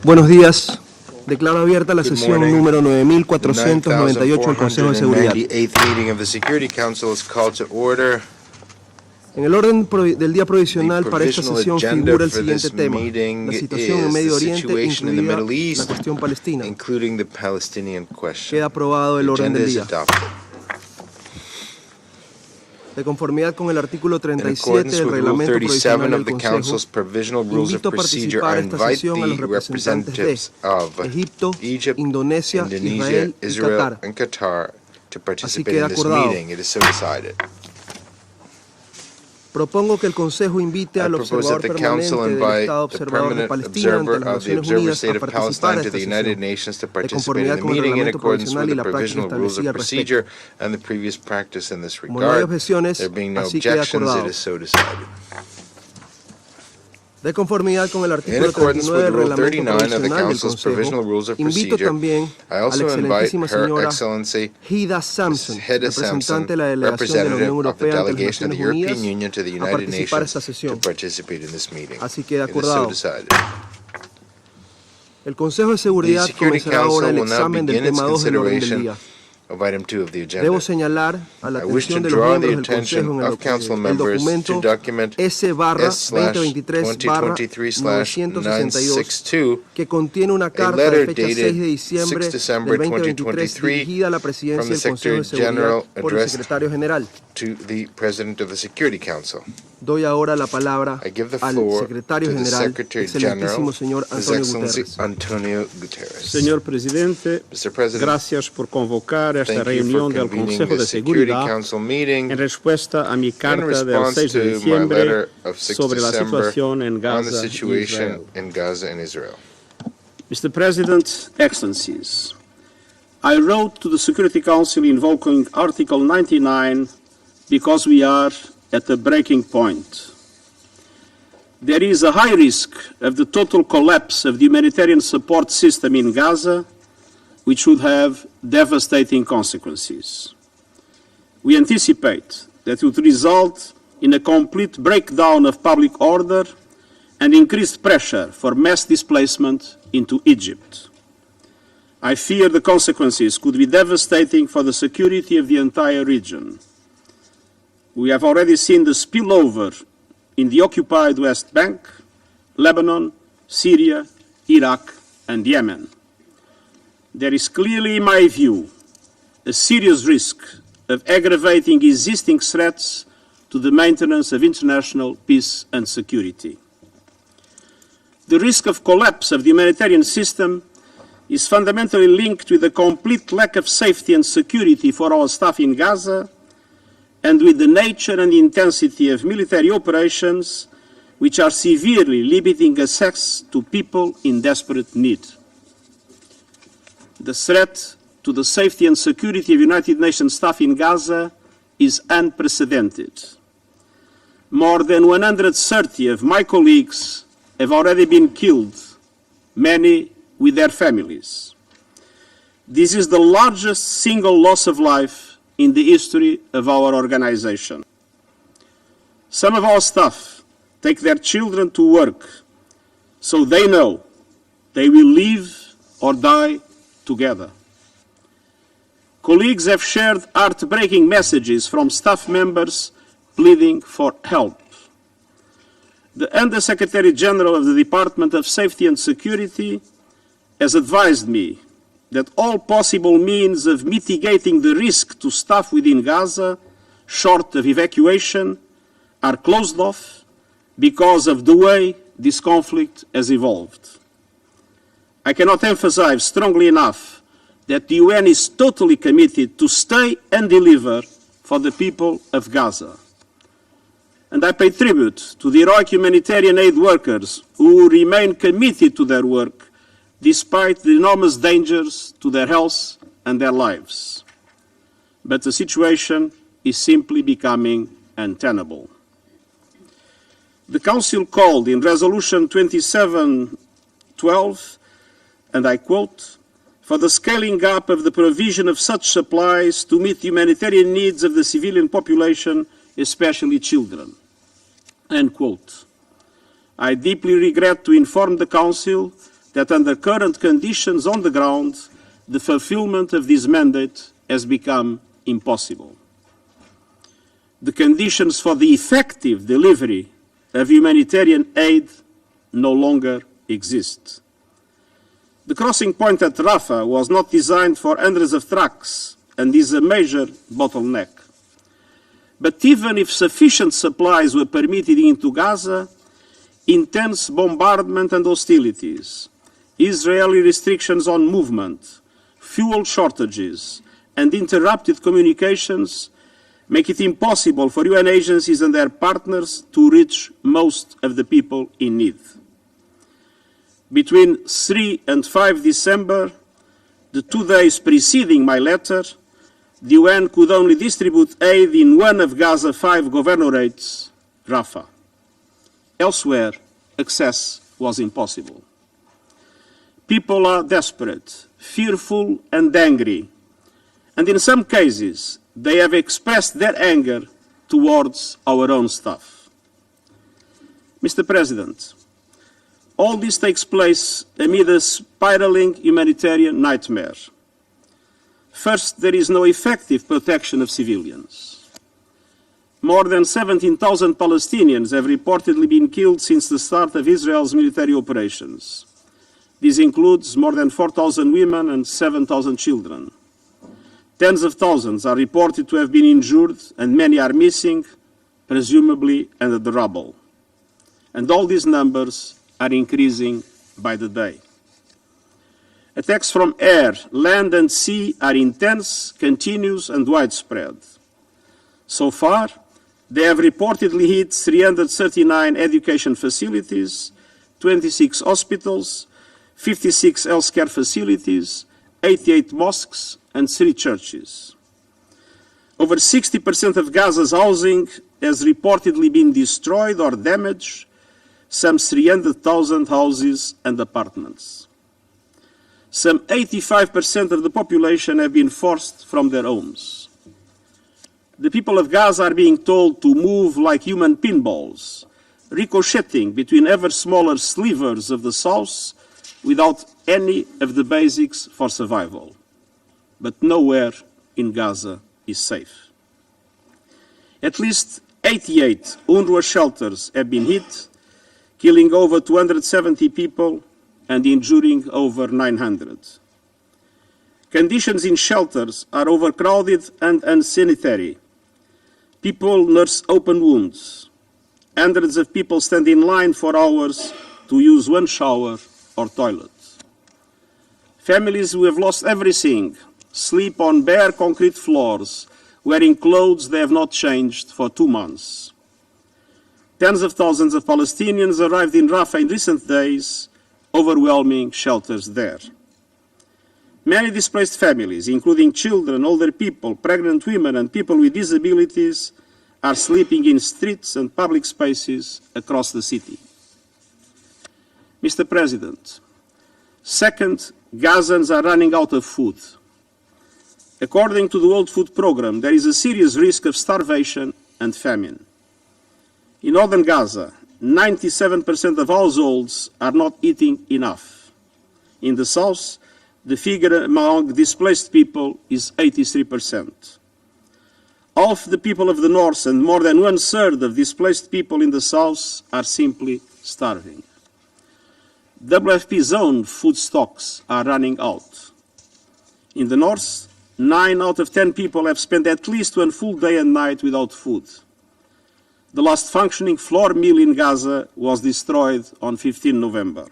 Buenos días. Declaro abierta la sesión número 9498 del Consejo de Seguridad. En el orden del día provisional para esta sesión figura el siguiente tema: la situación en Medio Oriente, incluida la cuestión palestina. Queda aprobado el orden del día. De conformidad con el artículo 37 del reglamento provisional del Consejo, invito a participar en esta sesión a los representantes de Egipto, Indonesia, Israel y Qatar. Así queda acordado. Propongo que el Consejo invite al observador permanente del Estado observador de Palestina ante las Naciones Unidas a participar de esta sesión, de conformidad con el reglamento provisional y la práctica establecida al respecto. Como no hay objeciones, así queda acordado. 'There being no objections, it is so decided. 2. Propongo que el Consejo invite al observador permanente del Estado observador de Palestina ante las Naciones Unidas a participar de esta sesión, de conformidad con el reglamento provisional y la práctica establecida al respecto. It is so decided. De conformidad con el artículo 39 del reglamento provisional del Consejo, invito también a la excelentísima señora Hida Sampson, representante de la delegación de la Unión Europea ante las Naciones Unidas, a participar en esta sesión. Así queda acordado. El Consejo de Seguridad comenzará ahora el examen del tema 2 del orden del día. Debo señalar a la atención de los miembros del Consejo en el documento S-2023-962, que contiene una carta de fecha 6 de diciembre del 2023 dirigida a la Presidencia del Consejo de Seguridad por el Secretario General. Doy ahora la palabra al Secretario General, excelentísimo señor Antonio Guterres. Señor Presidente, gracias por convocar esta reunión del Consejo de Seguridad en respuesta a mi carta del 6 de diciembre sobre la situación en Gaza y Israel. Mr. President, Excellencies, I wrote to the Security Council invoking Article 99 because we are at a breaking point. There is a high risk of the total collapse of the humanitarian support system in Gaza, which would have devastating consequences. We anticipate that it would result in a complete breakdown of public order and increased pressure for mass displacement into Egypt. I fear the consequences could be devastating for the security of the entire region. We have already seen the spillover in the occupied West Bank, Lebanon, Syria, Iraq, and Yemen. There is clearly, in my view, a serious risk of aggravating existing threats to the maintenance of international peace and security. The risk of collapse of the humanitarian system is fundamentally linked with the complete lack of safety and security for our staff in Gaza, and with the nature and intensity of military operations which are severely limiting access to people in desperate need. The threat to the safety and security of United Nations staff in Gaza is unprecedented. More than 130 of my colleagues have already been killed, many with their families. This is the largest single loss of life in the history of our organization. Some of our staff take their children to work so they know they will live or die together. Colleagues have shared heartbreaking messages from staff members pleading for help. The Under-Secretary General of the Department of Safety and Security has advised me that all possible means of mitigating the risk to staff within Gaza, short of evacuation, are closed off because of the way this conflict has evolved. I cannot emphasize strongly enough that the UN is totally committed to stay and deliver for the people of Gaza. And I pay tribute to the heroic humanitarian aid workers who remain committed to their work despite the enormous dangers to their health and their lives. But the situation is simply becoming untenable. The Council called in Resolution 2712, and I quote, for the scaling up of the provision of such supplies to meet the humanitarian needs of the civilian population, especially children, end quote. I deeply regret to inform the Council that under current conditions on the ground, the fulfillment of this mandate has become impossible. The conditions for the effective delivery of humanitarian aid no longer exist. The crossing point at Rafah was not designed for hundreds of trucks and is a major bottleneck. But even if sufficient supplies were permitted into Gaza, intense bombardment and hostilities, Israeli restrictions on movement, fuel shortages, and interrupted communications make it impossible for UN agencies and their partners to reach most of the people in need. Between 3 and 5 December, the 2 days preceding my letter, the UN could only distribute aid in one of Gaza's 5 governorates, Rafah. Elsewhere, access was impossible. People are desperate, fearful and angry, and in some cases they have expressed their anger towards our own staff. Mr. President, all this takes place amid a spiraling humanitarian nightmare. First, there is no effective protection of civilians. More than 17,000 Palestinians have reportedly been killed since the start of Israel's military operations. This includes more than 4,000 women and 7,000 children. Tens of thousands are reported to have been injured and many are missing, presumably under the rubble. And all these numbers are increasing by the day. Attacks from air, land and sea are intense, continuous and widespread. So far, they have reportedly hit 339 education facilities, 26 hospitals, 56 healthcare facilities, 88 mosques and 3 churches. Over 60% of Gaza's housing has reportedly been destroyed or damaged, some 300,000 houses and apartments. Some 85% of the population have been forced from their homes. The people of Gaza are being told to move like human pinballs, ricocheting between ever smaller slivers of the south without any of the basics for survival. But nowhere in Gaza is safe. At least 88 UNRWA shelters have been hit, killing over 270 people and injuring over 900. Conditions in shelters are overcrowded and unsanitary. People nurse open wounds. Hundreds of people stand in line for hours to use one shower or toilet. Families who have lost everything sleep on bare concrete floors, wearing clothes they have not changed for 2 months. Tens of thousands of Palestinians arrived in Rafah in recent days, overwhelming shelters there. Many displaced families, including children, older people, pregnant women, and people with disabilities, are sleeping in streets and public spaces across the city. Mr. President, second, Gazans are running out of food. According to the World Food Programme, there is a serious risk of starvation and famine. In northern Gaza, 97% of households are not eating enough. In the south, the figure among displaced people is 83%. Half the people of the north and more than 1/3 of displaced people in the south are simply starving. WFP's own food stocks are running out. In the north, 9 out of 10 people have spent at least 1 full day and night without food. The last functioning flour mill in Gaza was destroyed on 15 November.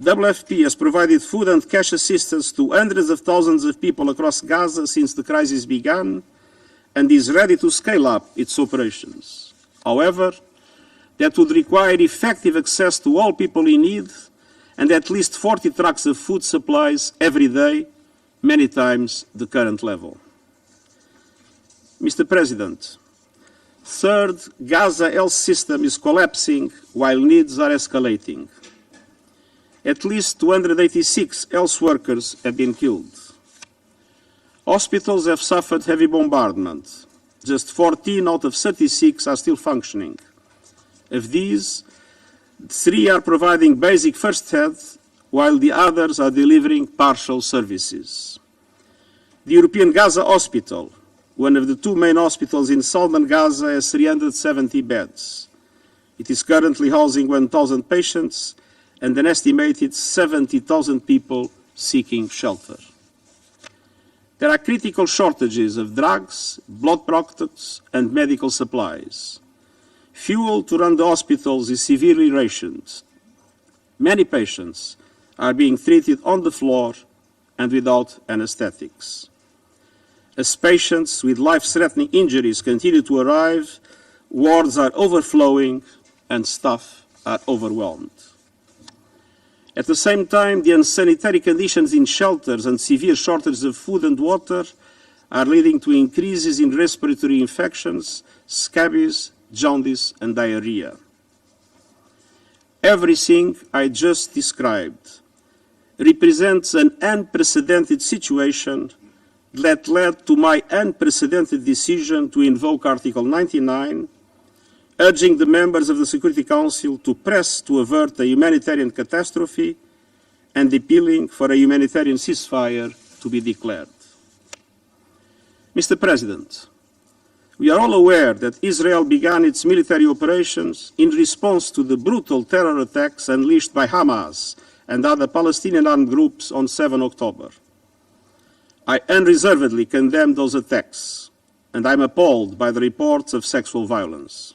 WFP has provided food and cash assistance to hundreds of thousands of people across Gaza since the crisis began and is ready to scale up its operations. However, that would require effective access to all people in need and at least 40 trucks of food supplies every day, many times the current level. Mr. President, third, Gaza health system is collapsing while needs are escalating. At least 286 health workers have been killed. Hospitals have suffered heavy bombardment. Just 14 out of 36 are still functioning. Of these, 3 are providing basic first aid, while the others are delivering partial services. The European Gaza Hospital, one of the 2 main hospitals in southern Gaza, has 370 beds. It is currently housing 1,000 patients and an estimated 70,000 people seeking shelter. There are critical shortages of drugs, blood products, and medical supplies. Fuel to run the hospitals is severely rationed. Many patients are being treated on the floor and without anesthetics. As patients with life-threatening injuries continue to arrive, wards are overflowing and staff are overwhelmed. At the same time, the unsanitary conditions in shelters and severe shortages of food and water are leading to increases in respiratory infections, scabies, jaundice and diarrhea. everything I just described represents an unprecedented situation that led to my unprecedented decision to invoke Article 99, urging the members of the Security Council to press to avert a humanitarian catastrophe and appealing for a humanitarian ceasefire to be declared. Mr. President, we are all aware that Israel began its military operations in response to the brutal terror attacks unleashed by Hamas and other Palestinian armed groups on 7 October. I unreservedly condemn those attacks, and I'm appalled by the reports of sexual violence.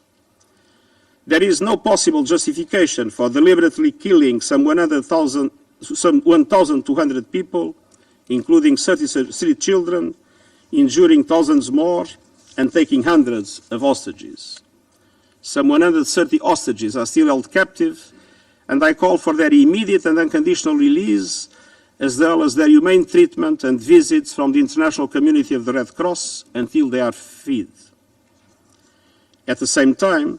There is no possible justification for deliberately killing some 1,200 people, including 33 children, injuring thousands more, and taking hundreds of hostages. Some 130 hostages are still held captive, and I call for their immediate and unconditional release, as well as their humane treatment and visits from the international community of the Red Cross until they are freed. At the same time,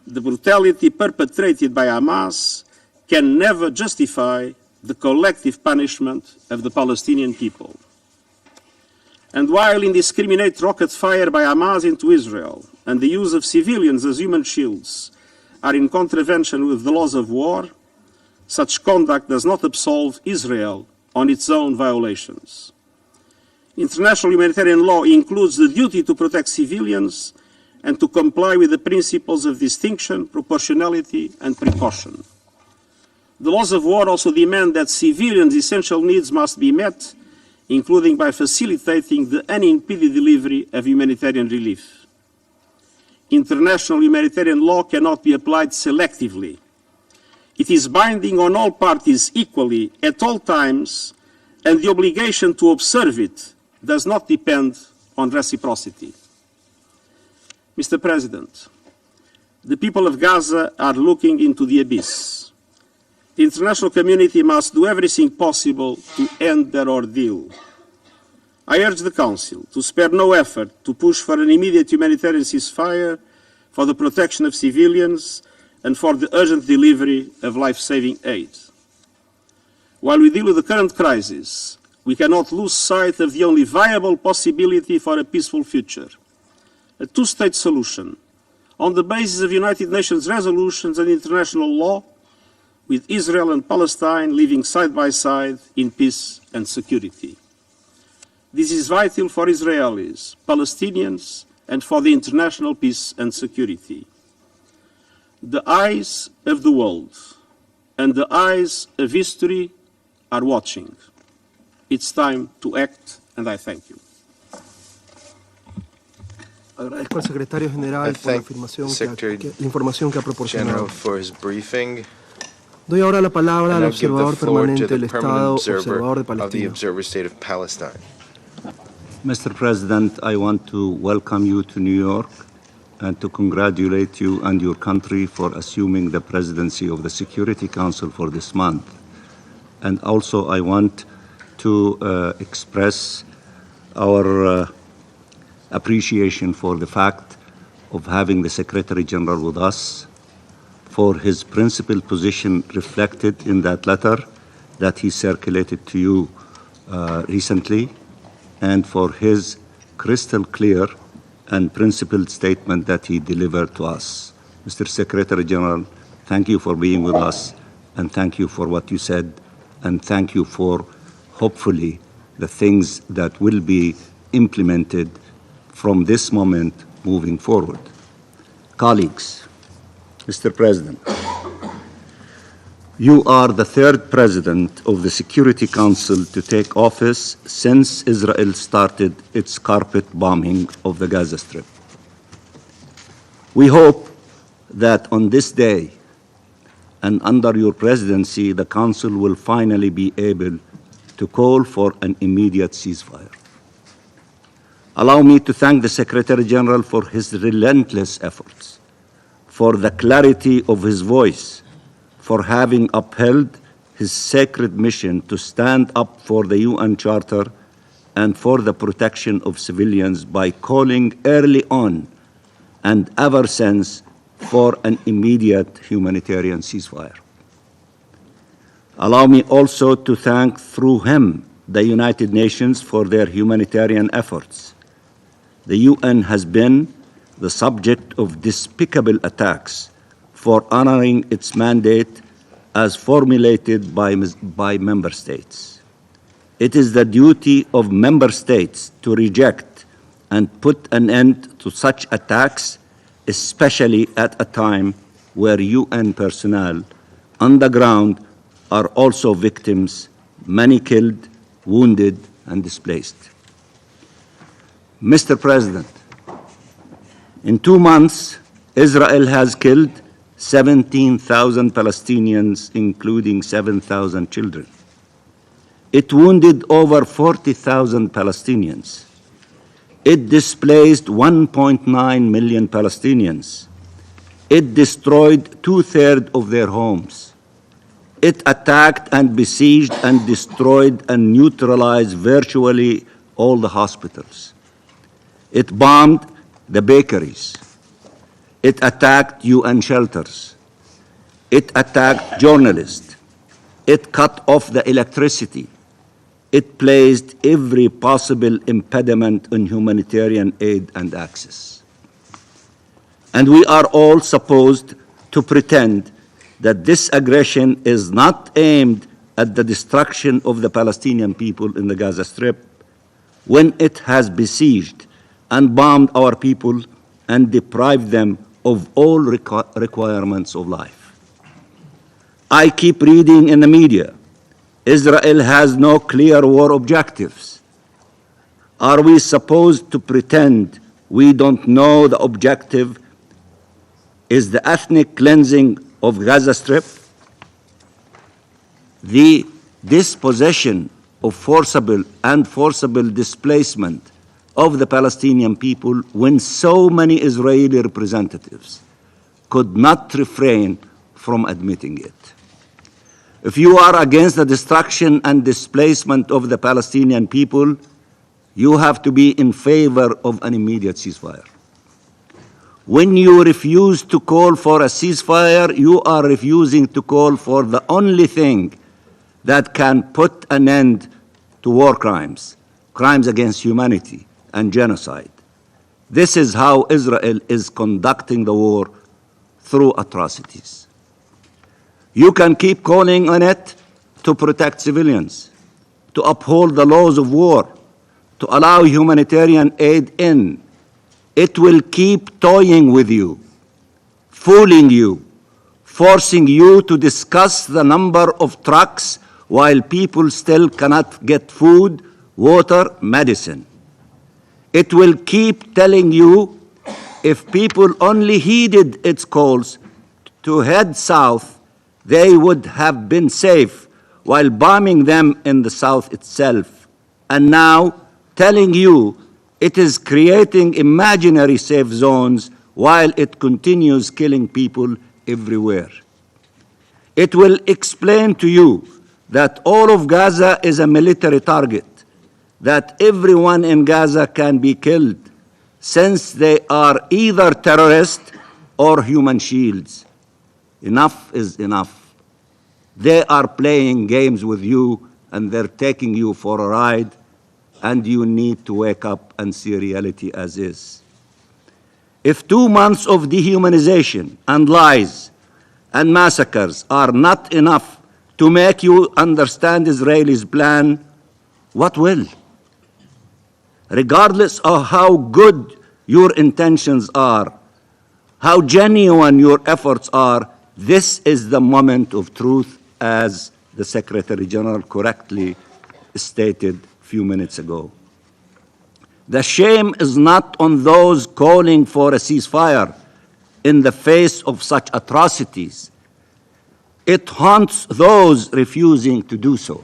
the brutality perpetrated by Hamas can never justify the collective punishment of the Palestinian people. And while indiscriminate rocket fire by Hamas into Israel and the use of civilians as human shields are in contravention with the laws of war, such conduct does not absolve Israel on its own violations. International humanitarian law includes the duty to protect civilians and to comply with the principles of distinction, proportionality, and precaution. The laws of war also demand that civilians' essential needs must be met, including by facilitating the unimpeded delivery of humanitarian relief. International humanitarian law cannot be applied selectively. It is binding on all parties equally at all times, and the obligation to observe it does not depend on reciprocity. Mr. President, the people of Gaza are looking into the abyss. The international community must do everything possible to end their ordeal. I urge the Council to spare no effort to push for an immediate humanitarian ceasefire, for the protection of civilians, and for the urgent delivery of life-saving aid. While we deal with the current crisis, we cannot lose sight of the only viable possibility for a peaceful future: a two-state solution on the basis of United Nations resolutions and international law, with Israel and Palestine living side by side in peace and security. This is vital for Israelis, Palestinians, and for the international peace and security. The eyes of the world and the eyes of history are watching. It's time to act, and I thank you. Agradezco al secretario general por la información que ha proporcionado. Doy ahora la palabra al observador permanente del Estado, observador de Palestina. Mr. President, I want to welcome you to New York and to congratulate you and your country for assuming the presidency of the Security Council for this month. And also I want to express our appreciation for the fact of having the Secretary General with us, for his principled position reflected in that letter that he circulated to you recently, and for his crystal clear and principled statement that he delivered to us. Mr. Secretary General, thank you for being with us, and thank you for what you said, and thank you for, hopefully, the things that will be implemented from this moment moving forward. Colleagues, Mr. President, you are the third president of the Security Council to take office since Israel started its carpet bombing of the Gaza Strip. We hope that on this day and under your presidency, the Council will finally be able to call for an immediate ceasefire. Allow me to thank the Secretary General for his relentless efforts, for the clarity of his voice, for having upheld his sacred mission to stand up for the UN Charter and for the protection of civilians by calling early on and ever since for an immediate humanitarian ceasefire. Allow me also to thank through him the United Nations for their humanitarian efforts. The UN has been the subject of despicable attacks for honoring its mandate as formulated by member states. It is the duty of member states to reject and put an end to such attacks, especially at a time where UN personnel on the ground are also victims, many killed, wounded, and displaced. Mr. President, in 2 months, Israel has killed 17,000 Palestinians, including 7,000 children. It wounded over 40,000 Palestinians. It displaced 1.9 million Palestinians. It destroyed 2/3 of their homes. It attacked and besieged and destroyed and neutralized virtually all the hospitals. It bombed the bakeries. It attacked UN shelters. It attacked journalists. It cut off the electricity. It placed every possible impediment on humanitarian aid and access. And we are all supposed to pretend that this aggression is not aimed at the destruction of the Palestinian people in the Gaza Strip when it has besieged and bombed our people and deprived them of all requirements of life. I keep reading in the media, Israel has no clear war objectives. Are we supposed to pretend we don't know the objective is the ethnic cleansing of Gaza Strip? The dispossession of forcible displacement of the Palestinian people when so many Israeli representatives could not refrain from admitting it. If you are against the destruction and displacement of the Palestinian people, you have to be in favor of an immediate ceasefire. When you refuse to call for a ceasefire, you are refusing to call for the only thing that can put an end to war crimes, crimes against humanity, and genocide. This is how Israel is conducting the war, through atrocities. You can keep calling on it to protect civilians, to uphold the laws of war, to allow humanitarian aid in. It will keep toying with you, fooling you, forcing you to discuss the number of trucks while people still cannot get food, water, medicine. It will keep telling you if people only heeded its calls to head south, they would have been safe while bombing them in the south itself. And now telling you it is creating imaginary safe zones while it continues killing people everywhere. It will explain to you that all of Gaza is a military target, that everyone in Gaza can be killed, since they are either terrorists or human shields. Enough is enough. They are playing games with you, and they're taking you for a ride, and you need to wake up and see reality as is. If 2 months of dehumanization and lies and massacres are not enough to make you understand Israel's plan, what will? Regardless of how good your intentions are, how genuine your efforts are, this is the moment of truth, as the Secretary General correctly stated a few minutes ago. The shame is not on those calling for a ceasefire in the face of such atrocities. It haunts those refusing to do so.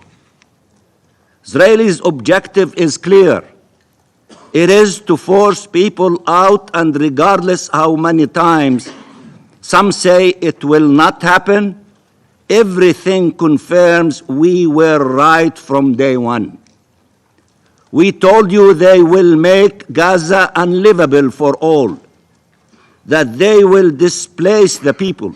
Israel's objective is clear. It is to force people out, and regardless how many times some say it will not happen, everything confirms we were right from day one. We told you they will make Gaza unlivable for all, that they will displace the people,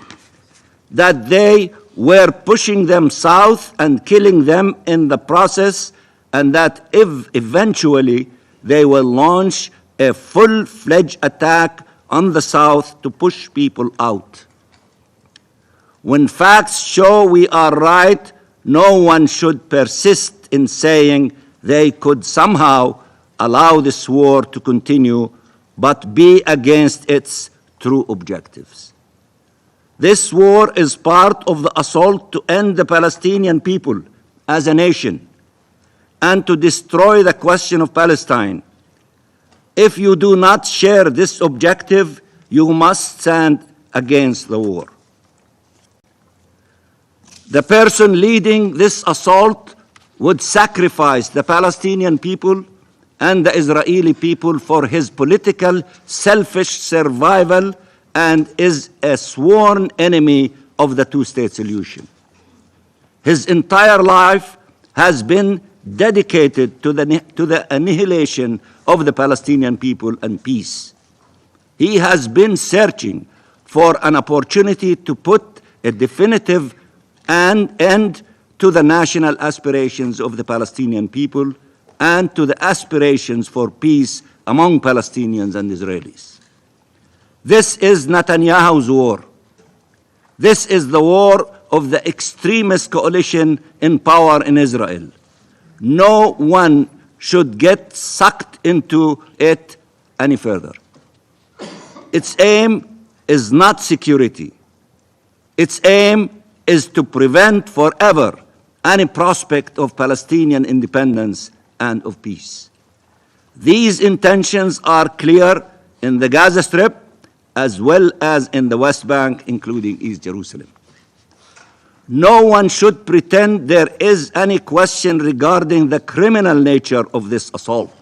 that they were pushing them south and killing them in the process, and that if eventually they will launch a full-fledged attack on the south to push people out. When facts show we are right, no one should persist in saying they could somehow allow this war to continue, but be against its true objectives. This war is part of the assault to end the Palestinian people as a nation and to destroy the question of Palestine. If you do not share this objective, you must stand against the war. The person leading this assault would sacrifice the Palestinian people and the Israeli people for his political, selfish survival, and is a sworn enemy of the two-state solution. His entire life has been dedicated to the annihilation of the Palestinian people and peace. He has been searching for an opportunity to put a definitive end to the national aspirations of the Palestinian people and to the aspirations for peace among Palestinians and Israelis. This is Netanyahu's war. This is the war of the extremist coalition in power in Israel. No one should get sucked into it any further. Its aim is not security. Its aim is to prevent forever any prospect of Palestinian independence and of peace. These intentions are clear in the Gaza Strip as well as in the West Bank, including East Jerusalem. No one should pretend there is any question regarding the criminal nature of this assault.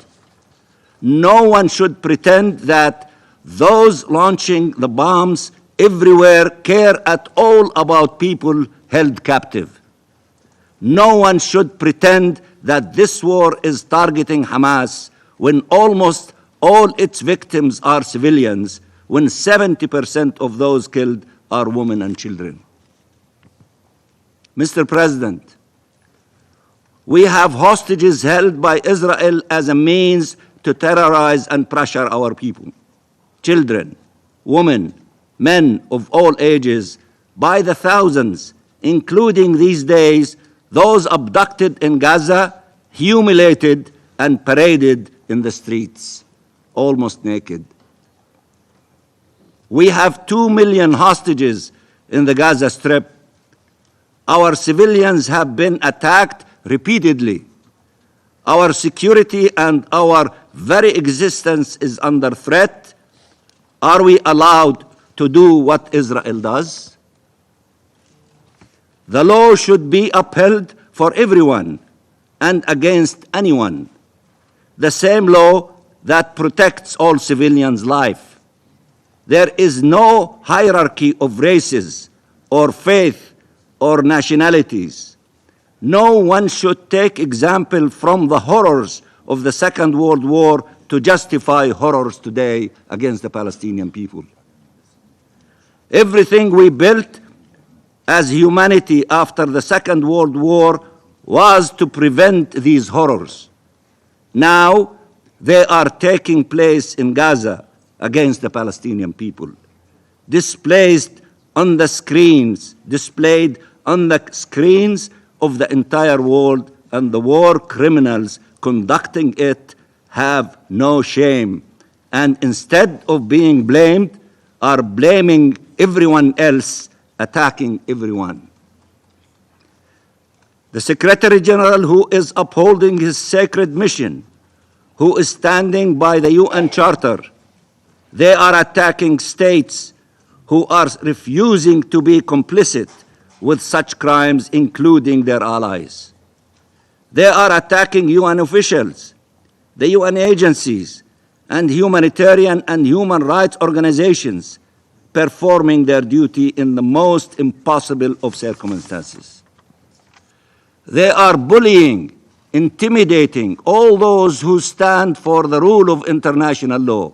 No one should pretend that those launching the bombs everywhere care at all about people held captive. No one should pretend that this war is targeting Hamas when almost all its victims are civilians, when 70% of those killed are women and children. Mr. President, we have hostages held by Israel as a means to terrorize and pressure our people. Children, women, men of all ages, by the thousands, including these days, those abducted in Gaza, humiliated and paraded in the streets, almost naked. We have 2 million hostages in the Gaza Strip. Our civilians have been attacked repeatedly. Our security and our very existence is under threat. Are we allowed to do what Israel does? The law should be upheld for everyone and against anyone. The same law that protects all civilians' life. There is no hierarchy of races or faith or nationalities. No one should take example from the horrors of the Second World War to justify horrors today against the Palestinian people. Everything we built as humanity after the Second World War was to prevent these horrors. Now they are taking place in Gaza against the Palestinian people, displayed on the screens of the entire world, and the war criminals conducting it have no shame, and instead of being blamed, are blaming everyone else, attacking everyone. The Secretary General, who is upholding his sacred mission, who is standing by the UN Charter, they are attacking states who are refusing to be complicit with such crimes, including their allies. They are attacking UN officials, the UN agencies, and humanitarian and human rights organizations performing their duty in the most impossible of circumstances. They are bullying, intimidating all those who stand for the rule of international law,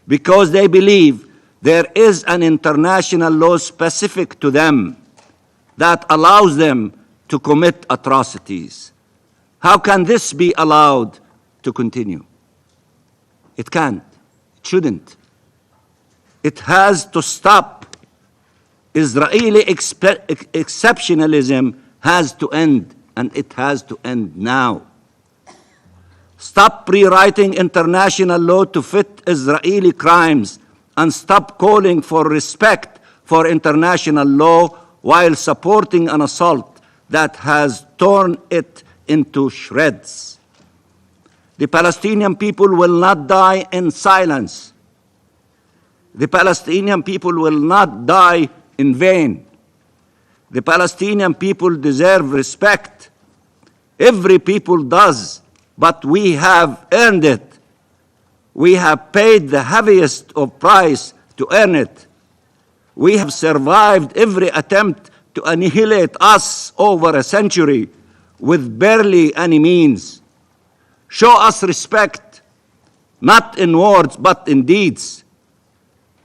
because they believe there is an international law specific to them. that allows them to commit atrocities. How can this be allowed to continue? It can't. It shouldn't. It has to stop. Israeli exceptionalism has to end, and it has to end now. Stop rewriting international law to fit Israeli crimes, and stop calling for respect for international law while supporting an assault that has torn it into shreds. The Palestinian people will not die in silence. The Palestinian people will not die in vain. The Palestinian people deserve respect. Every people does, but we have earned it. We have paid the heaviest of price to earn it. We have survived every attempt to annihilate us over a century with barely any means. Show us respect, not in words, but in deeds.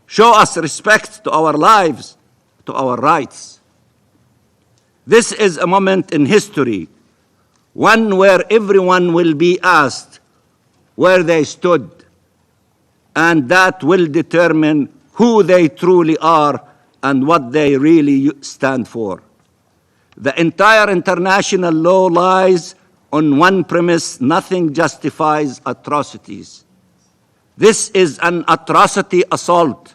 Show us respect to our lives, to our rights. This is a moment in history, one where everyone will be asked where they stood, and that will determine who they truly are and what they really stand for. The entire international law lies on one premise: nothing justifies atrocities. This is an atrocity assault.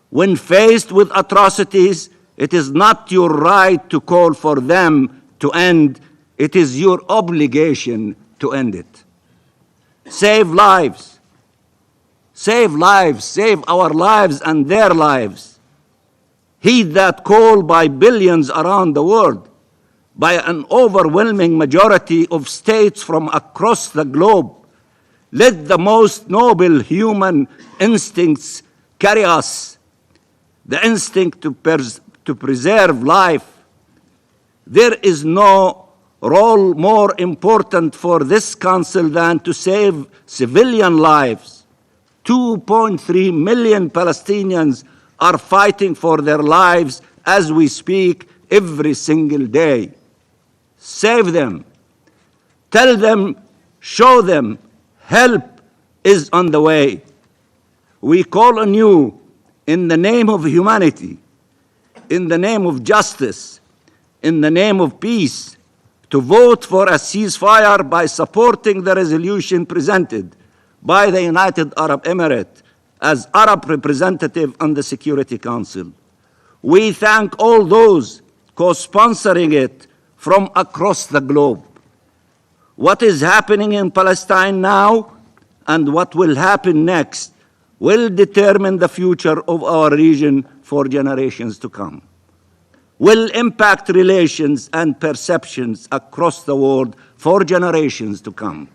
When faced with atrocities, it is not your right to call for them to end, it is your obligation to end it. Save lives. Save lives, save our lives and their lives. Heed that call by billions around the world, by an overwhelming majority of states from across the globe. Let the most noble human instincts carry us, the instinct to preserve life. There is no role more important for this council than to save civilian lives. 2.3 million Palestinians are fighting for their lives as we speak every single day. Save them. Tell them, show them, help is on the way. We call on you in the name of humanity, in the name of justice, in the name of peace, to vote for a ceasefire by supporting the resolution presented by the United Arab Emirates as Arab representative on the Security Council. We thank all those co-sponsoring it from across the globe. What is happening in Palestine now and what will happen next will determine the future of our region for generations to come, will impact relations and perceptions across the world for generations to come.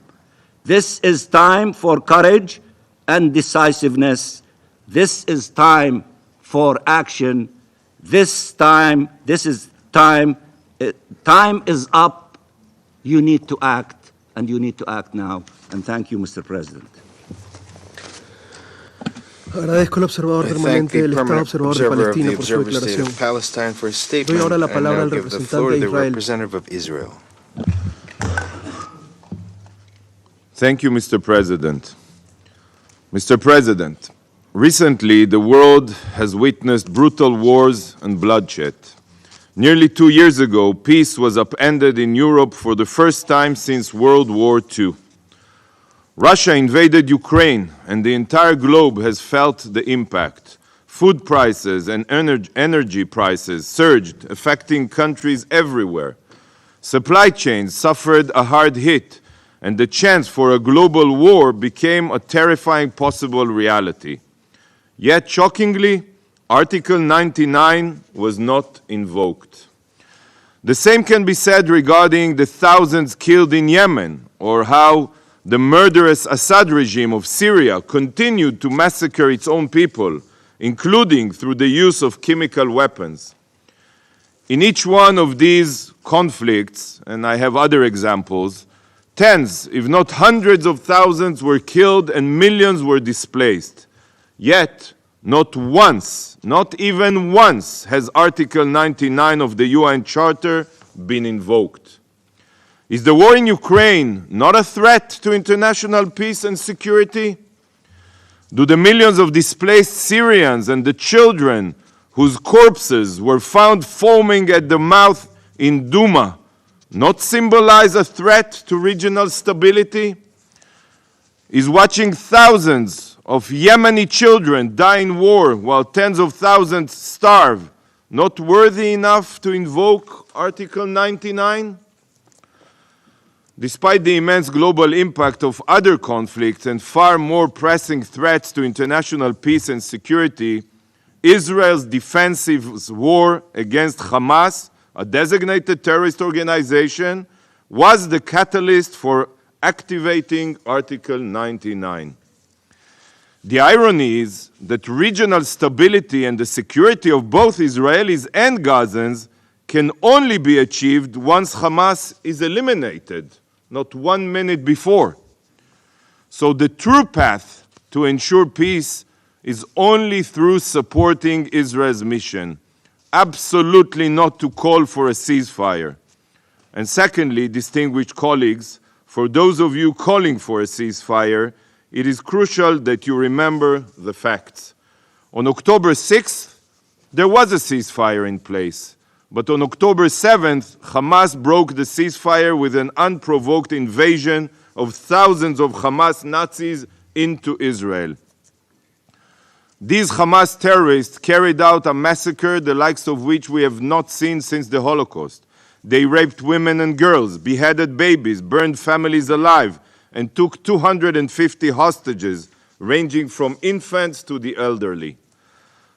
This is time for courage and decisiveness. This is time for action. Time is up. You need to act, and you need to act now. And thank you, Mr. President. Agradezco al observador permanente del Estado observador de Palestina por su declaración. Doy ahora la palabra al representante de Israel. Thank you, Mr. President. Mr. President, recently the world has witnessed brutal wars and bloodshed. Nearly 2 years ago, peace was upended in Europe for the first time since World War II. Russia invaded Ukraine, and the entire globe has felt the impact. Food prices and energy prices surged, affecting countries everywhere. Supply chains suffered a hard hit, and the chance for a global war became a terrifying possible reality. Yet, shockingly, Article 99 was not invoked. The same can be said regarding the thousands killed in Yemen, or how the murderous Assad regime of Syria continued to massacre its own people, including through the use of chemical weapons. In each one of these conflicts, and I have other examples, tens, if not hundreds of thousands were killed and millions were displaced. Yet, Not once, not even once, has Article 99 of the UN Charter been invoked. Is the war in Ukraine not a threat to international peace and security? Do the millions of displaced Syrians and the children whose corpses were found foaming at the mouth in Douma not symbolize a threat to regional stability? Is watching thousands of Yemeni children die in war while tens of thousands starve not worthy enough to invoke Article 99? Despite the immense global impact of other conflicts and far more pressing threats to international peace and security, Israel's defensive war against Hamas, a designated terrorist organization, was the catalyst for activating Article 99. The irony is that regional stability and the security of both Israelis and Gazans can only be achieved once Hamas is eliminated, not 1 minute before. So the true path to ensure peace is only through supporting Israel's mission, absolutely not to call for a ceasefire. And secondly, distinguished colleagues, for those of you calling for a ceasefire, it is crucial that you remember the facts. On October 6th, there was a ceasefire in place. But on October 7th, Hamas broke the ceasefire with an unprovoked invasion of thousands of Hamas Nazis into Israel. These Hamas terrorists carried out a massacre the likes of which we have not seen since the Holocaust. They raped women and girls, beheaded babies, burned families alive, and took 250 hostages, ranging from infants to the elderly.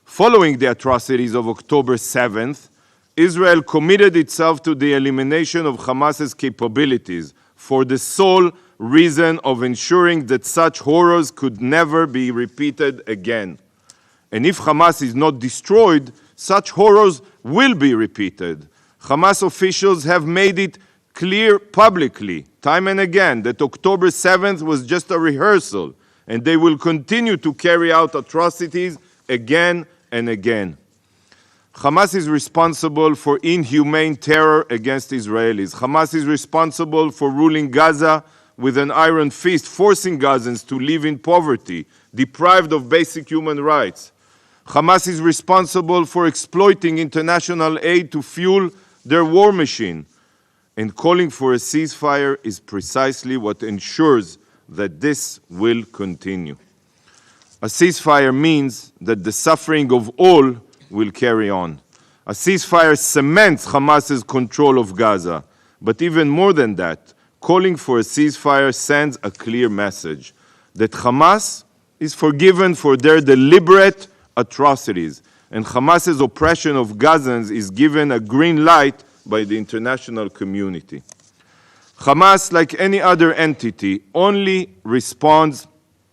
Following the atrocities of October 7th, Israel committed itself to the elimination of Hamas's capabilities for the sole reason of ensuring that such horrors could never be repeated again. And if Hamas is not destroyed, such horrors will be repeated. Hamas officials have made it clear publicly, time and again, that October 7th was just a rehearsal, and they will continue to carry out atrocities again and again. Hamas is responsible for inhumane terror against Israelis. Hamas is responsible for ruling Gaza with an iron fist, forcing Gazans to live in poverty, deprived of basic human rights. Hamas is responsible for exploiting international aid to fuel their war machine. And calling for a ceasefire is precisely what ensures that this will continue. A ceasefire means that the suffering of all will carry on. A ceasefire cements Hamas's control of Gaza. But even more than that, calling for a ceasefire sends a clear message that Hamas is forgiven for their deliberate atrocities, and Hamas's oppression of Gazans is given a green light by the international community. Hamas, like any other entity, only responds,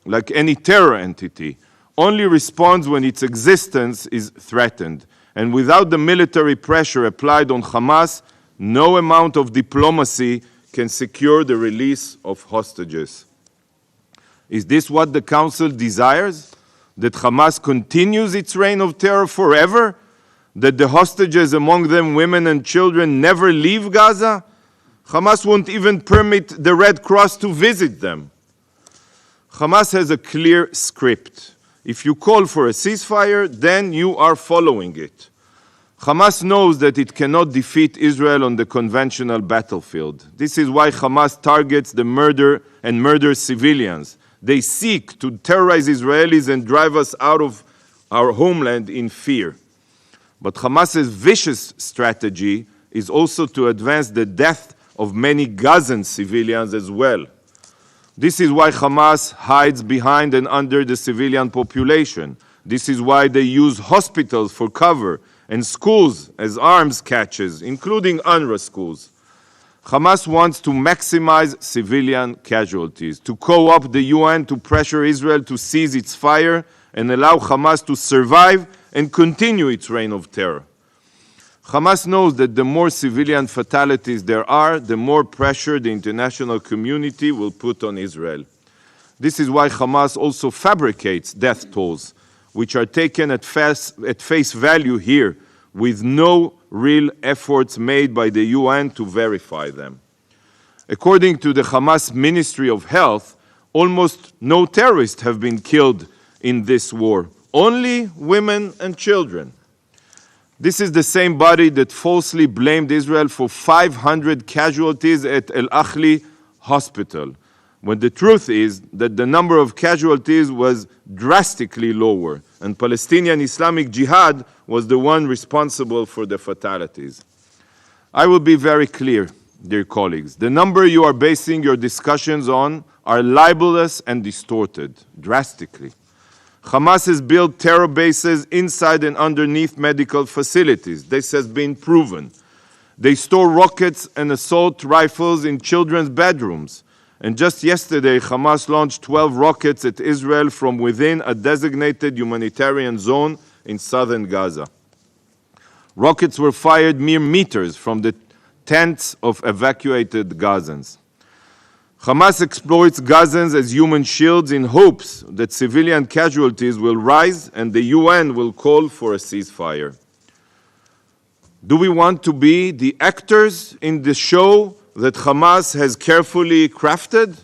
like any terror entity, only responds when its existence is threatened. And without the military pressure applied on Hamas, no amount of diplomacy can secure the release of hostages. Is this what the Council desires? That Hamas continues its reign of terror forever? That the hostages, among them women and children, never leave Gaza? Hamas won't even permit the Red Cross to visit them. Hamas has a clear script. If you call for a ceasefire, then you are following it. Hamas knows that it cannot defeat Israel on the conventional battlefield. This is why Hamas targets the murder and murders civilians. They seek to terrorize Israelis and drive us out of our homeland in fear. But Hamas's vicious strategy is also to advance the death of many Gazan civilians as well. This is why Hamas hides behind and under the civilian population. This is why they use hospitals for cover and schools as arms catches, including UNRWA schools. Hamas wants to maximize civilian casualties, to co-opt the UN to pressure Israel to cease its fire and allow Hamas to survive and continue its reign of terror. Hamas knows that the more civilian fatalities there are, the more pressure the international community will put on Israel. This is why Hamas also fabricates death tolls. which are taken at face value here, with no real efforts made by the UN to verify them. According to the Hamas Ministry of Health, almost no terrorists have been killed in this war, only women and children. This is the same body that falsely blamed Israel for 500 casualties at El Ahli hospital, when the truth is that the number of casualties was drastically lower, and Palestinian Islamic Jihad was the one responsible for the fatalities. I will be very clear, dear colleagues. The number you are basing your discussions on are libelous and distorted, drastically. Hamas has built terror bases inside and underneath medical facilities. This has been proven. They store rockets and assault rifles in children's bedrooms. And just yesterday, Hamas launched 12 rockets at Israel from within a designated humanitarian zone in southern Gaza. Rockets were fired mere meters from the tents of evacuated Gazans. Hamas exploits Gazans as human shields in hopes that civilian casualties will rise and the UN will call for a ceasefire. Do we want to be the actors in the show that Hamas has carefully crafted?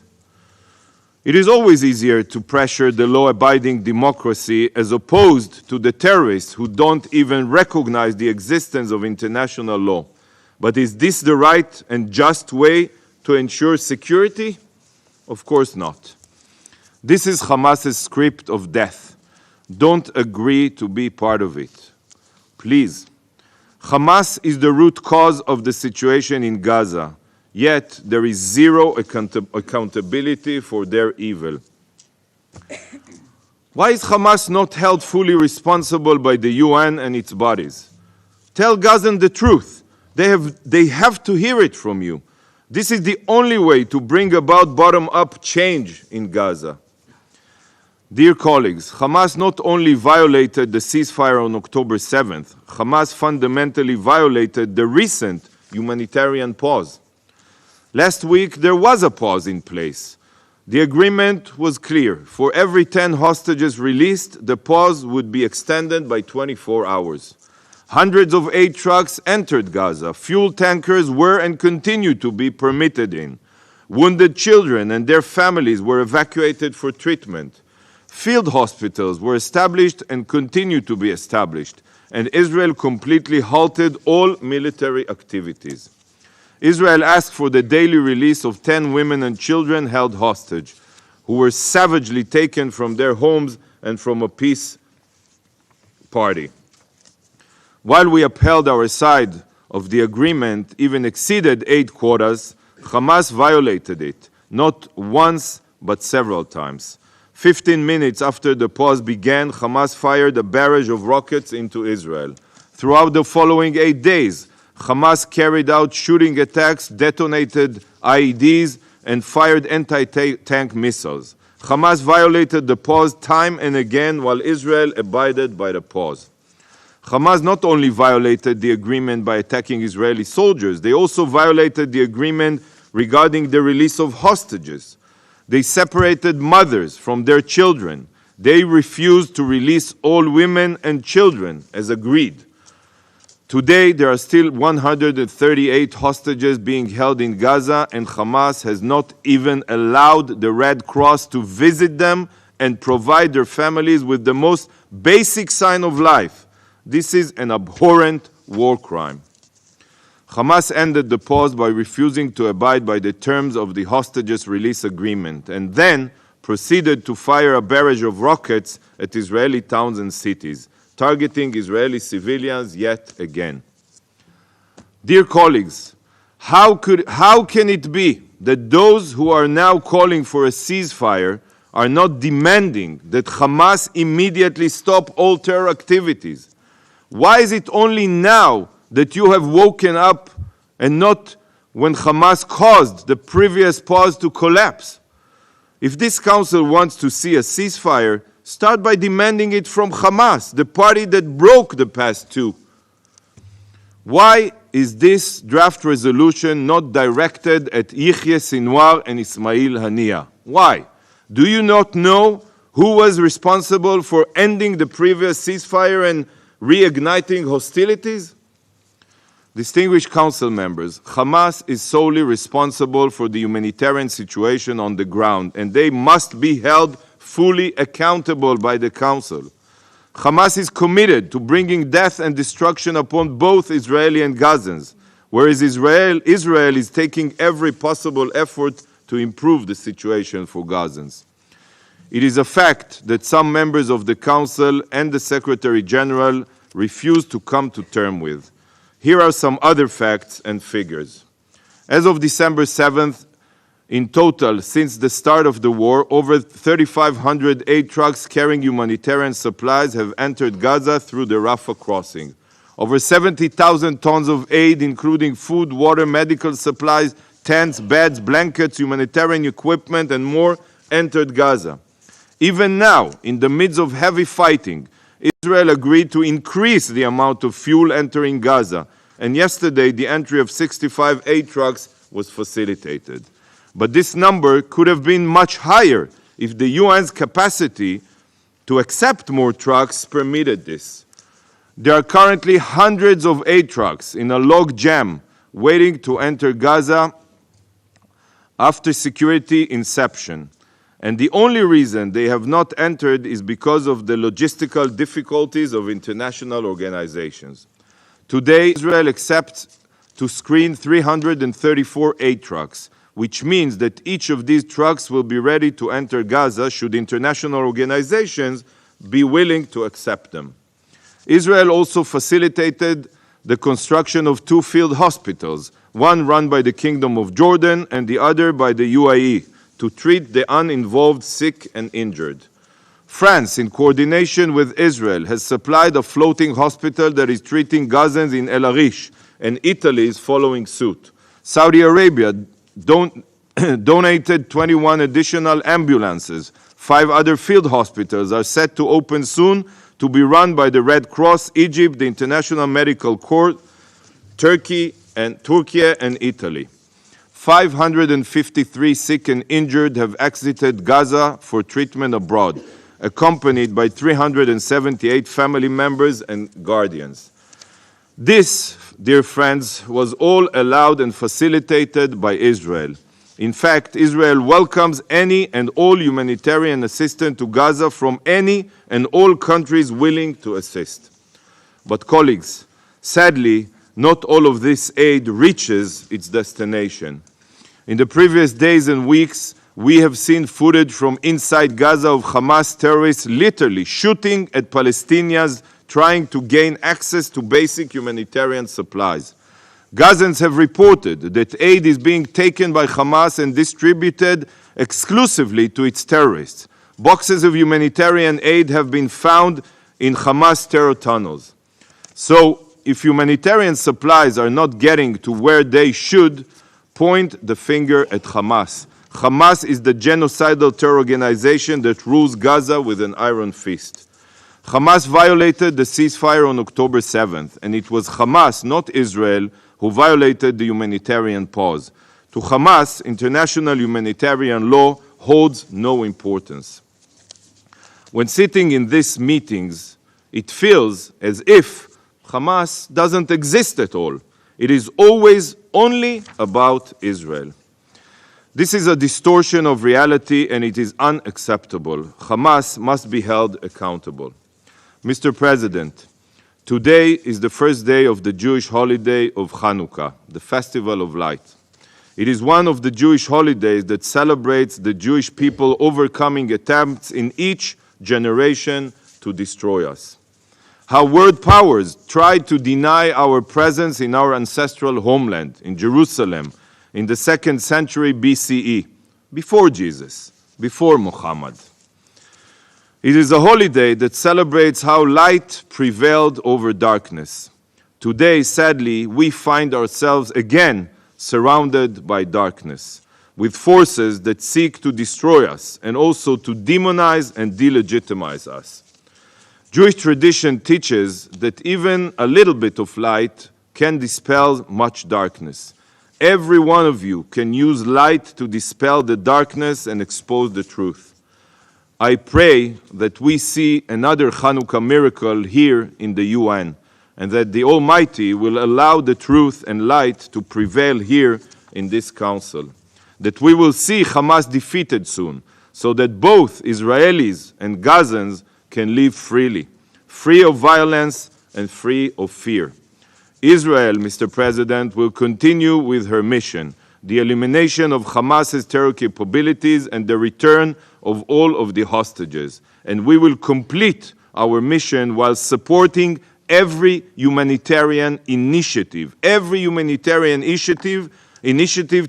It is always easier to pressure the law-abiding democracy as opposed to the terrorists who don't even recognize the existence of international law. But is this the right and just way to ensure security? Of course not. This is Hamas's script of death. Don't agree to be part of it. Please. Hamas is the root cause of the situation in Gaza. Yet there is zero accountability for their evil. Why is Hamas not held fully responsible by the UN and its bodies? Tell Gazans the truth. They have to hear it from you. This is the only way to bring about bottom-up change in Gaza. Dear colleagues, Hamas not only violated the ceasefire on October 7th, Hamas fundamentally violated the recent humanitarian pause. Last week, there was a pause in place. The agreement was clear. For every 10 hostages released, the pause would be extended by 24 hours. Hundreds of aid trucks entered Gaza. Fuel tankers were and continue to be permitted in. Wounded children and their families were evacuated for treatment. Field hospitals were established and continue to be established. And Israel completely halted all military activities. Israel asked for the daily release of 10 women and children held hostage, who were savagely taken from their homes and from a peace party. While we upheld our side of the agreement, even exceeded aid quotas, Hamas violated it, not once, but several times. 15 minutes after the pause began, Hamas fired a barrage of rockets into Israel. Throughout the following 8 days, Hamas carried out shooting attacks, detonated IEDs, and fired anti-tank missiles. Hamas violated the pause time and again while Israel abided by the pause. Hamas not only violated the agreement by attacking Israeli soldiers, they also violated the agreement regarding the release of hostages. They separated mothers from their children. They refused to release all women and children as agreed. Today, there are still 138 hostages being held in Gaza, and Hamas has not even allowed the Red Cross to visit them and provide their families with the most basic sign of life. This is an abhorrent war crime. Hamas ended the pause by refusing to abide by the terms of the hostages release agreement, and then proceeded to fire a barrage of rockets at Israeli towns and cities, targeting Israeli civilians yet again. Dear colleagues, how can it be that those who are now calling for a ceasefire are not demanding that Hamas immediately stop all terror activities? Why is it only now that you have woken up and not when Hamas caused the previous pause to collapse? If this council wants to see a ceasefire, start by demanding it from Hamas, the party that broke the past two. Why is this draft resolution not directed at Yihya Sinwar and Ismail Haniyeh? Why? Do you not know Who was responsible for ending the previous ceasefire and reigniting hostilities? Distinguished Council members, Hamas is solely responsible for the humanitarian situation on the ground, and they must be held fully accountable by the Council. Hamas is committed to bringing death and destruction upon both Israeli and Gazans, whereas Israel is taking every possible effort to improve the situation for Gazans. It is a fact that some members of the Council and the Secretary General refuse to come to terms with. Here are some other facts and figures. As of December 7th, in total, since the start of the war, over 3,500 aid trucks carrying humanitarian supplies have entered Gaza through the Rafah crossing. Over 70,000 tons of aid, including food, water, medical supplies, tents, beds, blankets, humanitarian equipment, and more, entered Gaza. Even now, in the midst of heavy fighting, Israel agreed to increase the amount of fuel entering Gaza, and yesterday the entry of 65 aid trucks was facilitated. But this number could have been much higher if the UN's capacity to accept more trucks permitted this. There are currently hundreds of aid trucks in a log jam waiting to enter Gaza after security inception. And the only reason they have not entered is because of the logistical difficulties of international organizations. Today, Israel accepts to screen 334 aid trucks, which means that each of these trucks will be ready to enter Gaza should international organizations be willing to accept them. Israel also facilitated the construction of 2 field hospitals, one run by the Kingdom of Jordan and the other by the UAE, to treat the uninvolved sick and injured. France, in coordination with Israel, has supplied a floating hospital that is treating Gazans in El Arish, and Italy is following suit. Saudi Arabia donated 21 additional ambulances. 5 other field hospitals are set to open soon to be run by the Red Cross, Egypt, the International Medical Corps, Turkey and Italy. 553 sick and injured have exited Gaza for treatment abroad, accompanied by 378 family members and guardians. This, dear friends, was all allowed and facilitated by Israel. In fact, Israel welcomes any and all humanitarian assistance to Gaza from any and all countries willing to assist. But colleagues, sadly, not all of this aid reaches its destination. In the previous days and weeks, we have seen footage from inside Gaza of Hamas terrorists literally shooting at Palestinians trying to gain access to basic humanitarian supplies. Gazans have reported that aid is being taken by Hamas and distributed exclusively to its terrorists. Boxes of humanitarian aid have been found in Hamas terror tunnels. So, if humanitarian supplies are not getting to where they should, point the finger at Hamas. Hamas is the genocidal terror organization that rules Gaza with an iron fist. Hamas violated the ceasefire on October 7th, and it was Hamas, not Israel, who violated the humanitarian pause. To Hamas, international humanitarian law holds no importance. When sitting in these meetings, it feels as if Hamas doesn't exist at all. It is always only about Israel. This is a distortion of reality, and it is unacceptable. Hamas must be held accountable. Mr. President, today is the first day of the Jewish holiday of Hanukkah, the Festival of Light. It is one of the Jewish holidays that celebrates the Jewish people overcoming attempts in each generation to destroy us. How world powers tried to deny our presence in our ancestral homeland, in Jerusalem, in the 2nd century BCE, before Jesus, before Muhammad. It is a holiday that celebrates how light prevailed over darkness. Today, sadly, we find ourselves again surrounded by darkness, with forces that seek to destroy us and also to demonize and delegitimize us. Jewish tradition teaches that even a little bit of light can dispel much darkness. Every one of you can use light to dispel the darkness and expose the truth. I pray that we see another Hanukkah miracle here in the UN, and that the Almighty will allow the truth and light to prevail here in this council. That we will see Hamas defeated soon, so that both Israelis and Gazans can live freely, free of violence and free of fear. Israel, Mr. President, will continue with her mission, the elimination of Hamas's terror capabilities and the return of all of the hostages. And we will complete our mission while supporting every humanitarian initiative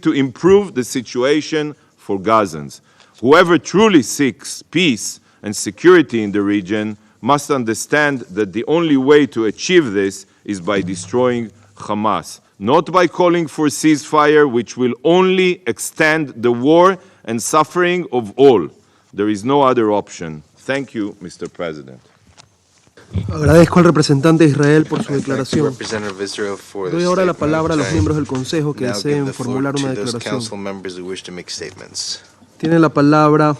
to improve the situation for Gazans. Whoever truly seeks peace and security in the region must understand that the only way to achieve this is by destroying Hamas, not by calling for ceasefire, which will only extend the war and suffering of all. There is no other option. Thank you, Mr. President. Agradezco al representante de Israel por su declaración. Doy ahora la palabra a los miembros del Consejo que deseen formular una declaración. Tiene la palabra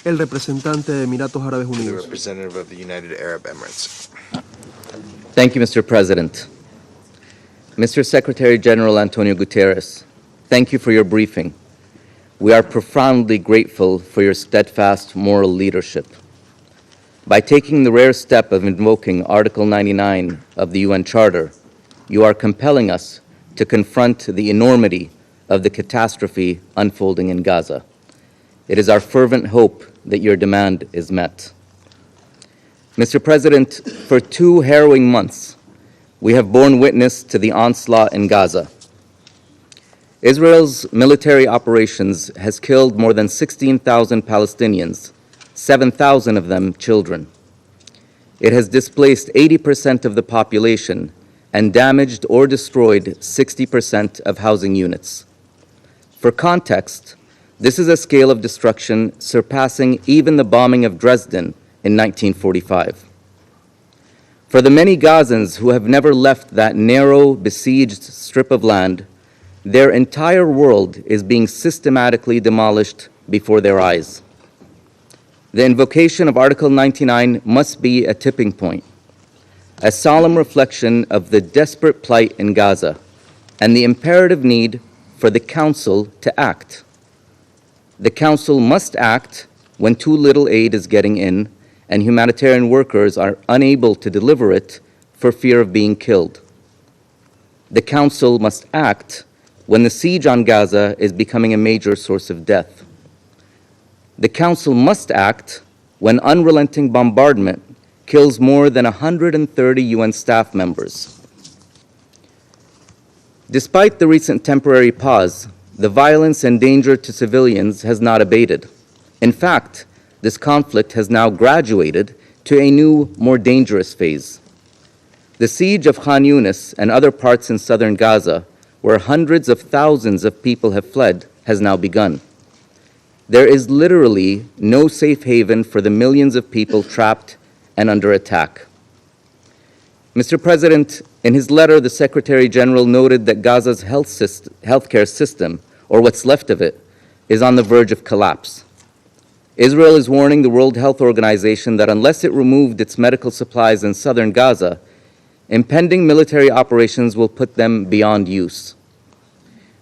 el representante de Emiratos Árabes Unidos. Thank you, Mr. President. Mr. Secretary General Antonio Guterres, thank you for your briefing. We are profoundly grateful for your steadfast moral leadership. By taking the rare step of invoking Article 99 of the UN Charter, you are compelling us to confront the enormity of the catastrophe unfolding in Gaza. It is our fervent hope that your demand is met. Mr. President, for 2 harrowing months, we have borne witness to the onslaught in Gaza. Israel's military operations has killed more than 16,000 Palestinians, 7,000 of them children. It has displaced 80% of the population and damaged or destroyed 60% of housing units. For context, this is a scale of destruction surpassing even the bombing of Dresden in 1945. For the many Gazans who have never left that narrow, besieged strip of land, their entire world is being systematically demolished before their eyes. The invocation of Article 99 must be a tipping point, a solemn reflection of the desperate plight in Gaza and the imperative need for the Council to act. The Council must act when too little aid is getting in and humanitarian workers are unable to deliver it for fear of being killed. The Council must act when the siege on Gaza is becoming a major source of death. The Council must act when unrelenting bombardment kills more than 130 UN staff members. Despite the recent temporary pause, the violence and danger to civilians has not abated. In fact, this conflict has now graduated to a new, more dangerous phase. The siege of Khan Yunis and other parts in southern Gaza, where hundreds of thousands of people have fled, has now begun. There is literally no safe haven for the millions of people trapped and under attack. Mr. President, in his letter, the Secretary General noted that Gaza's healthcare system, or what's left of it, is on the verge of collapse. Israel is warning the World Health Organization that unless it removed its medical supplies in southern Gaza, impending military operations will put them beyond use.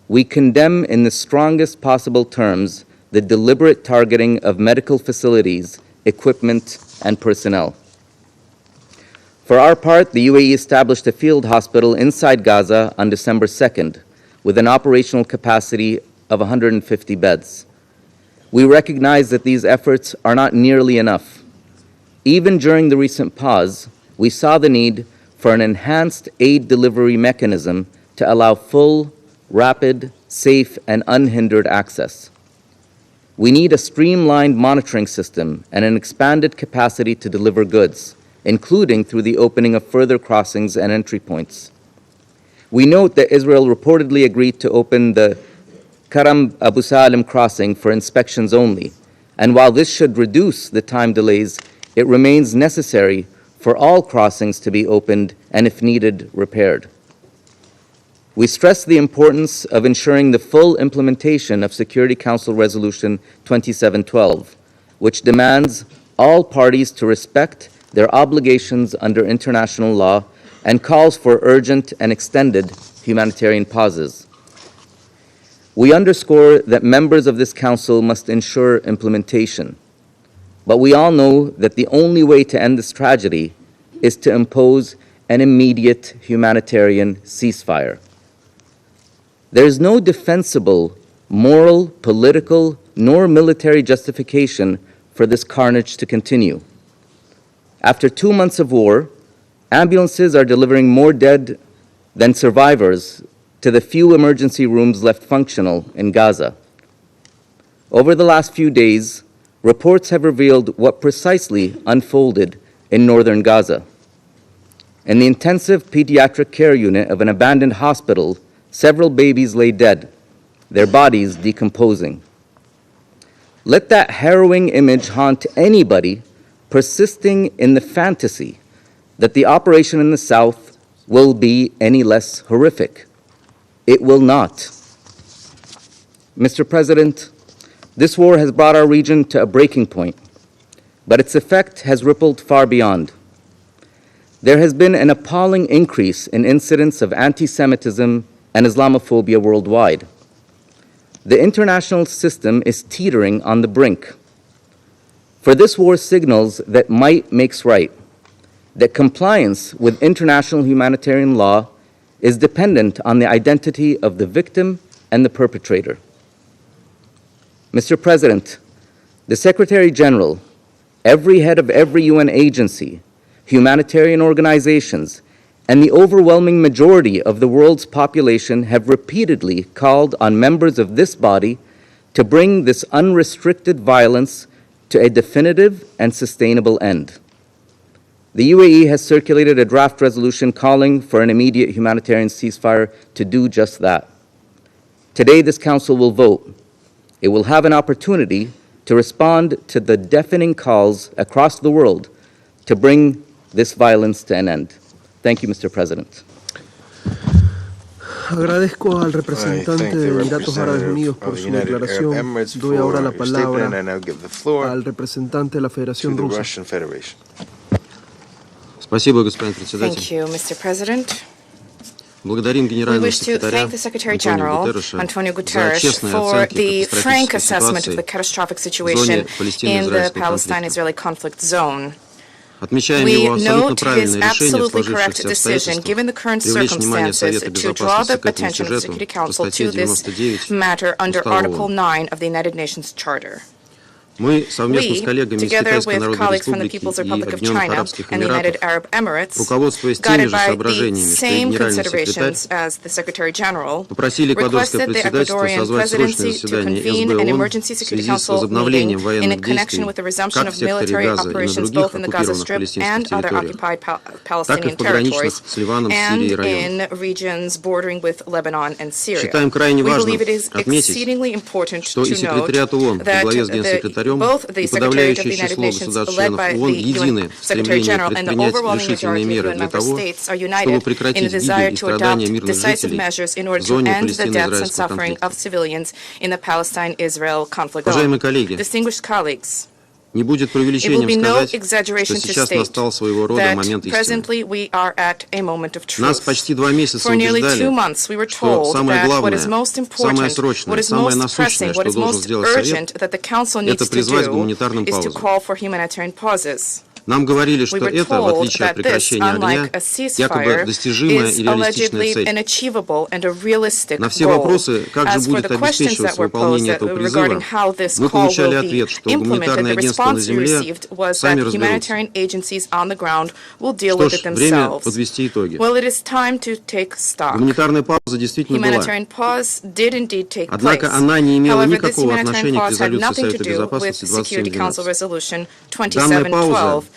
We condemn in the strongest possible terms the deliberate targeting of medical facilities, equipment, and personnel. For our part, the UAE established a field hospital inside Gaza on December 2nd, with an operational capacity of 150 beds. We recognize that these efforts are not nearly enough. Even during the recent pause, we saw the need for an enhanced aid delivery mechanism to allow full, rapid, safe, and unhindered access. We need a streamlined monitoring system and an expanded capacity to deliver goods, including through the opening of further crossings and entry points. We note that Israel reportedly agreed to open the Karam Abu Salim crossing for inspections only, and while this should reduce the time delays, it remains necessary for all crossings to be opened and, if needed, repaired. we stress the importance of ensuring the full implementation of Security Council Resolution 2712, which demands all parties to respect their obligations under international law and calls for urgent and extended humanitarian pauses. We underscore that members of this Council must ensure implementation, but we all know that the only way to end this tragedy is to impose an immediate humanitarian ceasefire. There is no defensible, moral, political, nor military justification for this carnage to continue. After 2 months of war, ambulances are delivering more dead than survivors to the few emergency rooms left functional in Gaza. Over the last few days, reports have revealed what precisely unfolded in northern Gaza. In the intensive pediatric care unit of an abandoned hospital, several babies lay dead, their bodies decomposing. Let that harrowing image haunt anybody persisting in the fantasy that the operation in the south will be any less horrific. It will not. Mr. President, this war has brought our region to a breaking point, but its effect has rippled far beyond. There has been an appalling increase in incidents of anti-Semitism and Islamophobia worldwide. The international system is teetering on the brink. For this war signals that might makes right, that compliance with international humanitarian law is dependent on the identity of the victim and the perpetrator. Mr. President, the Secretary General, every head of every UN agency, humanitarian organizations, and the overwhelming majority of the world's population have repeatedly called on members of this body to bring this unrestricted violence to a definitive and sustainable end. The UAE has circulated a draft resolution calling for an immediate humanitarian ceasefire to do just that. Today, this Council will vote. It will have an opportunity to respond to the deafening calls across the world to bring this violence to an end. Thank you, Mr. President. Agradezco al representante de Emiratos Árabes Unidos por su declaración. Doy ahora la palabra al representante de la Federación Rusa. Спасибо, господин председатель. Thank you, Mr. President. Благодарим We генерального wish to секретаря thank the Secretary General, Antonio Guterres, for the frank assessment of the catastrophic situation in the Palestine-Israeli conflict zone. We note his absolutely correct decision, given the current circumstances, to draw the attention of the Security Council to this matter under Article 9 of the United Nations Charter. We, together with colleagues from the People's Republic of China and the United Arab Emirates, guided by the same considerations as the Secretary General, requested the Ecuadorian presidency to convene an emergency Security Council meeting in connection with the resumption of military operations both in the Gaza Strip and other occupied Palestinian territories, and in regions bordering with Lebanon and Syria. We believe it is exceedingly important to note that both the Secretariat of the United Nations, led by the UN Secretary General, and the overwhelming majority of UN member states are united in the desire to adopt decisive measures in order to end the deaths and suffering of civilians in the Palestine-Israel conflict zone. Distinguished colleagues, it will be no exaggeration to state that presently we are at a moment of truth. For nearly 2 months, we were told that what is most important, what is most pressing, what is most urgent that the Council needs to do is to call for humanitarian pauses. Нам говорили, что We were это, в told отличие от that this, прекращения огня, unlike a якобы ceasefire, достижимая is и реалистичная allegedly цель. an achievable and a realistic На все goal. вопросы, как же As for будет the questions that обеспечиваться were posed выполнение этого regarding призыва, how this мы call получали will be ответ, что implemented, гуманитарные the агентства на response we земле received was сами that разберутся. humanitarian agencies on the ground will deal Что with ж, it время themselves. подвести итоги. Well, it is time to take stock. Гуманитарная пауза действительно была. Humanitarian pause did indeed take place. Однако она не имела However, this никакого humanitarian отношения к pause had резолюции nothing to Совета do with Безопасности Security Council 2712. Resolution Данная пауза 2712,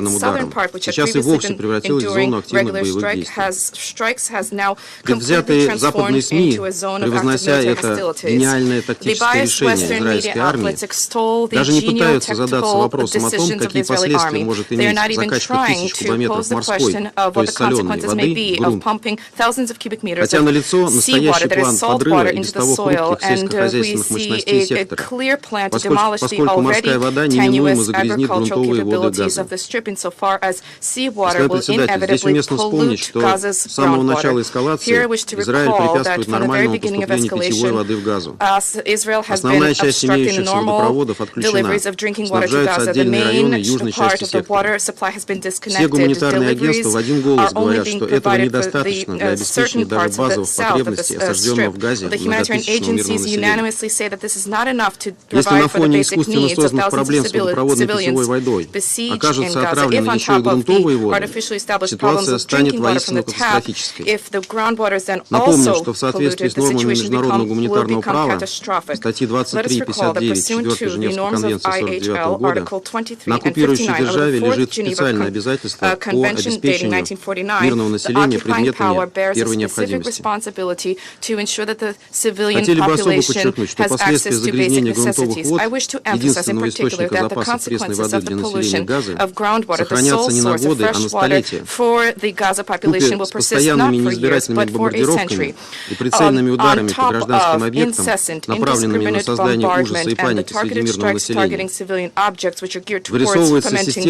регулярным ударам, сейчас и вовсе превратилась в зону активных боевых действий. Предвзятые западные СМИ, превознося это гениальное тактическое решение израильской армии, даже не пытаются задаться вопросом о том, какие последствия может иметь закачка тысяч кубометров морской, то есть соленой воды, в грунт. Хотя налицо настоящий план подрыва и без того хрупких сельскохозяйственных мощностей сектора, поскольку морская вода неминуемо загрязнит грунтовые воды Газы. Господин председатель, здесь уместно вспомнить, что с самого начала эскалации Израиль препятствует нормальному поступлению питьевой воды в Газу. Основная часть имеющихся водопроводов отключена, снабжаются отдельные районы южной части сектора. Все гуманитарные агентства в один голос говорят, что provided for the certain parts of the south of the Strip. The humanitarian agencies unanimously say that this is not enough to provide for the basic needs of thousands of civilians besieged in Gaza. If on top of the artificially established problems of drinking water from the tap, if the groundwater is then also polluted, the situation will become catastrophic. Let us recall that pursuant to the norms of IHL, Article 23 and 59 of the Fourth Geneva Convention dating 1949, the occupying power bears a specific responsibility to ensure that the civilian population has access to basic necessities. I wish to emphasize in particular that the consequences of the pollution of groundwater, the sole source of fresh water for the Gaza population, will persist not for years, but for a century. On top of incessant, indiscriminate bombardment and the targeted strikes targeting civilian objects, which are geared towards fomenting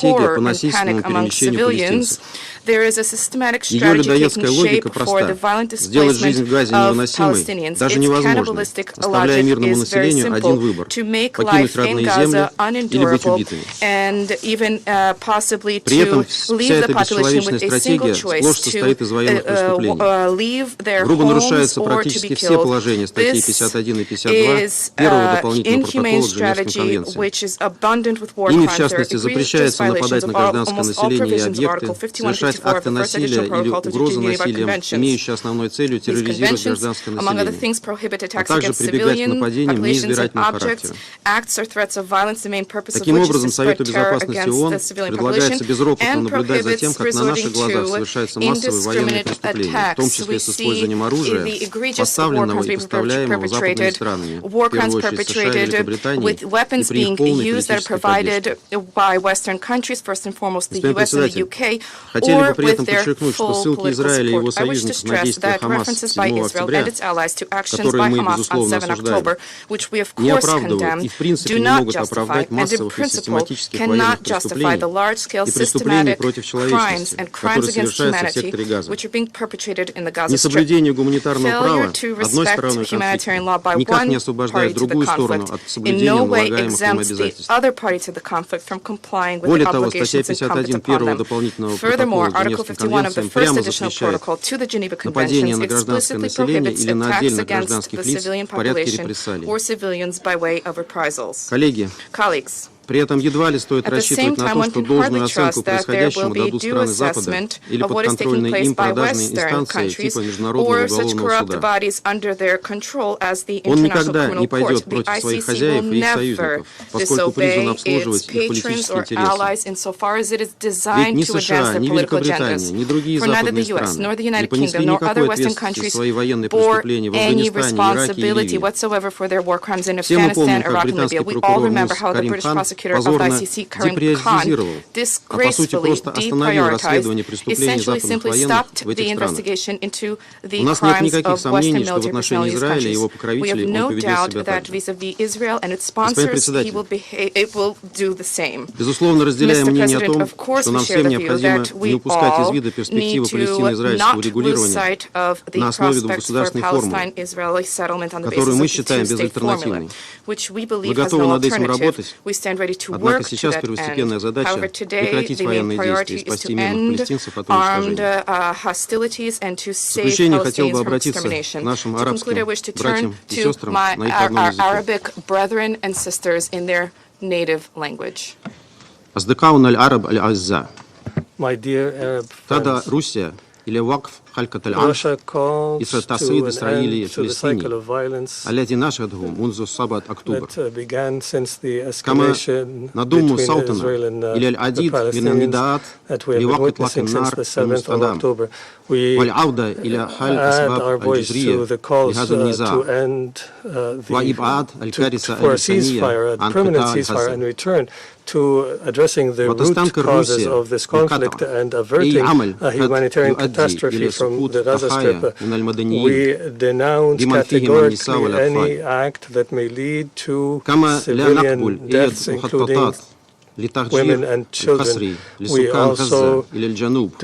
horror and panic among civilians, there is a systematic strategy taking shape for the violent displacement of Palestinians. Its cannibalistic logic is very simple: to make life in Gaza unendurable and even possibly to leave the population with a single choice: to leave their homes or to be killed. This is inhumane strategy which is abundant with war crimes. There are egregious violations of almost all provisions of Article 51 and 54 of the First Additional Protocol to the Geneva Conventions. These conventions, among other things, prohibit attacks against civilian populations and objects, acts or threats of violence, the main purpose of which is to spread terror against the civilian population, and prohibits resorting to indiscriminate attacks. We see the egregious war crimes being perpetrated, with weapons being used that are provided by Western countries, first and foremost the US and the UK, or with their full political support. I wish to stress that references by Israel and its allies to actions by Hamas on 7 October, which we of course condemn, do not justify and in principle cannot justify the large-scale systematic crimes and crimes against humanity which are being perpetrated in the Gaza Strip. Failure to respect humanitarian law by one party to the conflict in no way exempts the other party to the conflict from complying with the obligations incumbent upon them. Furthermore, Article 51 of the First Additional Protocol to the Geneva Conventions explicitly prohibits attacks against the civilian population or civilians by way of reprisals. Colleagues, at the same time, one can hardly trust that there will be due assessment of what is taking place by Western countries or such corrupt bodies under their control as the International Criminal Court. The ICC will never disobey its patrons or allies insofar as it is designed to advance their political agendas. For neither the US nor the United Kingdom nor other Western countries bore any responsibility whatsoever for their war crimes in Afghanistan, Iraq, and Libya. We all remember how the British prosecutor of the ICC, Karim Khan, disgracefully deprioritized, essentially simply stopped the investigation into the crimes of Western military personnel in these countries. We have no doubt that vis-a-vis Israel and its sponsors, it will do the same. Mr. President, of course we share the view that we all need to not lose sight of the prospects for Palestine-Israeli settlement on the basis of the two-state formula, which we believe has no alternative. We stand ready to work to that end. However, today the main priority is to end armed hostilities and to save Palestinians from extermination. To conclude, I wish to turn to our Arabic brethren and sisters in their native language. My dear Arab friends, Russia calls to an end to the cycle of violence that began since the escalation between Israel and the Palestinians that we have been witnessing since the 7th of October. We add our voice to the calls to end for a ceasefire, a permanent ceasefire, and return to addressing the root causes of this conflict and averting a humanitarian catastrophe from the Gaza Strip. We denounce categorically any act that may lead to civilian deaths, including women and children. We also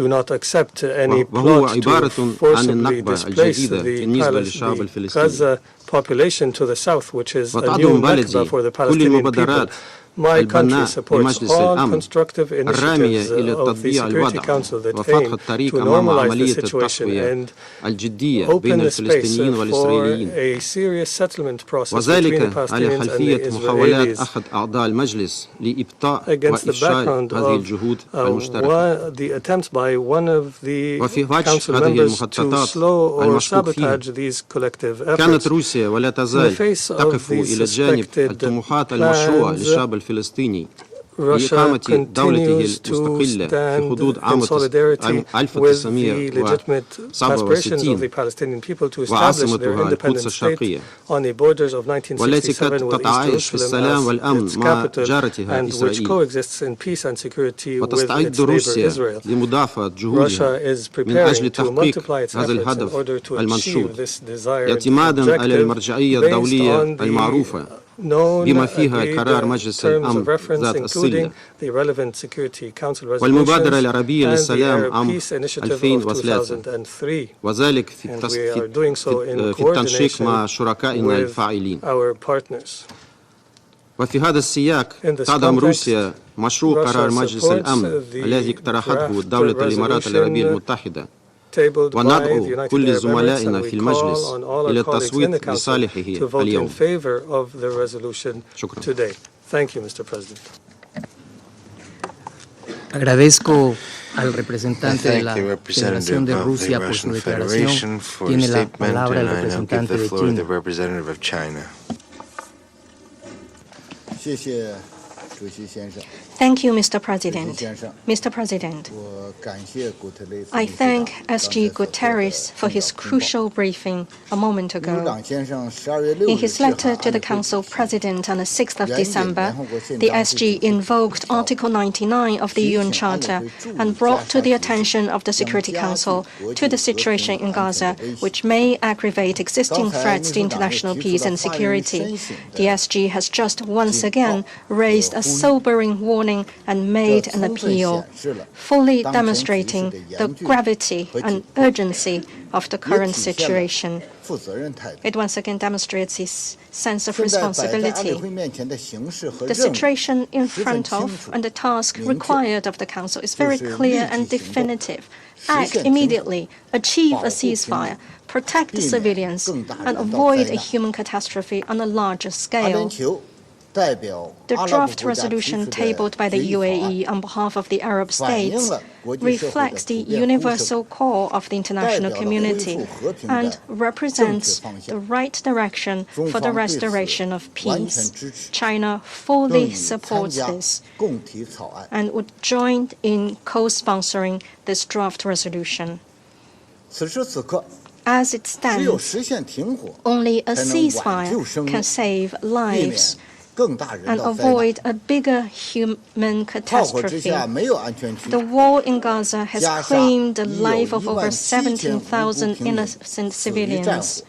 do not accept any plot to forcibly displace the Gaza population to the south, which is a new Nakba for the Palestinian people. My country supports all constructive initiatives of the Security Council that aim to normalize the situation and open the space for a serious settlement process between the Palestinians and the Israelis against the background of the attempts by one of the Council members to slow or sabotage these collective efforts. In the face of these suspected plans, Russia continues to stand in solidarity with the legitimate aspirations of the Palestinian people to establish their independent state on the borders of 1967 with East Jerusalem as its capital, and which coexists in peace and security with its neighbor Israel. Russia is preparing to multiply its efforts in order to achieve this desired objective based on the known agreed terms of reference, including the relevant Security Council resolutions and the Arab Peace Initiative of 2003. And we are doing so in coordination with our partners. وفي هذا السياق تدعم روسيا مشروع قرار مجلس الأمن الذي اقترحته دولة الإمارات العربية المتحدة وندعو كل زملائنا في المجلس إلى التصويت لصالحه اليوم. شكرا. Thank you, Mr. President. Agradezco al representante de la Federación de Rusia por su declaración. Tiene la palabra el representante de China. Thank you, Mr. President. Mr. President, I thank SG Guterres for his crucial briefing a moment ago. In his letter to the Council President on the 6th of December, the SG invoked Article 99 of the UN Charter and brought to the attention of the Security Council to the situation in Gaza, which may aggravate existing threats to international peace and security. The SG has just once again raised a sobering warning and made an appeal, fully demonstrating the gravity and urgency of the current situation. It once again demonstrates its sense of responsibility. The situation in front of and the task required of the Council is very clear and definitive. Act immediately, achieve a ceasefire, protect the civilians, and avoid a human catastrophe on a larger scale. The draft resolution tabled by the UAE on behalf of the Arab states reflects the universal call of the international community and represents the right direction for the restoration of peace. China fully supports this and would join in co-sponsoring this draft resolution. As it stands, only a ceasefire can save lives and avoid a bigger human catastrophe. The war in Gaza has claimed the life of over 17,000 innocent civilians.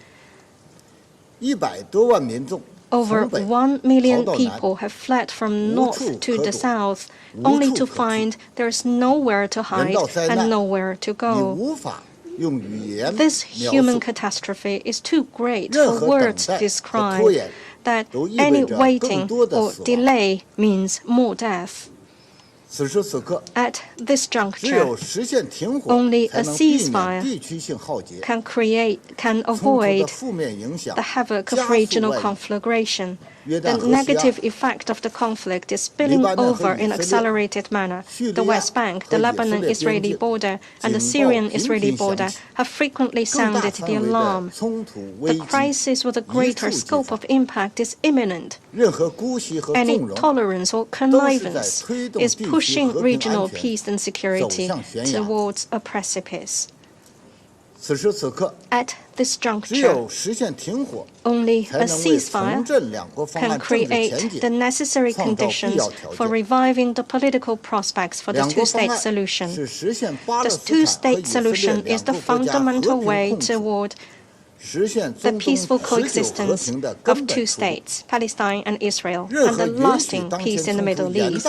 Over 1 million people have fled from north to the south, only to find there's nowhere to hide and nowhere to go. This human catastrophe is too great for words to describe, that any waiting or delay means more death. At this juncture, only a ceasefire can avoid the havoc of regional conflagration. The negative effect of the conflict is spilling over in accelerated manner. The West Bank, the Lebanon-Israeli border, and the Syrian-Israeli border have frequently sounded the alarm. The crisis with a greater scope of impact is imminent. Any tolerance or connivance is pushing regional peace and security towards a precipice. At this juncture, only a ceasefire can create the necessary conditions for reviving the political prospects for the two-state solution. The two-state solution is the fundamental way toward the peaceful coexistence of two states, Palestine and Israel, and the lasting peace in the Middle East.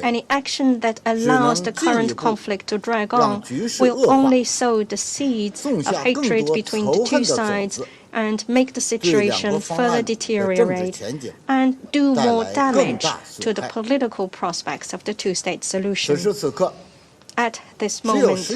Any action that allows the current conflict to drag on will only sow the seeds of hatred between the two sides and make the situation further deteriorate and do more damage to the political prospects of the two-state solution. At this moment,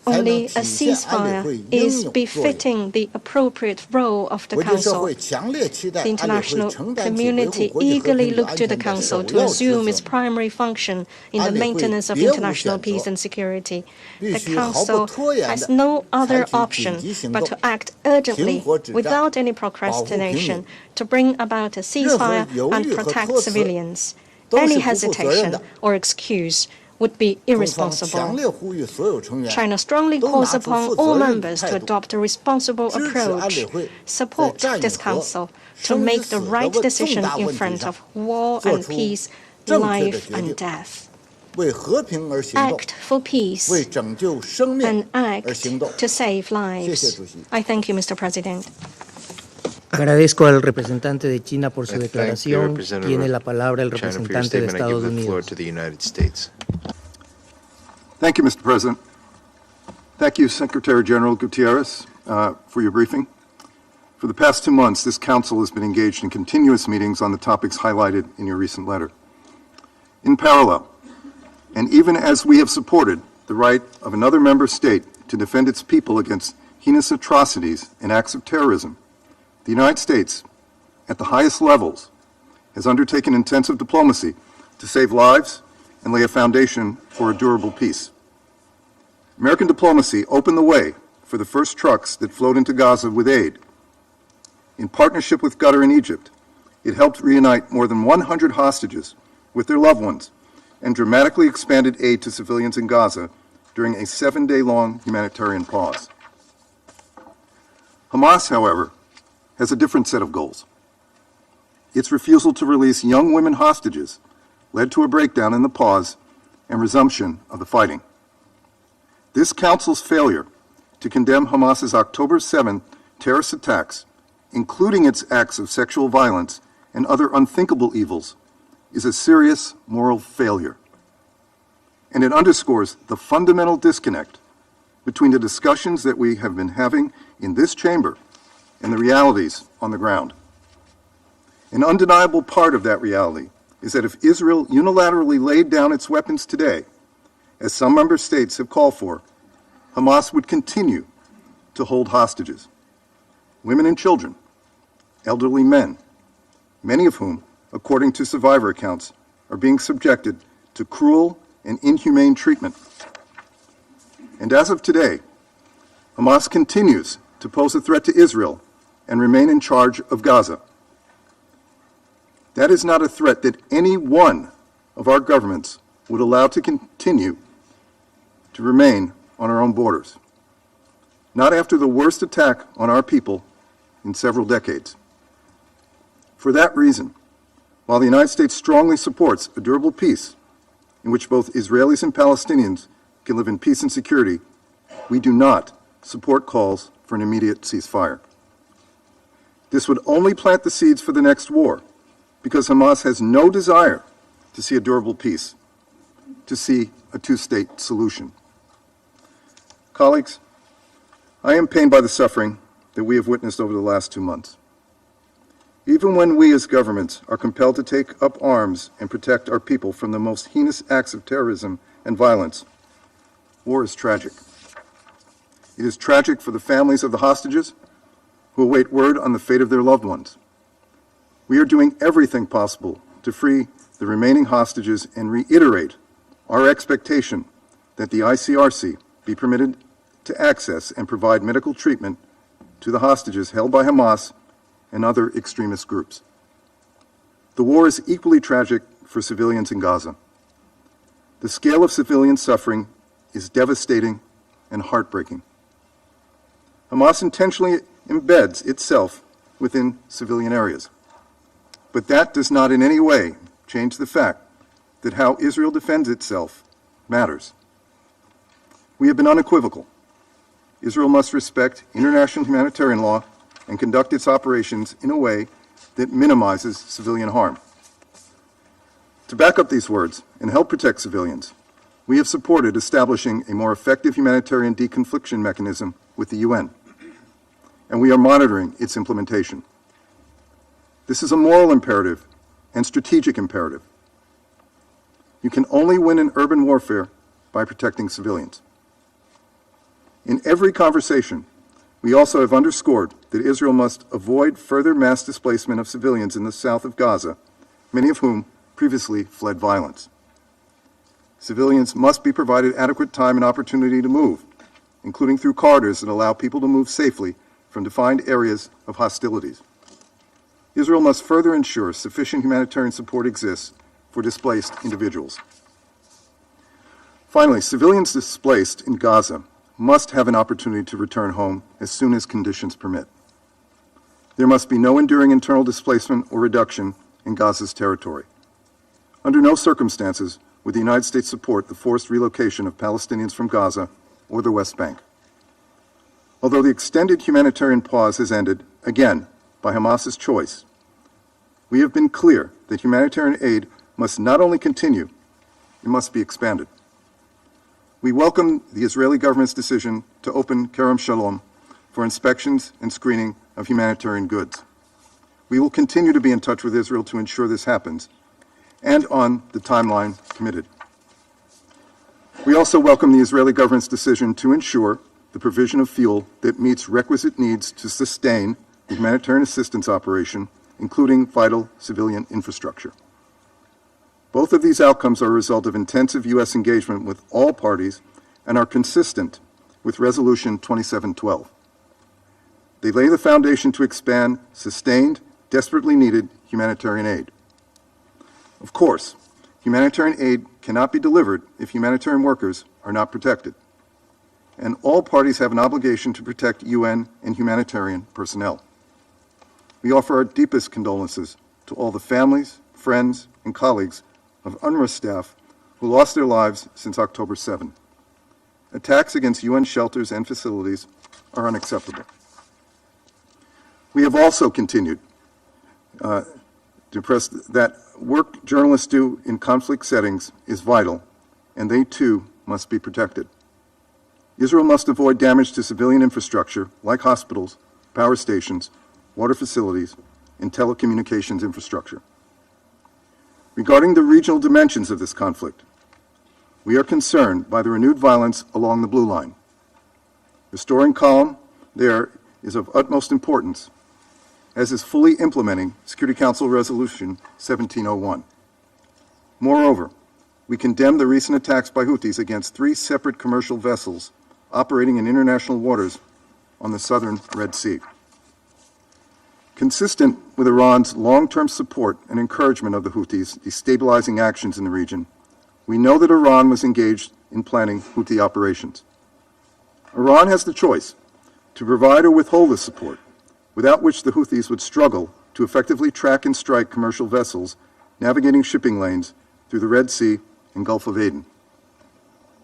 only a ceasefire is befitting the appropriate role of the Council. The international community eagerly looked to the Council to assume its primary function in the maintenance of international peace and security. The Council has no other option but to act urgently, without any procrastination, to bring about a ceasefire and protect civilians. Any hesitation or excuse would be irresponsible. China strongly calls upon all members to adopt a responsible approach, support this Council to make the right decision in front of war and peace, life and death. Act for peace and act to save lives. I thank you, Mr. President. Agradezco al representante de China por su declaración. Tiene la palabra el representante de Estados Unidos. Thank you, Mr. President. Thank you, Secretary General Guterres, for your briefing. For the past 2 months, this Council has been engaged in continuous meetings on the topics highlighted in your recent letter. In parallel, and even as we have supported the right of another member state to defend its people against heinous atrocities and acts of terrorism, the United States, at the highest levels, has undertaken intensive diplomacy to save lives and lay a foundation for a durable peace. American diplomacy opened the way for the first trucks that flowed into Gaza with aid. In partnership with Qatar and Egypt, it helped reunite more than 100 hostages with their loved ones and dramatically expanded aid to civilians in Gaza during a 7-day-long humanitarian pause. Hamas, however, has a different set of goals. Its refusal to release young women hostages led to a breakdown in the pause and resumption of the fighting. This Council's failure to condemn Hamas's October 7 terrorist attacks, including its acts of sexual violence and other unthinkable evils, is a serious moral failure. And it underscores the fundamental disconnect between the discussions that we have been having in this chamber and the realities on the ground. An undeniable part of that reality is that if Israel unilaterally laid down its weapons today, as some member states have called for, Hamas would continue to hold hostages, women and children, elderly men, many of whom, according to survivor accounts, are being subjected to cruel and inhumane treatment. And as of today, Hamas continues to pose a threat to Israel and remain in charge of Gaza. That is not a threat that any one of our governments would allow to continue to remain on our own borders. Not after the worst attack on our people in several decades. For that reason, while the United States strongly supports a durable peace in which both Israelis and Palestinians can live in peace and security, we do not support calls for an immediate ceasefire. This would only plant the seeds for the next war, because Hamas has no desire to see a durable peace, to see a two-state solution. Colleagues, I am pained by the suffering that we have witnessed over the last 2 months. Even when we as governments are compelled to take up arms and protect our people from the most heinous acts of terrorism and violence, war is tragic. It is tragic for the families of the hostages who await word on the fate of their loved ones. We are doing everything possible to free the remaining hostages and reiterate our expectation that the ICRC be permitted to access and provide medical treatment to the hostages held by Hamas and other extremist groups. The war is equally tragic for civilians in Gaza. The scale of civilian suffering is devastating and heartbreaking. Hamas intentionally embeds itself within civilian areas. But that does not in any way change the fact that how Israel defends itself matters. We have been unequivocal. Israel must respect international humanitarian law and conduct its operations in a way that minimizes civilian harm. To back up these words and help protect civilians, we have supported establishing a more effective humanitarian deconfliction mechanism with the UN. and we are monitoring its implementation. This is a moral imperative and strategic imperative. You can only win in urban warfare by protecting civilians. In every conversation, we also have underscored that Israel must avoid further mass displacement of civilians in the south of Gaza, many of whom previously fled violence. Civilians must be provided adequate time and opportunity to move, including through corridors that allow people to move safely from defined areas of hostilities. Israel must further ensure sufficient humanitarian support exists for displaced individuals. Finally, civilians displaced in Gaza must have an opportunity to return home as soon as conditions permit. There must be no enduring internal displacement or reduction in Gaza's territory. Under no circumstances would the United States support the forced relocation of Palestinians from Gaza or the West Bank. Although the extended humanitarian pause has ended, again, by Hamas's choice, we have been clear that humanitarian aid must not only continue, it must be expanded. We welcome the Israeli government's decision to open Kerem Shalom for inspections and screening of humanitarian goods. We will continue to be in touch with Israel to ensure this happens, and on the timeline committed. We also welcome the Israeli government's decision to ensure the provision of fuel that meets requisite needs to sustain the humanitarian assistance operation, including vital civilian infrastructure. Both of these outcomes are a result of intensive U.S. engagement with all parties and are consistent with Resolution 2712. They lay the foundation to expand sustained, desperately needed humanitarian aid. Of course, humanitarian aid cannot be delivered if humanitarian workers are not protected, and all parties have an obligation to protect UN and humanitarian personnel. We offer our deepest condolences to all the families, friends, and colleagues of UNRWA staff who lost their lives since October 7. Attacks against UN shelters and facilities are unacceptable. We have also continued to press that work journalists do in conflict settings is vital, and they too must be protected. Israel must avoid damage to civilian infrastructure like hospitals, power stations, water facilities, and telecommunications infrastructure. Regarding the regional dimensions of this conflict, we are concerned by the renewed violence along the Blue Line. Restoring calm there is of utmost importance, as is fully implementing Security Council Resolution 1701. Moreover, we condemn the recent attacks by Houthis against 3 separate commercial vessels operating in international waters on the southern Red Sea. Consistent with Iran's long-term support and encouragement of the Houthis' destabilizing actions in the region, we know that Iran was engaged in planning Houthi operations. Iran has the choice to provide or withhold this support, without which the Houthis would struggle to effectively track and strike commercial vessels navigating shipping lanes through the Red Sea and Gulf of Aden.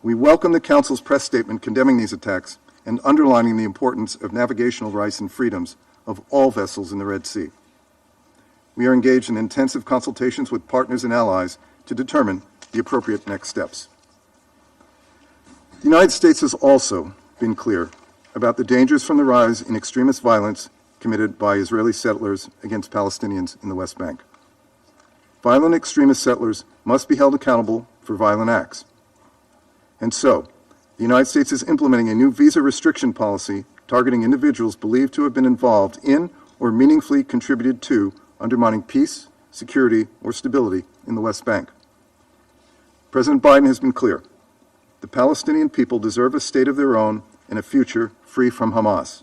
We welcome the Council's press statement condemning these attacks and underlining the importance of navigational rights and freedoms of all vessels in the Red Sea. We are engaged in intensive consultations with partners and allies to determine the appropriate next steps. The United States has also been clear about the dangers from the rise in extremist violence committed by Israeli settlers against Palestinians in the West Bank. Violent extremist settlers must be held accountable for violent acts. And so, the United States is implementing a new visa restriction policy targeting individuals believed to have been involved in or meaningfully contributed to undermining peace, security, or stability in the West Bank. President Biden has been clear. The Palestinian people deserve a state of their own and a future free from Hamas.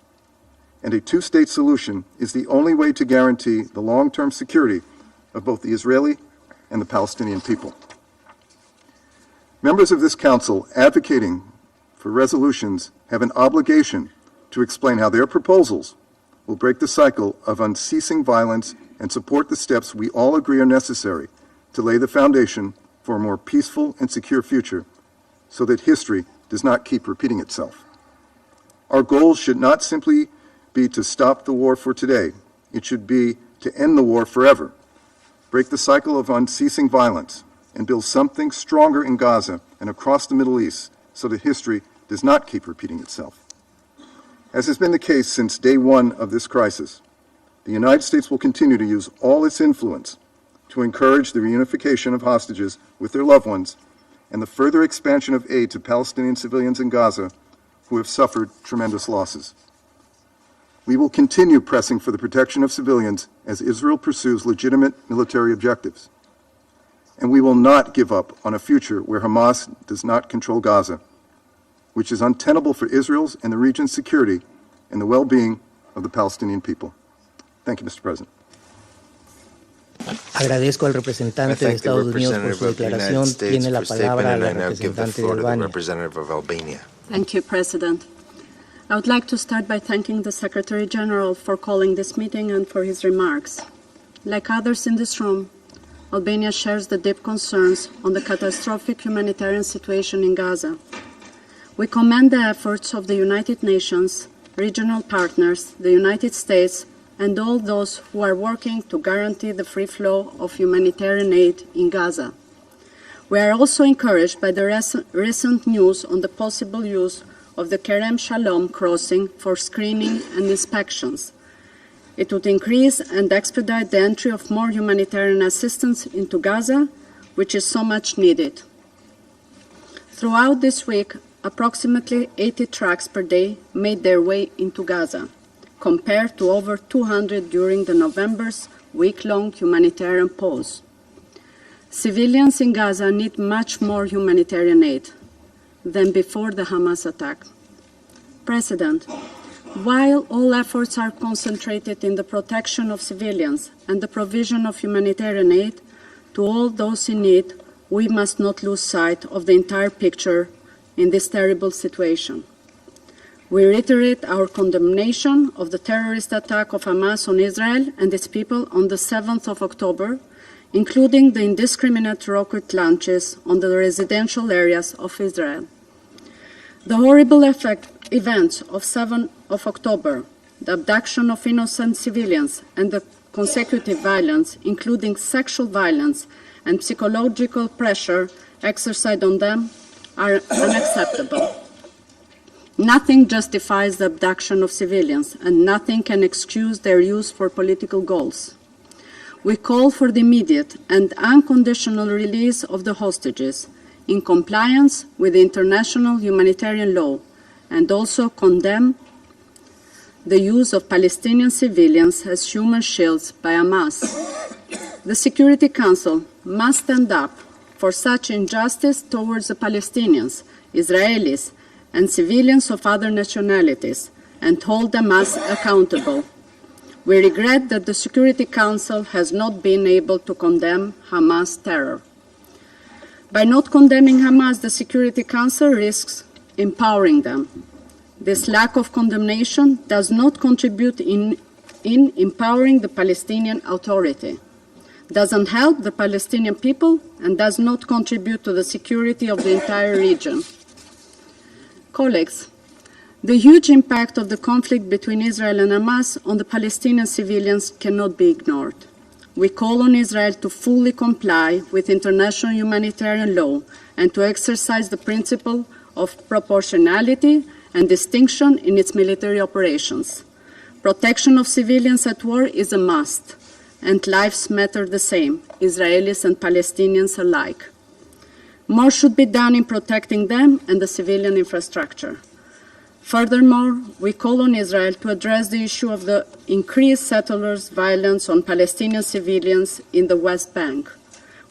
And a two-state solution is the only way to guarantee the long-term security of both the Israeli and the Palestinian people. Members of this council advocating for resolutions have an obligation to explain how their proposals will break the cycle of unceasing violence and support the steps we all agree are necessary to lay the foundation for a more peaceful and secure future so that history does not keep repeating itself. Our goal should not simply be to stop the war for today. It should be to end the war forever, break the cycle of unceasing violence, and build something stronger in Gaza and across the Middle East so that history does not keep repeating itself. As has been the case since day one of this crisis, the United States will continue to use all its influence to encourage the reunification of hostages with their loved ones and the further expansion of aid to Palestinian civilians in Gaza who have suffered tremendous losses. We will continue pressing for the protection of civilians as Israel pursues legitimate military objectives. And we will not give up on a future where Hamas does not control Gaza, which is untenable for Israel's and the region's security and the well-being of the Palestinian people. Thank you, Mr. President. Agradezco al representante de Estados Unidos por su declaración. Tiene la palabra la representante de Albania. Thank you, President. I would like to start by thanking the Secretary General for calling this meeting and for his remarks. Like others in this room, Albania shares the deep concerns on the catastrophic humanitarian situation in Gaza. We commend the efforts of the United Nations, regional partners, the United States, and all those who are working to guarantee the free flow of humanitarian aid in Gaza. We are also encouraged by the recent news on the possible use of the Kerem Shalom crossing for screening and inspections. It would increase and expedite the entry of more humanitarian assistance into Gaza, which is so much needed. Throughout this week, approximately 80 trucks per day made their way into Gaza, compared to over 200 during the November's week-long humanitarian pause. Civilians in Gaza need much more humanitarian aid than before the Hamas attack. President, while all efforts are concentrated in the protection of civilians and the provision of humanitarian aid to all those in need, we must not lose sight of the entire picture in this terrible situation. We reiterate our condemnation of the terrorist attack of Hamas on Israel and its people on the 7th of October, including the indiscriminate rocket launches on the residential areas of Israel. The horrible events of 7th of October, the abduction of innocent civilians and the consecutive violence, including sexual violence and psychological pressure exercised on them, are unacceptable. Nothing justifies the abduction of civilians, and nothing can excuse their use for political goals. We call for the immediate and unconditional release of the hostages in compliance with international humanitarian law, and also condemn the use of Palestinian civilians as human shields by Hamas. The Security Council must stand up for such injustice towards the Palestinians, Israelis, and civilians of other nationalities, and hold Hamas accountable. We regret that the Security Council has not been able to condemn Hamas terror. By not condemning Hamas, the Security Council risks empowering them. This lack of condemnation does not contribute in empowering the Palestinian Authority, doesn't help the Palestinian people, and does not contribute to the security of the entire region. Colleagues, the huge impact of the conflict between Israel and Hamas on the Palestinian civilians cannot be ignored. We call on Israel to fully comply with international humanitarian law and to exercise the principle of proportionality and distinction in its military operations. Protection of civilians at war is a must, and lives matter the same, Israelis and Palestinians alike. More should be done in protecting them and the civilian infrastructure. Furthermore, we call on Israel to address the issue of the increased settlers' violence on Palestinian civilians in the West Bank.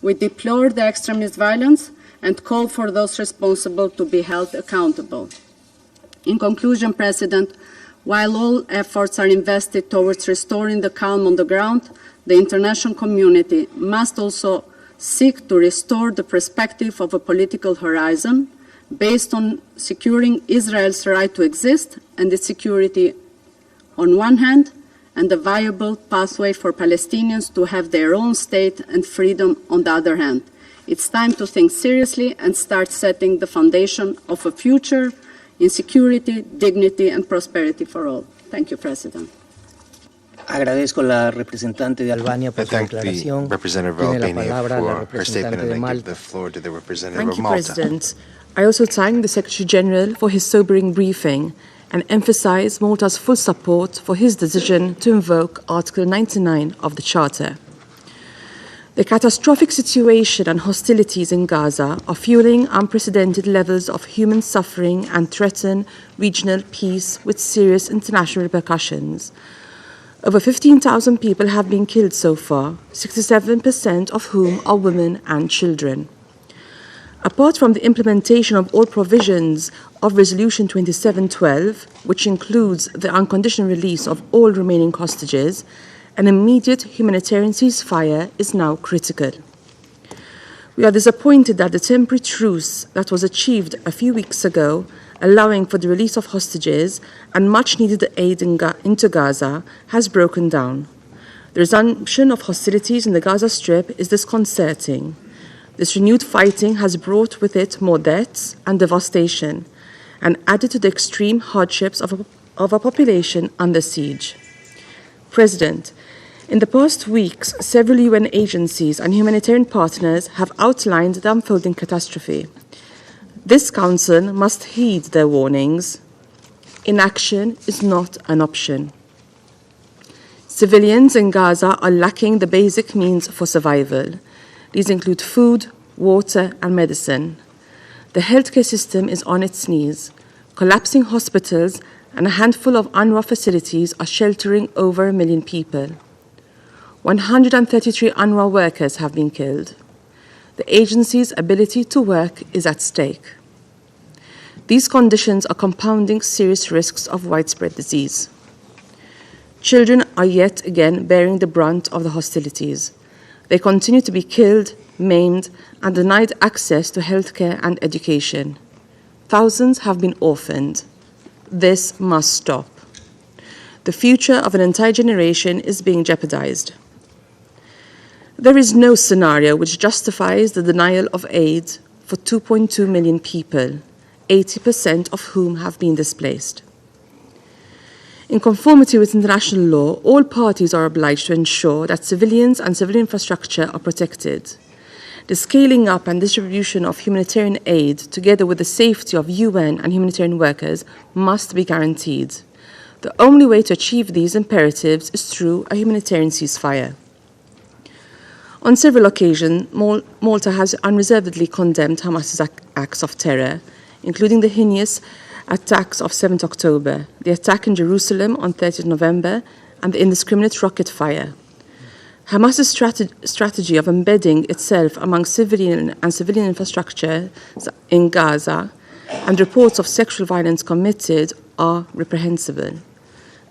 We deplore the extremist violence and call for those responsible to be held accountable. In conclusion, President, while all efforts are invested towards restoring the calm on the ground, the international community must also seek to restore the perspective of a political horizon based on securing Israel's right to exist and its security on one hand, and a viable pathway for Palestinians to have their own state and freedom on the other hand. It's time to think seriously and start setting the foundation of a future in security, dignity, and prosperity for all. Thank you, President. Agradezco a la representante de Albania por su declaración. Tiene la palabra la representante de Malta. Thank you, President. I also thank the Secretary General for his sobering briefing and emphasize Malta's full support for his decision to invoke Article 99 of the Charter. The catastrophic situation and hostilities in Gaza are fueling unprecedented levels of human suffering and threaten regional peace with serious international repercussions. Over 15,000 people have been killed so far, 67% of whom are women and children. Apart from the implementation of all provisions of Resolution 2712, which includes the unconditional release of all remaining hostages, an immediate humanitarian ceasefire is now critical. We are disappointed that the temporary truce that was achieved a few weeks ago, allowing for the release of hostages and much-needed aid into Gaza, has broken down. The resumption of hostilities in the Gaza Strip is disconcerting. This renewed fighting has brought with it more deaths and devastation, and added to the extreme hardships of a population under siege. President, in the past weeks, several UN agencies and humanitarian partners have outlined the unfolding catastrophe. This Council must heed their warnings. Inaction is not an option. Civilians in Gaza are lacking the basic means for survival. These include food, water, and medicine. The healthcare system is on its knees. Collapsing hospitals and a handful of UNRWA facilities are sheltering over 1 million people. 133 UNRWA workers have been killed. The agency's ability to work is at stake. These conditions are compounding serious risks of widespread disease. Children are yet again bearing the brunt of the hostilities. They continue to be killed, maimed, and denied access to healthcare and education. Thousands have been orphaned. This must stop. The future of an entire generation is being jeopardized. There is no scenario which justifies the denial of aid for 2.2 million people, 80% of whom have been displaced. In conformity with international law, all parties are obliged to ensure that civilians and civilian infrastructure are protected. The scaling up and distribution of humanitarian aid, together with the safety of UN and humanitarian workers, must be guaranteed. The only way to achieve these imperatives is through a humanitarian ceasefire. On several occasions, Malta has unreservedly condemned Hamas's acts of terror, including the heinous attacks of 7th October, the attack in Jerusalem on 30th November, and the indiscriminate rocket fire. Hamas's strategy of embedding itself among civilian infrastructure in Gaza and reports of sexual violence committed are reprehensible.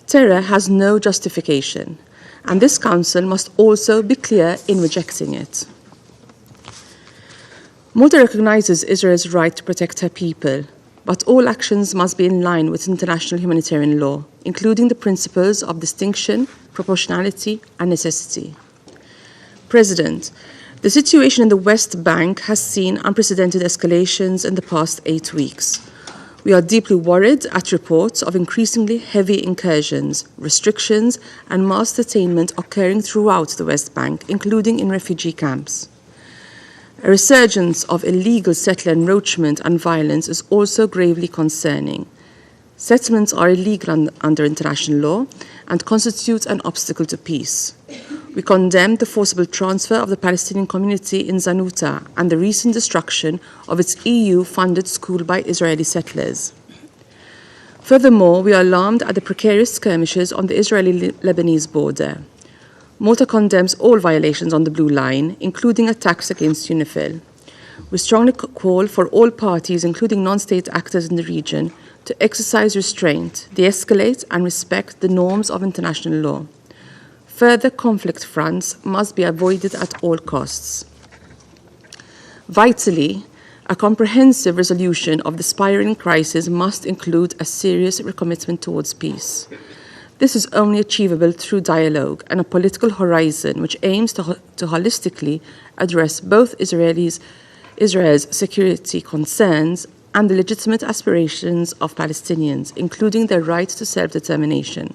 Terror has no justification, and this Council must also be clear in rejecting it. Malta recognizes Israel's right to protect her people, but all actions must be in line with international humanitarian law, including the principles of distinction, proportionality, and necessity. President, the situation in the West Bank has seen unprecedented escalations in the past 8 weeks. We are deeply worried at reports of increasingly heavy incursions, restrictions, and mass detainment occurring throughout the West Bank, including in refugee camps. A resurgence of illegal settler encroachment and violence is also gravely concerning. Settlements are illegal under international law and constitute an obstacle to peace. We condemn the forcible transfer of the Palestinian community in Zanuta and the recent destruction of its EU-funded school by Israeli settlers. Furthermore, we are alarmed at the precarious skirmishes on the Israeli-Lebanese border. Malta condemns all violations on the Blue Line, including attacks against UNIFIL. We strongly call for all parties, including non-state actors in the region, to exercise restraint, de-escalate, and respect the norms of international law. Further conflict fronts must be avoided at all costs. Vitally, a comprehensive resolution of the spiraling crisis must include a serious recommitment towards peace. This is only achievable through dialogue and a political horizon which aims to holistically address both Israel's security concerns and the legitimate aspirations of Palestinians, including their right to self-determination.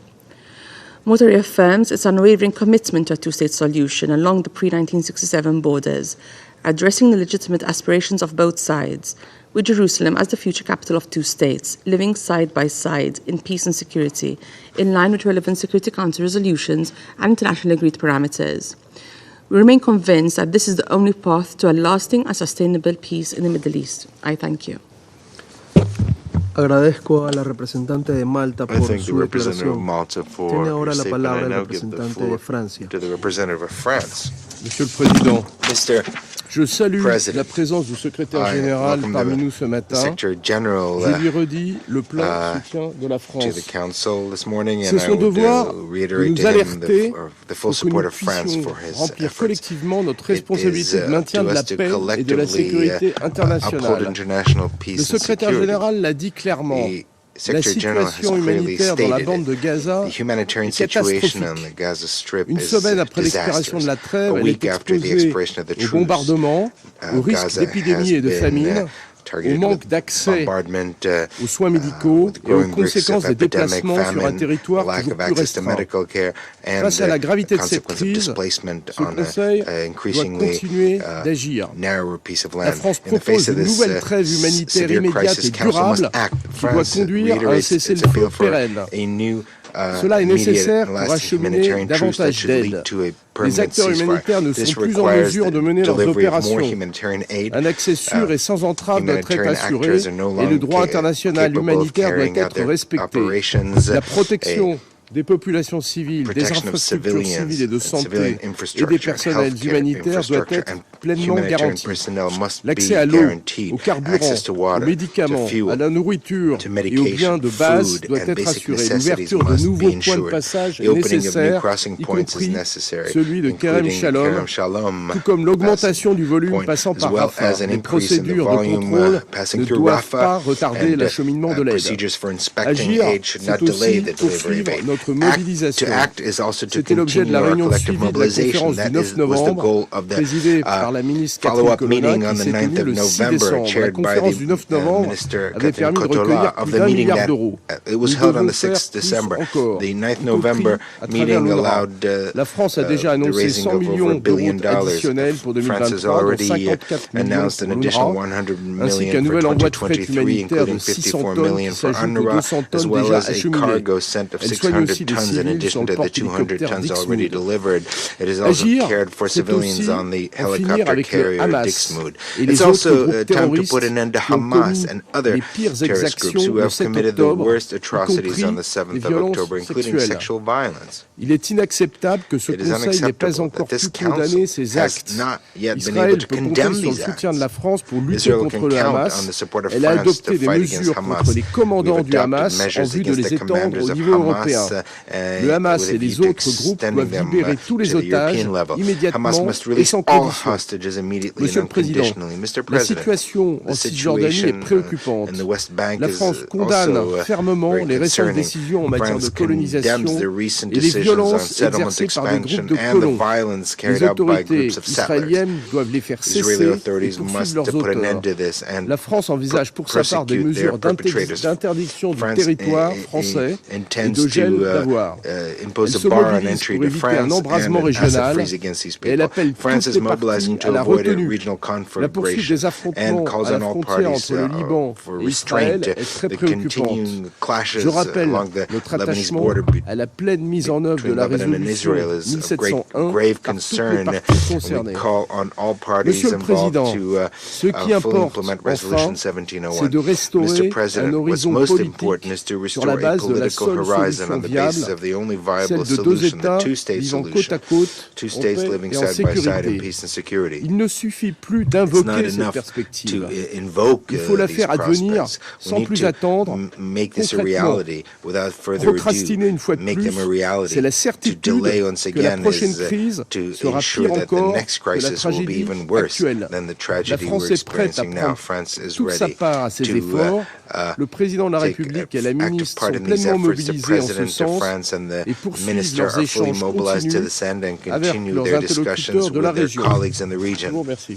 Malta reaffirms its unwavering commitment to a two-state solution along the pre-1967 borders, addressing the legitimate aspirations of both sides, with Jerusalem as the future capital of two states, living side by side in peace and security, in line with relevant Security Council resolutions and internationally agreed parameters. We remain convinced that this is the only path to a lasting and sustainable peace in the Middle East. I thank you. Agradezco a la representante de Malta por su declaración. Tiene ahora la palabra el representante de Francia. Monsieur le Président, je salue la présence du secrétaire général parmi nous ce matin. Je lui redis le plein soutien de la France. C'est son devoir de nous alerter pour que nous puissions remplir collectivement notre responsabilité de maintien de la paix et de la sécurité internationale. Le secrétaire général l'a dit clairement. La situation humanitaire dans la bande de Gaza est catastrophique. Une semaine après l'expiration de la trêve, elle est exposée aux bombardements, aux risques d'épidémie et de famine, au manque d'accès aux soins médicaux et aux conséquences des déplacements sur un territoire toujours plus restreint. Face à la gravité de cette crise, ce Conseil doit continuer d'agir. La France propose une nouvelle trêve humanitaire immédiate et durable qui doit conduire à un cessez-le-feu pérenne. Cela est nécessaire pour acheminer davantage d'aide. Les acteurs humanitaires ne sont plus en mesure de mener leurs opérations. Un accès sûr et sans entrave doit être assuré et le droit international humanitaire doit être respecté. La protection des populations civiles, des infrastructures civiles et de santé et des personnels humanitaires doit être pleinement garanti. L'accès à l'eau, au carburant, aux médicaments, à la nourriture et aux biens de base doit être assuré. L'ouverture de nouveaux points de passage est nécessaire, y compris celui de Kerem Shalom, tout comme l'augmentation du volume passant par Rafah. Les procédures de contrôle ne doivent pas retarder l'acheminement de l'aide. Agir, c'est aussi poursuivre notre mobilisation. C'était l'objet de la réunion de suivi de la conférence du 9 novembre, présidée par la ministre Catherine Colonna, qui s'est tenue le 6 décembre. La conférence du 9 novembre avait permis de recueillir plus d'1 milliard d'euros. Nous devons faire plus encore. À travers l'UNRWA, la France a déjà annoncé 100 millions d'euros additionnels pour 2023, dont 54 millions pour l'UNRWA, ainsi qu'un nouvel envoi de fret humanitaire de 600 tonnes qui s'ajoute aux 200 tonnes déjà acheminées. Elle soigne aussi des civils sur le porte-hélicoptère d'Ixmude. Agir, c'est aussi en finir avec le Hamas et les autres groupes terroristes qui ont commis les pires exactions le 7 octobre, y compris les violences sexuelles. Il est inacceptable que ce Conseil n'ait pas encore pu condamner ces actes. Israël peut compter sur le soutien de la France pour lutter contre le Hamas. Elle a adopté des mesures contre les commandants du Hamas en vue de les étendre au niveau européen. Le Hamas et les autres groupes doivent libérer tous les otages immédiatement et sans condition. Monsieur le Président, la situation en Cisjordanie est préoccupante. La France condamne fermement les récentes décisions en matière de colonisation et les violences exercées par des groupes de colons. Les autorités israéliennes doivent les faire cesser et poursuivre leurs auteurs. La France envisage pour sa part des mesures d'interdiction du territoire français et de gel d'avoirs. Elle se mobilise pour éviter un embrasement régional et elle appelle toutes les parties à la retenue. La poursuite des affrontements à la frontière entre le Liban et Israël est très préoccupante. Je rappelle notre attachement à la pleine mise en œuvre de la résolution 1701 par toutes les parties concernées. Monsieur le Président, ce qui importe enfin, c'est de restaurer un horizon politique sur la base de la seule solution viable, celle de deux États vivant côte à côte, en paix et en sécurité. Il ne suffit plus d'invoquer cette perspective. Il faut la faire advenir sans plus attendre, concrètement. Procrastiner une fois de plus, c'est la certitude que la prochaine crise sera pire encore que la tragédie actuelle. La France est prête à prendre toute sa part à ces efforts. Le président de la République et la ministre sont pleinement mobilisés en ce sens et poursuivent leurs échanges continus avec leurs interlocuteurs de la région. Je vous remercie.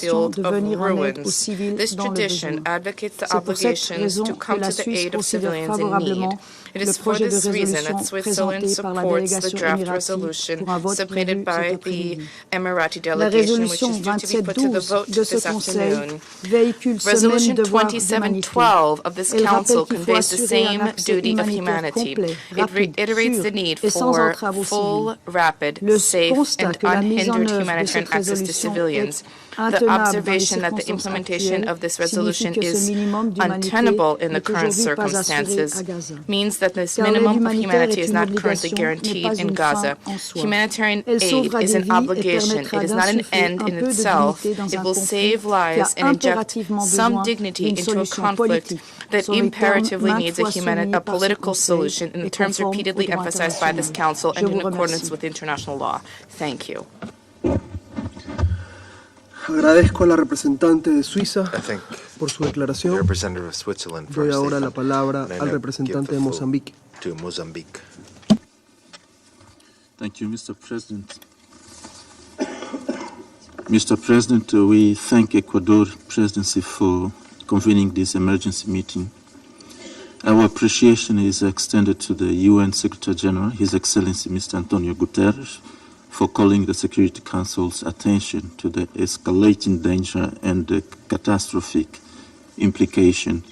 field of ruins. This tradition advocates the obligations to come to the aid of civilians in need. It is for this reason that Switzerland supports the draft resolution submitted by the Emirati delegation, which is due to be put to the vote this afternoon. Resolution 2712 of this Council conveys the same duty of humanity. It reiterates the need for full, rapid, safe, and unhindered humanitarian access to civilians. The observation that the implementation of this resolution is untenable in the current circumstances means that this minimum of humanity is not currently guaranteed in Gaza. Humanitarian aid is an obligation. It is not an end in itself. It will save lives and inject some dignity into a conflict that imperatively needs a political solution in the terms repeatedly emphasized by this Council and in accordance with international law. Thank you. Agradezco a la representante de Suiza I thank por su the declaración. representative of Switzerland for Doy her ahora la statement, palabra and I al now representante give de the floor Mozambique. to Mozambique. Thank you, Mr. President. Mr. President, we thank Ecuador presidency for convening this emergency meeting. Our appreciation is extended to the UN Secretary General, His Excellency Mr. Antonio Guterres, for calling the Security Council's attention to the escalating danger and the catastrophic implication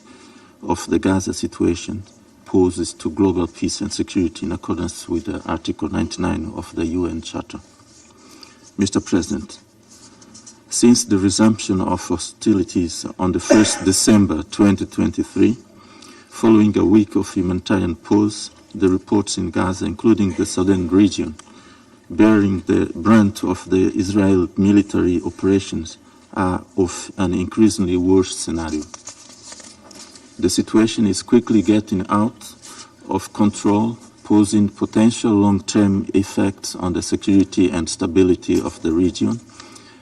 of the Gaza situation poses to global peace and security in accordance with Article 99 of the UN Charter. Mr. President, since the resumption of hostilities on the 1st December 2023, following a week of humanitarian pause, the reports in Gaza, including the southern region, bearing the brunt of the Israel military operations, are of an increasingly worse scenario. The situation is quickly getting out of control, posing potential long-term effects on the security and stability of the region,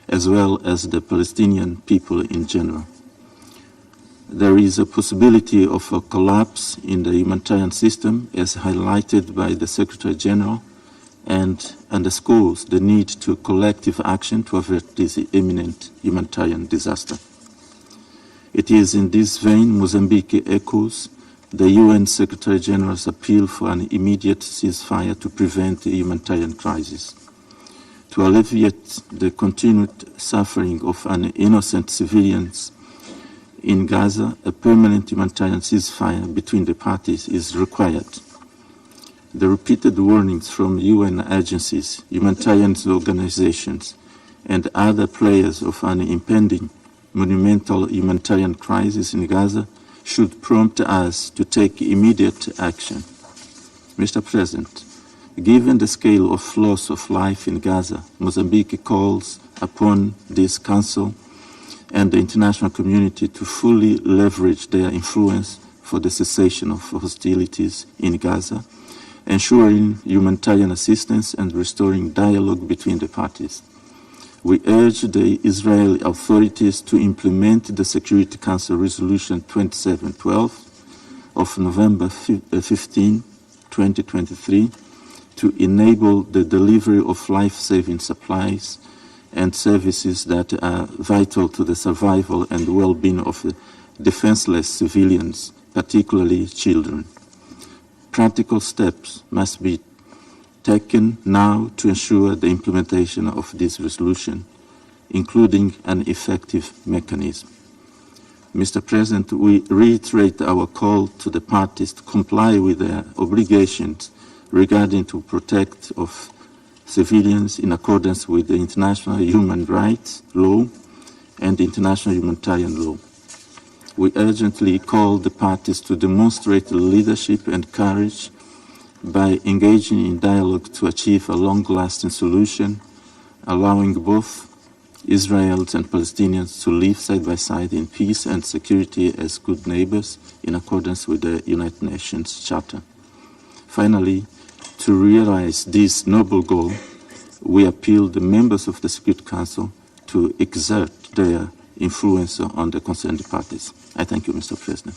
as well as the Palestinian people in general. There is a possibility of a collapse in the humanitarian system, as highlighted by the Secretary General, and underscores the need to collective action to avert this imminent humanitarian disaster. It is in this vein Mozambique echoes the UN Secretary General's appeal for an immediate ceasefire to prevent a humanitarian crisis. To alleviate the continued suffering of innocent civilians in Gaza, a permanent humanitarian ceasefire between the parties is required. The repeated warnings from UN agencies, humanitarian organizations, and other players of an impending monumental humanitarian crisis in Gaza should prompt us to take immediate action. Mr. President, given the scale of loss of life in Gaza, Mozambique calls upon this Council and the international community to fully leverage their influence for the cessation of hostilities in Gaza, ensuring humanitarian assistance and restoring dialogue between the parties. We urge the Israeli authorities to implement the Security Council Resolution 2712 of November 15, 2023, to enable the delivery of life-saving supplies and services that are vital to the survival and well-being of defenseless civilians, particularly children. Practical steps must be taken now to ensure the implementation of this resolution, including an effective mechanism. Mr. President, we reiterate our call to the parties to comply with their obligations regarding to protect of civilians in accordance with the international human rights law and international humanitarian law. We urgently call the parties to demonstrate leadership and courage by engaging in dialogue to achieve a long-lasting solution, allowing both Israelis and Palestinians to live side by side in peace and security as good neighbors in accordance with the United Nations Charter. Finally, to realize this noble goal, we appeal the members of the Security Council to exert their influence on the concerned parties. I thank you, Mr. President.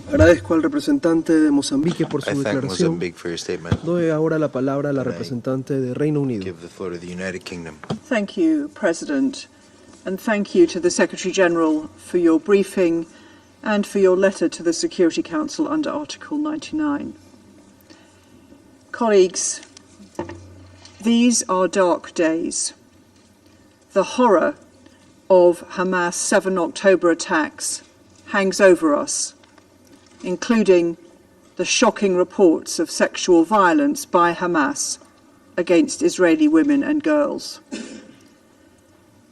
Agradezco al representante de Mozambique por su I thank declaración. Mozambique for your statement. Doy ahora la palabra a la representante de Reino Unido. Give the floor to the United Kingdom. Thank you, President, and thank you to the Secretary General for your briefing and for your letter to the Security Council under Article 99. Colleagues, these are dark days. The horror of Hamas' 7 October attacks hangs over us, including the shocking reports of sexual violence by Hamas against Israeli women and girls,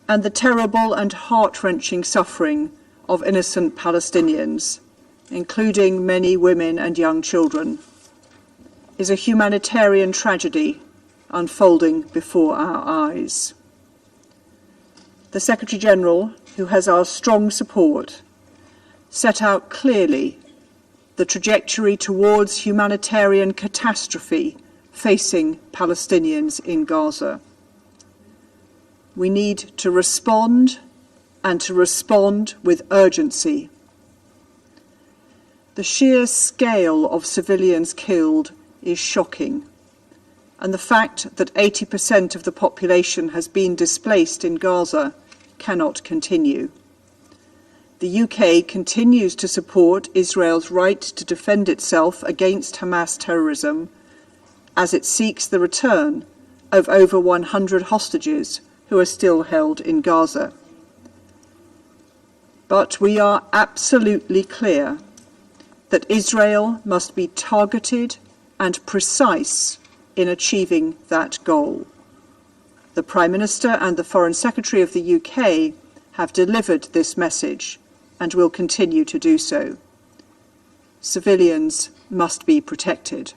and the terrible and heart-wrenching suffering of innocent Palestinians, including many women and young children, is a humanitarian tragedy unfolding before our eyes. The Secretary-General, who has our strong support, set out clearly the trajectory towards humanitarian catastrophe facing Palestinians in Gaza. We need to respond, and to respond with urgency. The sheer scale of civilians killed is shocking, and the fact that 80% of the population has been displaced in Gaza cannot continue. The UK continues to support Israel's right to defend itself against Hamas terrorism as it seeks the return of over 100 hostages who are still held in Gaza. But we are absolutely clear that Israel must be targeted and precise in achieving that goal. The Prime Minister and the Foreign Secretary of the UK have delivered this message and will continue to do so. Civilians must be protected.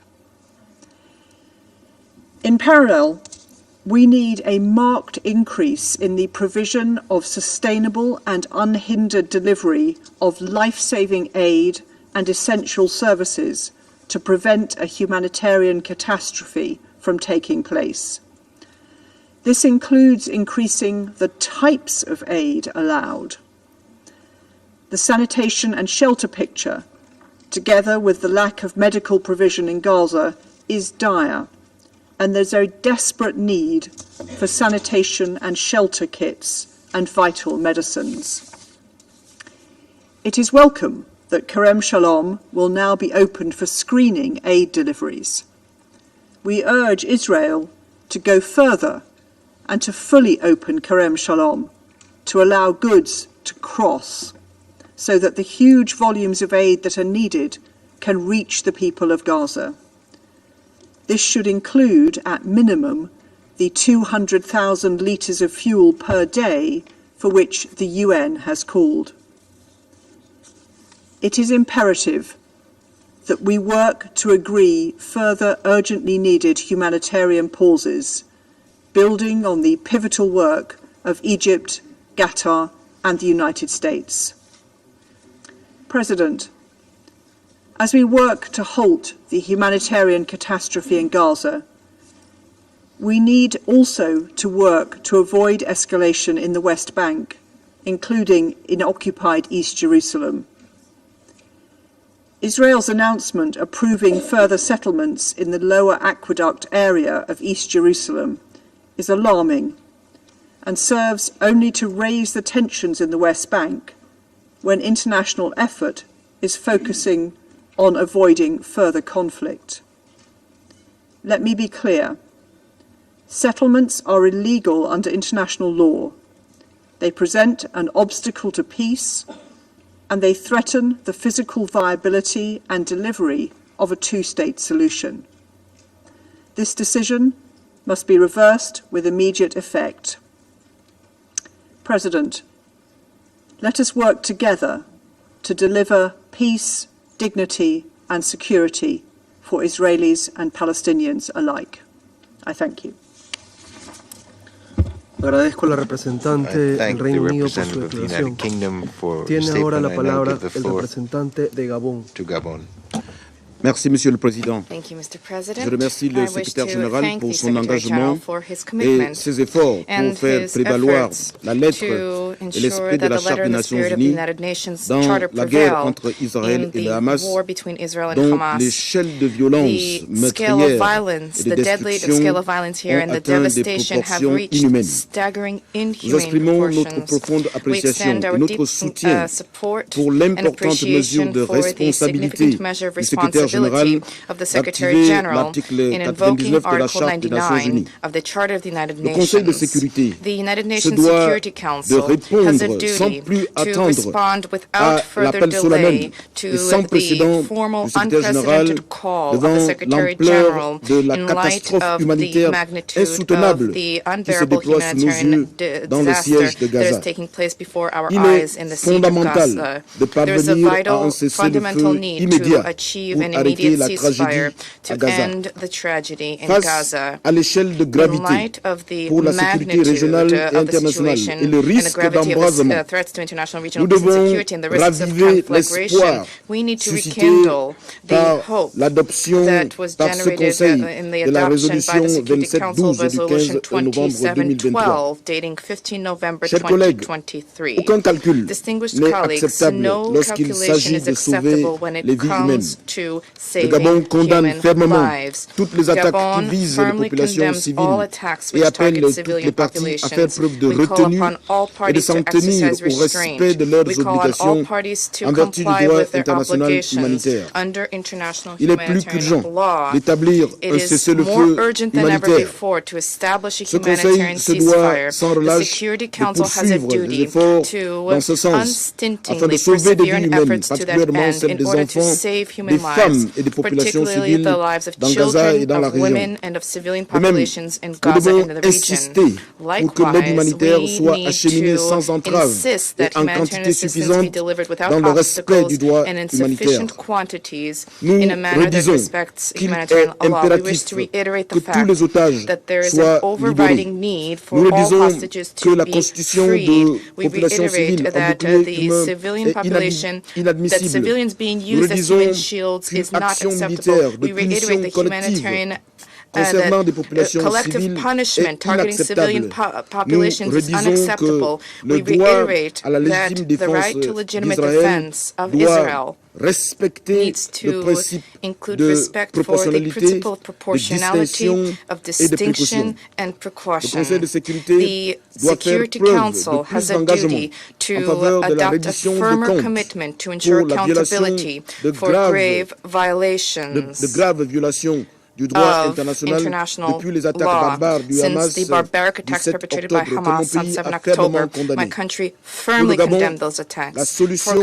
In parallel, we need a marked increase in the provision of sustainable and unhindered delivery of life-saving aid and essential services to prevent a humanitarian catastrophe from taking place. This includes increasing the types of aid allowed. The sanitation and shelter picture, together with the lack of medical provision in Gaza, is dire, and there's a desperate need for sanitation and shelter kits and vital medicines. It is welcome that Kerem Shalom will now be opened for screening aid deliveries. We urge Israel to go further and to fully open Kerem Shalom to allow goods to cross so that the huge volumes of aid that are needed can reach the people of Gaza. This should include, at minimum, the 200,000 litres of fuel per day for which the UN has called. It is imperative that we work to agree further urgently needed humanitarian pauses, building on the pivotal work of Egypt, Qatar, and the United States. President, as we work to halt the humanitarian catastrophe in Gaza, we need also to work to avoid escalation in the West Bank, including in occupied East Jerusalem. Israel's announcement approving further settlements in the lower aqueduct area of East Jerusalem is alarming and serves only to raise the tensions in the West Bank when international effort is focusing on avoiding further conflict. Let me be clear. Settlements are illegal under international law. They present an obstacle to peace, and they threaten the physical viability and delivery of a two-state solution. This decision must be reversed with immediate effect. President, let us work together to deliver peace, dignity and security for Israelis and Palestinians alike. I thank you. Agradezco a la representante del Reino Unido por su declaración. Tiene ahora la palabra el representante de Gabón. Merci, Monsieur le Président. Thank you, Mr. President. Je remercie le secrétaire général pour son engagement et ses efforts pour faire prévaloir la lettre et l'esprit de la Charte des Nations Unies dans la guerre entre Israël et le Hamas, dont l'échelle de violence meurtrière et de destruction ont atteint des proportions inhumaines. Nous exprimons notre profonde appréciation et notre soutien pour l'importante mesure de responsabilité du secrétaire général d'activer l'article 99 de la Charte des Nations Unies. Le Conseil de sécurité se doit de répondre sans plus attendre à l'appel solennel et sans précédent du secrétaire général devant l'ampleur de la catastrophe humanitaire insoutenable qui se déploie sous nos yeux dans le siège de Gaza. Il est fondamental de parvenir à un cessez-le-feu immédiat pour arrêter la tragédie à Gaza. Face à l'échelle de gravité pour la sécurité régionale et internationale et le risque d'embrasement, nous devons raviver l'espoir suscité par l'adoption par ce Conseil de la résolution 2712 du 15 novembre 2023. Chers collègues, aucun calcul n'est acceptable lorsqu'il s'agit de sauver les vies humaines. Le Gabon condamne fermement toutes les attaques qui visent les populations civiles et appelle toutes les parties à faire preuve de retenue et de s'en tenir au respect de leurs obligations en vertu du droit international humanitaire. Il est plus qu'urgent d'établir un cessez-le-feu humanitaire. Ce Conseil se doit sans relâche de poursuivre les efforts dans ce sens afin de sauver des vies humaines, particulièrement celles des enfants, des femmes et des populations civiles dans Gaza et dans la région. De même, nous devons insister pour que l'aide humanitaire soit acheminée sans entrave et en quantité suffisante dans le respect du droit humanitaire. Nous redisons qu'il est impératif que tous les otages soient libérés. Nous redisons que la constitution de populations civiles en bouclier humain est inadmissible. Nous redisons qu'une action militaire de punition collective concernant des populations civiles est inacceptable. Nous redisons que le droit à la légitime défense d'Israël doit respecter le principe de proportionnalité, de distinction et de précaution. Le Conseil de sécurité doit faire preuve de plus d'engagement en faveur de la reddition des comptes pour la violation de graves violations du droit international depuis les attaques barbares du Hamas du 7 octobre que mon pays a fermement condamné. Pour le Gabon, la solution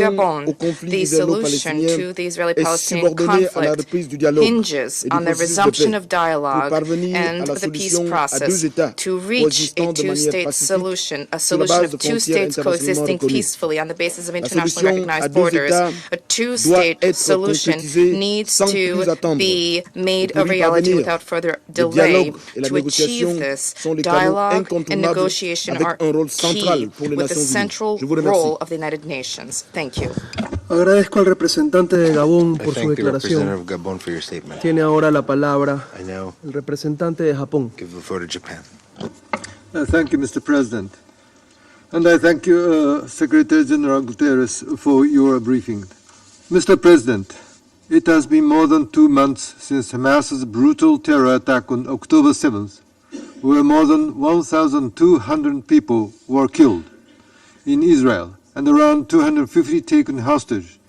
au conflit israélo-palestinien est subordonnée à la reprise du dialogue et du processus de paix pour parvenir à la solution à deux États coexistant de manière pacifique sur la base de frontières internationalement reconnues. La solution à deux États doit être concrétisée sans plus attendre. Without further delay, to achieve this, dialogue and negotiation are key with the central role of the United Nations. Thank you. Agradezco al representante de Gabón por su declaración. Tiene ahora la palabra el representante de Japón. Thank you, Mr. President. And I thank you, Secretary General Guterres, for your briefing. Mr. President, it has been more than 2 months since Hamas's brutal terror attack on October 7th, where more than 1,200 people were killed in Israel and around 250 taken hostage,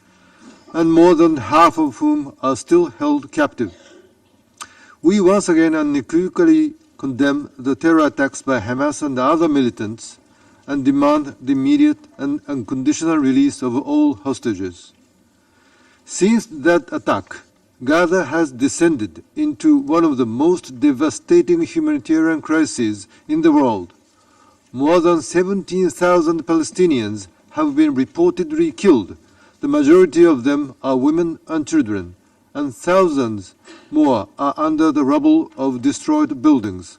and more than half of whom are still held captive. We once again unequivocally condemn the terror attacks by Hamas and other militants and demand the immediate and unconditional release of all hostages. Since that attack, Gaza has descended into one of the most devastating humanitarian crises in the world. More than 17,000 Palestinians have been reportedly killed. The majority of them are women and children, and thousands more are under the rubble of destroyed buildings.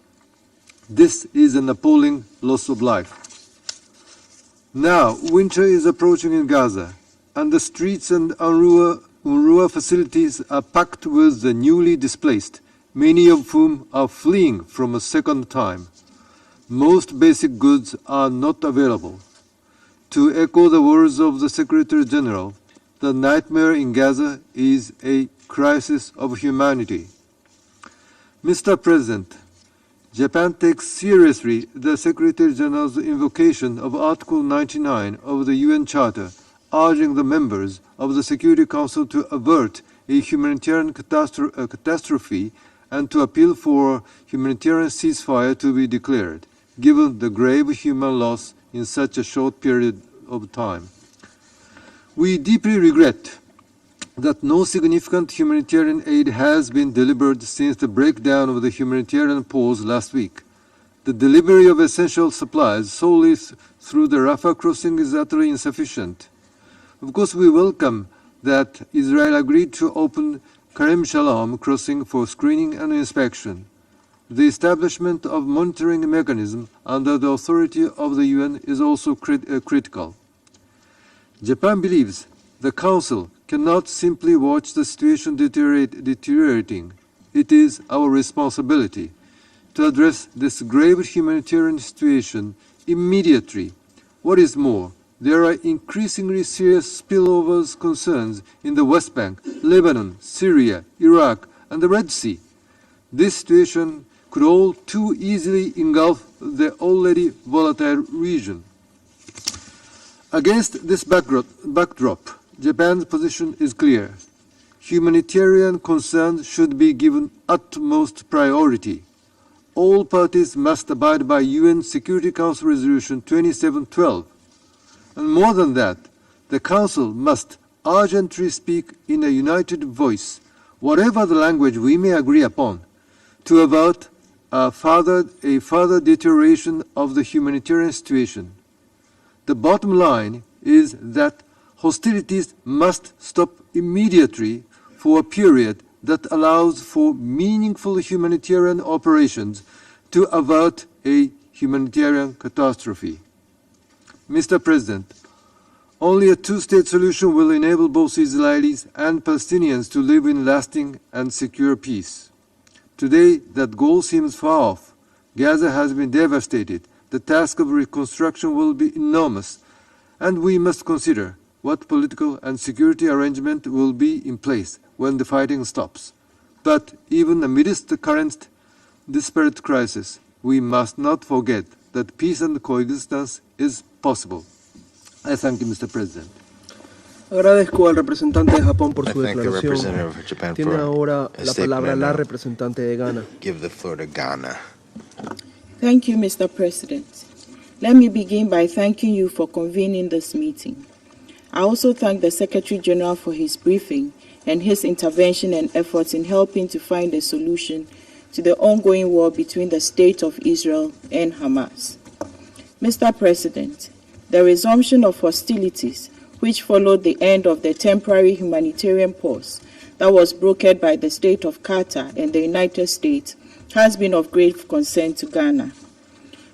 This is an appalling loss of life. Now, winter is approaching in Gaza, and the streets and UNRWA facilities are packed with the newly displaced, many of whom are fleeing from a second time. Most basic goods are not available. To echo the words of the Secretary General, the nightmare in Gaza is a crisis of humanity. Mr. President, Japan takes seriously the Secretary General's invocation of Article 99 of the UN Charter, urging the members of the Security Council to avert a humanitarian catastrophe and to appeal for humanitarian ceasefire to be declared, given the grave human loss in such a short period of time. We deeply regret that no significant humanitarian aid has been delivered since the breakdown of the humanitarian pause last week. The delivery of essential supplies solely through the Rafah crossing is utterly insufficient. Of course, we welcome that Israel agreed to open Karem Shalom crossing for screening and inspection, the establishment of monitoring mechanism under the authority of the UN is also critical. Japan believes the Council cannot simply watch the situation deteriorating. It is our responsibility to address this grave humanitarian situation immediately. What is more, there are increasingly serious spillovers concerns in the West Bank, Lebanon, Syria, Iraq, and the Red Sea. This situation could all too easily engulf the already volatile region. Against this backdrop, Japan's position is clear. Humanitarian concerns should be given utmost priority. All parties must abide by UN Security Council Resolution 2712. And more than that, the Council must urgently speak in a united voice, whatever the language we may agree upon, to avert a further deterioration of the humanitarian situation. The bottom line is that hostilities must stop immediately for a period that allows for meaningful humanitarian operations to avert a humanitarian catastrophe. Mr. President, only a two-state solution will enable both Israelis and Palestinians to live in lasting and secure peace. Today, that goal seems far off. Gaza has been devastated. The task of reconstruction will be enormous, and we must consider what political and security arrangement will be in place when the fighting stops. But even amidst the current disparate crisis, we must not forget that peace and coexistence is possible. I thank you, Mr. President. Agradezco al representante de Japón por su declaración. Tiene ahora la palabra la representante de Ghana. Give the floor to Ghana. Thank you, Mr. President. Let me begin by thanking you for convening this meeting. I also thank the Secretary General for his briefing and his intervention and efforts in helping to find a solution to the ongoing war between the State of Israel and Hamas. Mr. President, the resumption of hostilities, which followed the end of the temporary humanitarian pause that was brokered by the State of Qatar and the United States, has been of great concern to Ghana.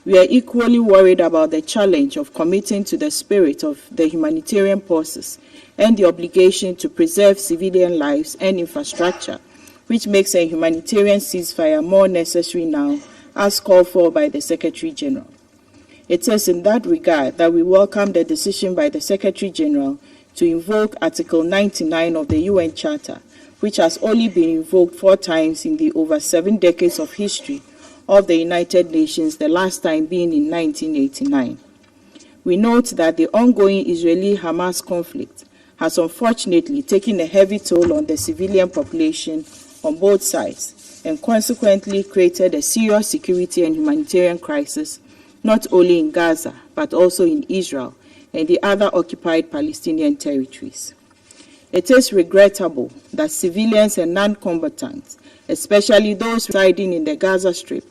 We are equally worried about the challenge of committing to the spirit of the humanitarian pauses and the obligation to preserve civilian lives and infrastructure, which makes a humanitarian ceasefire more necessary now, as called for by the Secretary General. It is in that regard that we welcome the decision by the Secretary General to invoke Article 99 of the UN Charter, which has only been invoked 4 times in the over 7 decades of history of the United Nations, the last time being in 1989. We note that the ongoing Israeli-Hamas conflict has unfortunately taken a heavy toll on the civilian population on both sides and consequently created a serious security and humanitarian crisis not only in Gaza but also in Israel and the other occupied Palestinian territories. It is regrettable that civilians and non-combatants, especially those residing in the Gaza Strip,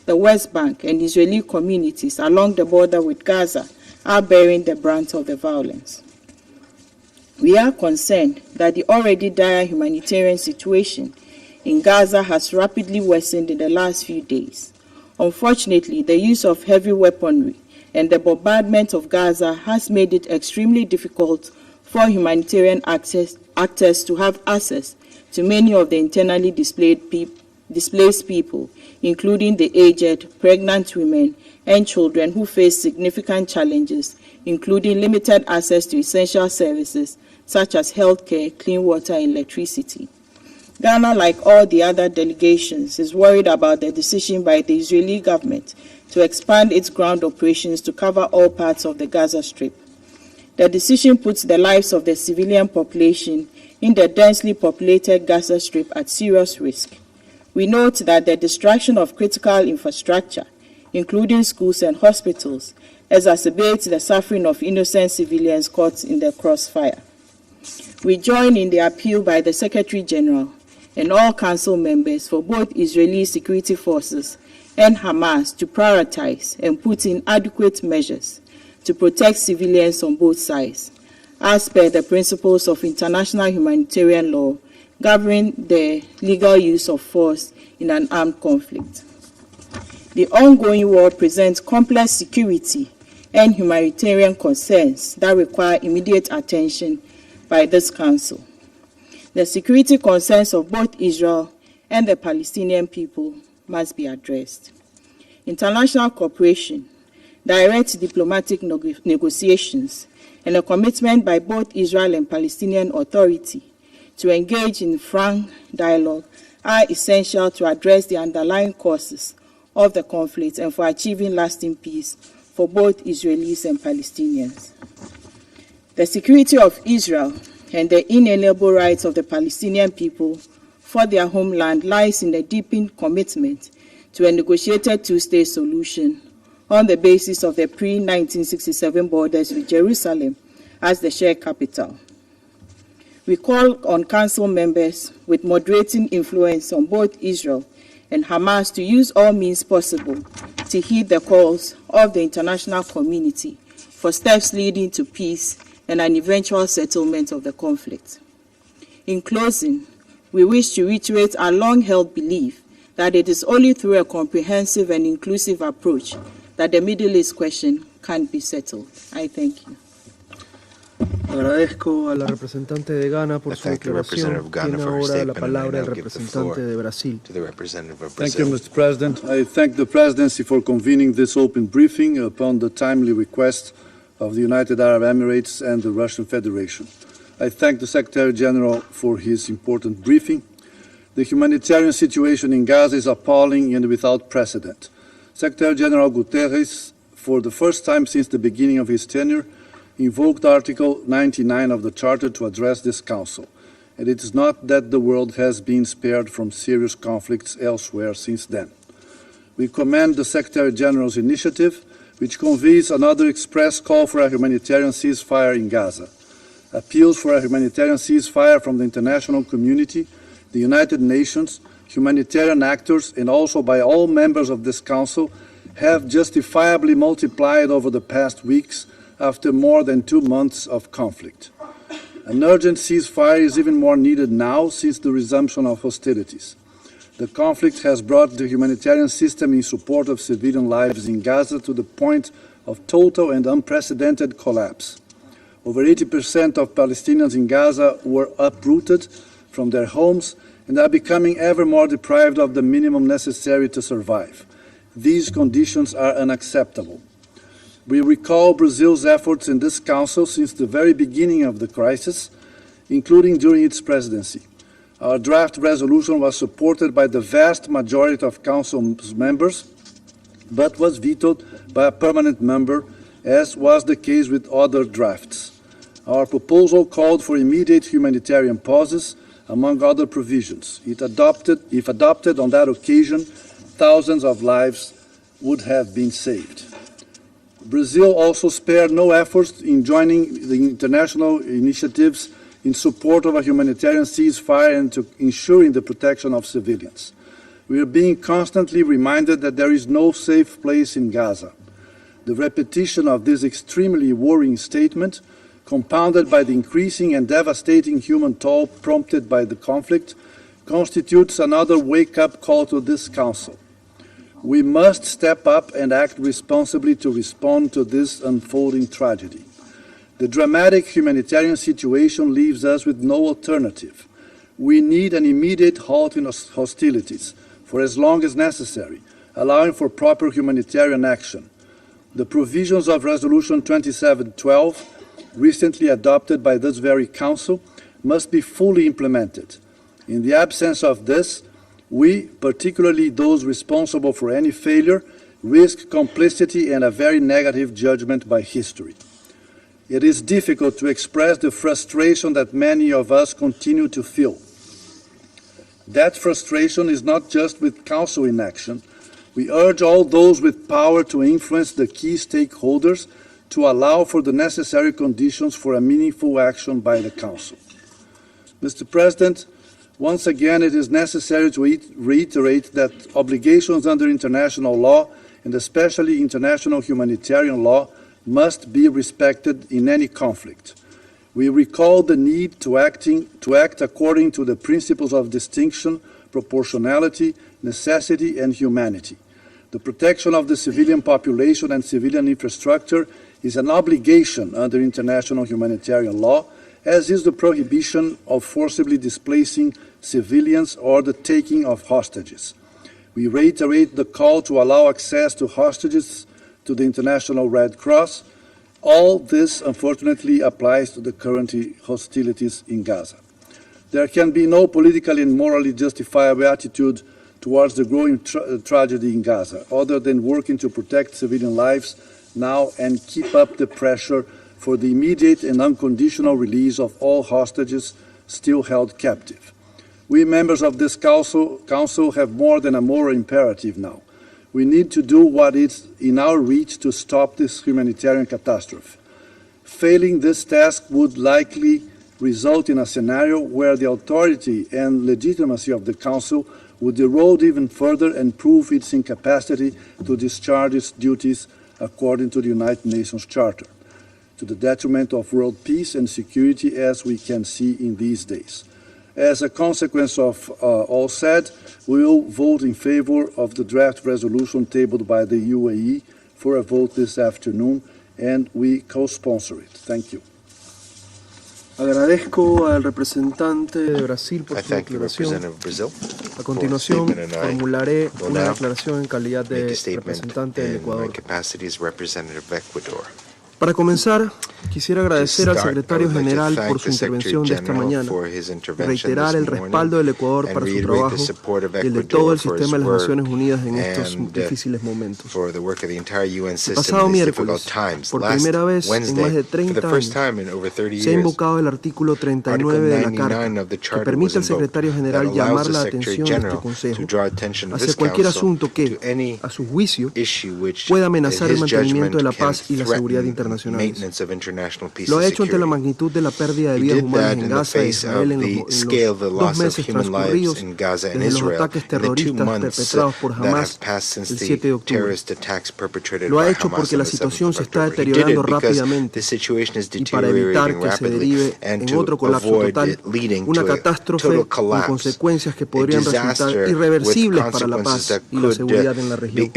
the West Bank, and Israeli communities along the border with Gaza, are bearing the brunt of the violence. We are concerned that the already dire humanitarian situation in Gaza has rapidly worsened in the last few days. Unfortunately, the use of heavy weaponry and the bombardment of Gaza has made it extremely difficult for humanitarian actors to have access to many of the internally displaced people, including the aged, pregnant women, and children who face significant challenges, including limited access to essential services such as healthcare, clean water, and electricity. Ghana, like all the other delegations, is worried about the decision by the Israeli government to expand its ground operations to cover all parts of the Gaza Strip. The decision puts the lives of the civilian population in the densely populated Gaza Strip at serious risk. We note that the destruction of critical infrastructure, including schools and hospitals, exacerbates the suffering of innocent civilians caught in the crossfire. We join in the appeal by the Secretary General and all Council members for both Israeli security forces and Hamas to prioritize and put in adequate measures to protect civilians on both sides. As per the principles of international humanitarian law, governing the legal use of force in an armed conflict. The ongoing war presents complex security and humanitarian concerns that require immediate attention by this Council. The security concerns of both Israel and the Palestinian people must be addressed. International cooperation, direct diplomatic negotiations, and a commitment by both Israel and Palestinian Authority to engage in frank dialogue are essential to address the underlying causes of the conflict and for achieving lasting peace for both Israelis and Palestinians. The security of Israel and the inalienable rights of the Palestinian people for their homeland lies in the deepened commitment to a negotiated two-state solution on the basis of the pre-1967 borders with Jerusalem as the shared capital. We call on Council members with moderating influence on both Israel and Hamas to use all means possible to heed the calls of the international community for steps leading to peace and an eventual settlement of the conflict. In closing, we wish to reiterate our long-held belief that it is only through a comprehensive and inclusive approach that the Middle East question can be settled. I thank you. Agradezco a la representante de Ghana por su declaración. Tiene ahora la palabra el representante de Brasil. Thank you, Mr. President. I thank the Presidency for convening this open briefing upon the timely request of the United Arab Emirates and the Russian Federation. I thank the Secretary General for his important briefing. The humanitarian situation in Gaza is appalling and without precedent. Secretary General Guterres, for the first time since the beginning of his tenure, invoked Article 99 of the Charter to address this Council. And it is not that the world has been spared from serious conflicts elsewhere since then. We commend the Secretary General's initiative, which convenes another express call for a humanitarian ceasefire in Gaza. Appeals for a humanitarian ceasefire from the international community, the United Nations, humanitarian actors, and also by all members of this Council have justifiably multiplied over the past weeks after more than 2 months of conflict. An urgent ceasefire is even more needed now since the resumption of hostilities. The conflict has brought the humanitarian system in support of civilian lives in Gaza to the point of total and unprecedented collapse. Over 80% of Palestinians in Gaza were uprooted from their homes and are becoming ever more deprived of the minimum necessary to survive. These conditions are unacceptable. We recall Brazil's efforts in this Council since the very beginning of the crisis, including during its presidency. Our draft resolution was supported by the vast majority of Council members, but was vetoed by a permanent member, as was the case with other drafts. Our proposal called for immediate humanitarian pauses, among other provisions. If adopted on that occasion, thousands of lives would have been saved. Brazil also spared no efforts in joining the international initiatives in support of a humanitarian ceasefire and to ensuring the protection of civilians. We are being constantly reminded that there is no safe place in Gaza. The repetition of this extremely worrying statement, compounded by the increasing and devastating human toll prompted by the conflict, constitutes another wake-up call to this Council. We must step up and act responsibly to respond to this unfolding tragedy. The dramatic humanitarian situation leaves us with no alternative. We need an immediate halt in hostilities for as long as necessary, allowing for proper humanitarian action. The provisions of Resolution 2712, recently adopted by this very Council, must be fully implemented. In the absence of this, we, particularly those responsible for any failure, risk complicity and a very negative judgment by history. It is difficult to express the frustration that many of us continue to feel. That frustration is not just with Council inaction. We urge all those with power to influence the key stakeholders to allow for the necessary conditions for a meaningful action by the Council. Mr. President, once again, it is necessary to reiterate that obligations under international law, and especially international humanitarian law, must be respected in any conflict. We recall the need to act according to the principles of distinction, proportionality, necessity, and humanity. The protection of the civilian population and civilian infrastructure is an obligation under international humanitarian law, as is the prohibition of forcibly displacing civilians or the taking of hostages. We reiterate the call to allow access to hostages to the International Red Cross. All this, unfortunately, applies to the current hostilities in Gaza. There can be no politically and morally justifiable attitude towards the growing tragedy in Gaza, other than working to protect civilian lives now and keep up the pressure for the immediate and unconditional release of all hostages still held captive. We members of this council have more than a moral imperative now. We need to do what is in our reach to stop this humanitarian catastrophe. Failing this task would likely result in a scenario where the authority and legitimacy of the Council would erode even further and prove its incapacity to discharge its duties according to the United Nations Charter, to the detriment of world peace and security, as we can see in these days. As a consequence of all said, we will vote in favor of the draft resolution tabled by the UAE for a vote this afternoon, and we co-sponsor it. Thank you. Agradezco al representante de Brasil por su declaración. A continuación, formularé una declaración en calidad de representante del Ecuador. Para comenzar, quisiera agradecer al secretario general por su intervención de esta mañana y reiterar el respaldo del Ecuador para su trabajo y el de todo el sistema de las Naciones Unidas en estos difíciles momentos. El pasado miércoles, por primera vez en más de 30 años, se ha invocado el artículo 39 de la Carta, que permite al secretario general llamar la atención de este Consejo hacia cualquier asunto que, a su juicio, pueda amenazar el mantenimiento de la paz y la seguridad internacional. Lo ha hecho ante la magnitud de la pérdida de vidas humanas en Gaza e Israel en los 2 meses transcurridos desde los ataques terroristas perpetrados por Hamas el 7 de octubre. Lo ha hecho porque la situación se está deteriorando rápidamente y para evitar que se derive en otro colapso total, una catástrofe con consecuencias que podrían resultar irreversibles para la paz y la seguridad en la región.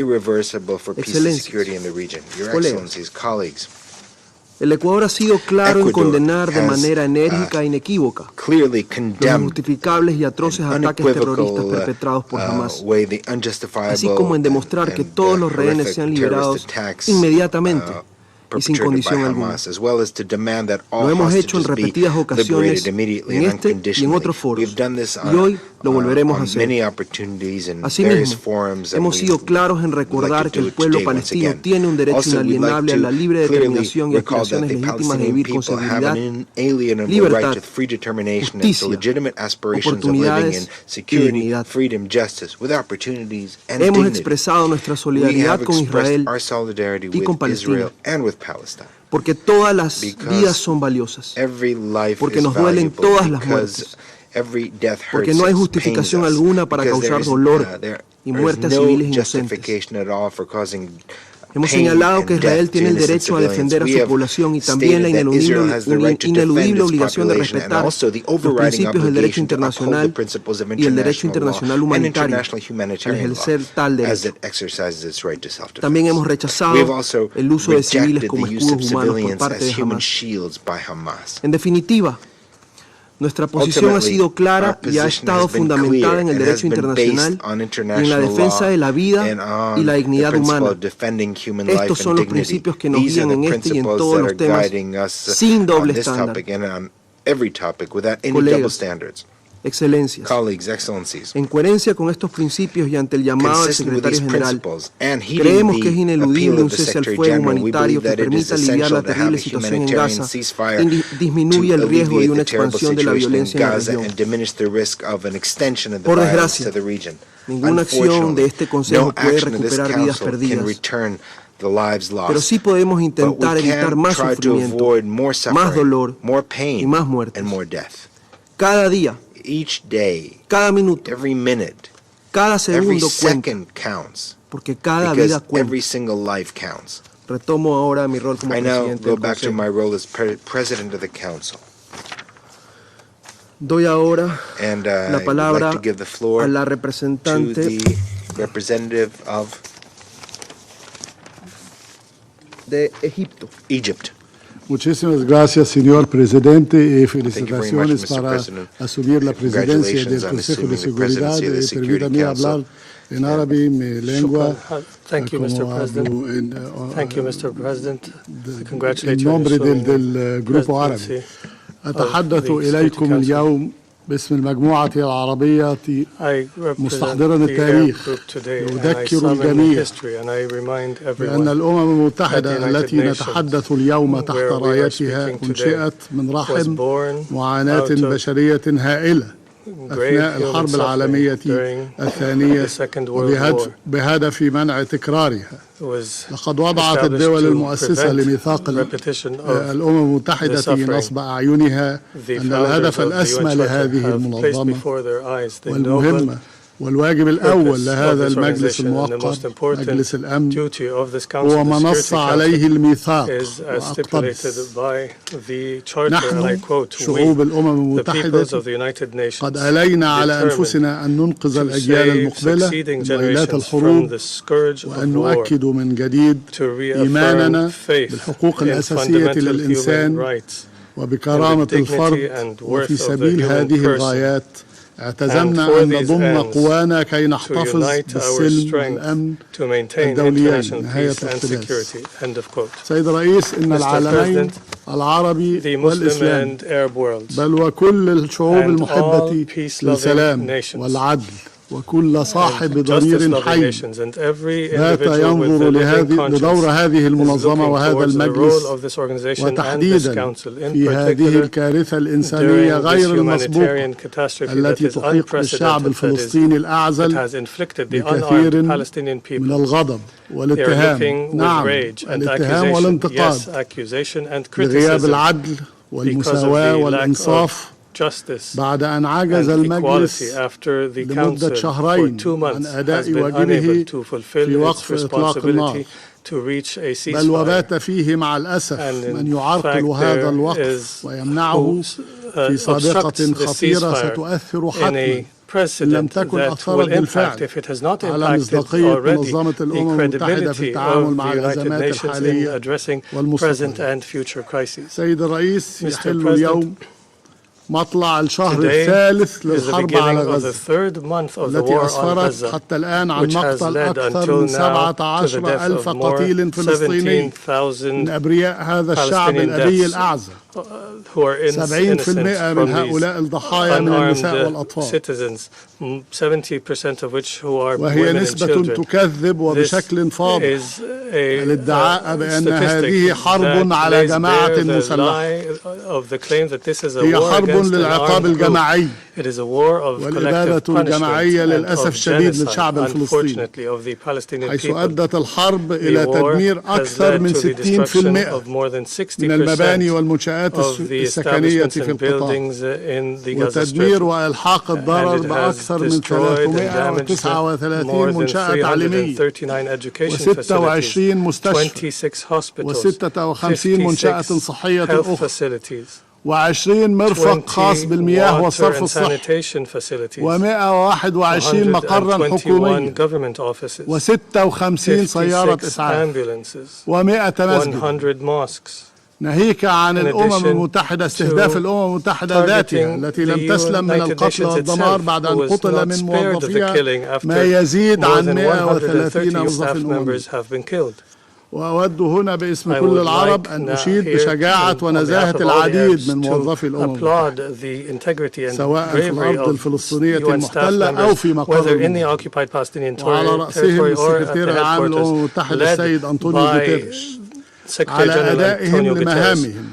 Excelencias, colegas, el Ecuador ha sido claro en condenar de manera enérgica e inequívoca los injustificables y atroces ataques terroristas perpetrados por Hamas, así como en demostrar que todos los rehenes sean liberados inmediatamente y sin condición alguna. Lo hemos hecho en repetidas ocasiones en este y en otros foros, y hoy lo volveremos a hacer. Asimismo, hemos sido claros en recordar que el pueblo palestino tiene un derecho inalienable a la libre determinación y aspiraciones legítimas de vivir con seguridad, libertad, justicia, oportunidades y dignidad. Hemos expresado nuestra solidaridad con Israel y con Palestina, porque todas las vidas son valiosas, porque nos duelen todas las muertes, porque no hay justificación alguna para causar dolor y muerte a civiles inocentes. Hemos señalado que Israel tiene el derecho a defender a su población y también la ineludible obligación de respetar los principios del derecho internacional y el derecho internacional humanitario al ejercer tal derecho. También hemos rechazado el uso de civiles como escudos humanos por parte de Hamas. En definitiva, nuestra posición ha sido clara y ha estado fundamentada en el derecho internacional y en la defensa de la vida y la dignidad humana. Estos son los principios que nos guían en este y en todos los temas, sin doble estándar. Colegas, excelencias, en coherencia con estos principios y ante el llamado del secretario general, creemos que es ineludible un cese al fuego humanitario que permita aliviar la terrible situación en Gaza y disminuya el riesgo de una expansión de la violencia en la región. Por desgracia, ninguna acción de este Consejo puede recuperar vidas perdidas, pero sí podemos intentar evitar más sufrimiento, más dolor y más muertes. Cada día, cada minuto, cada segundo cuenta, porque cada vida cuenta. Retomo ahora mi rol como I now presidente go del back to Consejo. my role as President of the Council. Doy ahora And la I'd palabra like to give the floor a la to representante the representative of de Egipto. Egypt. Muchísimas gracias, señor presidente, y Thank you very much, felicitaciones Mr. para President. asumir la presidencia del Congratulations on Consejo de assuming the Seguridad. presidency of the Security Permítame Council. hablar en árabe, mi lengua. Thank you, Mr. President. Thank you, Mr. President. I congratulate En you on nombre assuming del grupo árabe. presidency أتحدث of the Security إليكم Council. اليوم باسم المجموعة العربية I represent مستحضرا the Arab التاريخ group today, and I يذكر summon الجميع history, and I remind بأن everyone الأمم المتحدة that the United التي Nations, نتحدث اليوم تحت where we are رايتها speaking أنشئت today, من was رحم born معاناة out of بشرية هائلة grave أثناء human الحرب suffering العالمية during الثانية the Second World War. بهدف منع تكرارها. Was لقد وضعت established الدول to المؤسسة prevent لميثاق repetition of الأمم المتحدة the suffering. نصب أعينها The أن founders الهدف of the الأسمى UN Charter لهذه have placed المنظمة before their eyes the والمهمة noble والواجب الأول purpose of لهذا this المجلس organization, and the most الموقر important مجلس الأمن duty of this council, هو the ما نص Security عليه Council, الميثاق is as stipulated وأقتبس by the Charter, and I نحن quote, شعوب we, الأمم the المتحدة peoples of the United Nations, قد ألينا على determined أنفسنا أن ننقذ to الأجيال save المقبلة succeeding من ويلات generations from الحروب the scourge وأن of war, نؤكد من جديد to reaffirm إيماننا faith بالحقوق in الأساسية fundamental human للإنسان rights, وبكرامة and the dignity الفرد and worth وفي of the سبيل human هذه person. الغايات And اعتزمنا for أن these نضم ends, قوانا كي to نحتفظ unite our بالسلم strength والأمن to maintain الدوليين. international نهاية peace and الاقتباس. security. End of quote. سيد الرئيس إن Mr. العالمين President, العربي the Muslim والإسلامي and Arab worlds, بل وكل الشعوب and المحبة all peace-loving للسلام nations, والعدل وكل صاحب and ضمير justice-loving حي nations, and every بات individual with ينظر a living لدور conscience هذه is المنظمة looking وهذا towards the المجلس role of this organization and this وتحديدا council, in في هذه particular الكارثة الإنسانية during this غير المسبوقة humanitarian catastrophe that التي is تحيق بالشعب unprecedented, الفلسطيني that الأعزل has inflicted the بكثير unarmed Palestinian من people. الغضب They are والاتهام. looking with نعم، rage and الاتهام accusation, والانتقاد yes, accusation and لغياب criticism العدل because of والمساواة the lack والإنصاف of justice بعد أن عجز and المجلس equality after the لمدة council for شهرين 2 عن months أداء has been واجبه unable to في fulfill its وقف إطلاق النار. responsibility to reach a بل ceasefire. وبات فيه مع الأسف And in من يعرقل fact, هذا there الوقف is ويمنعه في obstructs سابقة the خطيرة ceasefire ستؤثر in حتما a إن لم precedent تكن that أثرت will impact, بالفعل if it has not على impacted مصداقية already, منظمة the الأمم المتحدة في credibility التعامل of مع the United الأزمات Nations in الحالية addressing present والمستقبلية. and future crises. سيد الرئيس، Mr. يحل President, اليوم مطلع الشهر today الثالث is the للحرب beginning على of the غزة third month of the التي war on أسفرت Gaza, حتى الآن عن which has مقتل led أكثر until من now to the 17,000 death of more قتيل فلسطيني من 17,000 أبرياء هذا الشعب Palestinian الأبي deaths الأعزل. who are 70% innocent من from هؤلاء these الضحايا من النساء والأطفال. unarmed citizens, 70% of which who are وهي women and نسبة children. تكذب وبشكل فاضح Is a الادعاء بأن statistic هذه حرب that على lays جماعة bare the مسلحة. lie of the claim that this is a هي war حرب against an للعقاب armed group. الجماعي It is a war of والإبادة collective punishment الجماعية and للأسف of الشديد genocide, للشعب الفلسطيني، unfortunately, of the Palestinian حيث people. أدت الحرب The إلى war تدمير has أكثر led من to the 60% destruction of more than 60% من المباني والمنشآت of the السكنية establishments في and القطاع، buildings in the Gaza وتدمير Strip. وإلحاق الضرر And it has بأكثر من destroyed and damaged 339 more than منشأة تعليمية 339 education facilities, و26 مستشفى 26 hospitals, و56 منشأة 56 صحية health أخرى facilities, و20 مرفق خاص 20 بالمياه water والصرف and الصحي sanitation facilities, و121 مقرا 121 حكوميا government offices, و56 سيارة 56 إسعاف ambulances, و100 مسجد. 100 mosques. ناهيك عن In الأمم addition المتحدة استهداف to الأمم المتحدة ذاتها targeting التي the لم تسلم من United القتل Nations والدمار itself, بعد who أن was قتل not من spared of the موظفيها killing ما after يزيد more عن than 130 130 staff موظف أممي. members have been killed. وأود هنا باسم I كل would العرب like أن now أشيد here بشجاعة on ونزاهة behalf of all the العديد Arabs من موظفي to الأمم applaud المتحدة the integrity and سواء في bravery الأرض of الفلسطينية UN staff المحتلة أو في members, مقر whether in the المنظمة. occupied Palestinian وعلى رأسهم territory or at السكرتير the العام للأمم headquarters, المتحدة السيد led أنطونيو by جوتيريش Secretary على General أدائهم Antonio Guterres. لمهامهم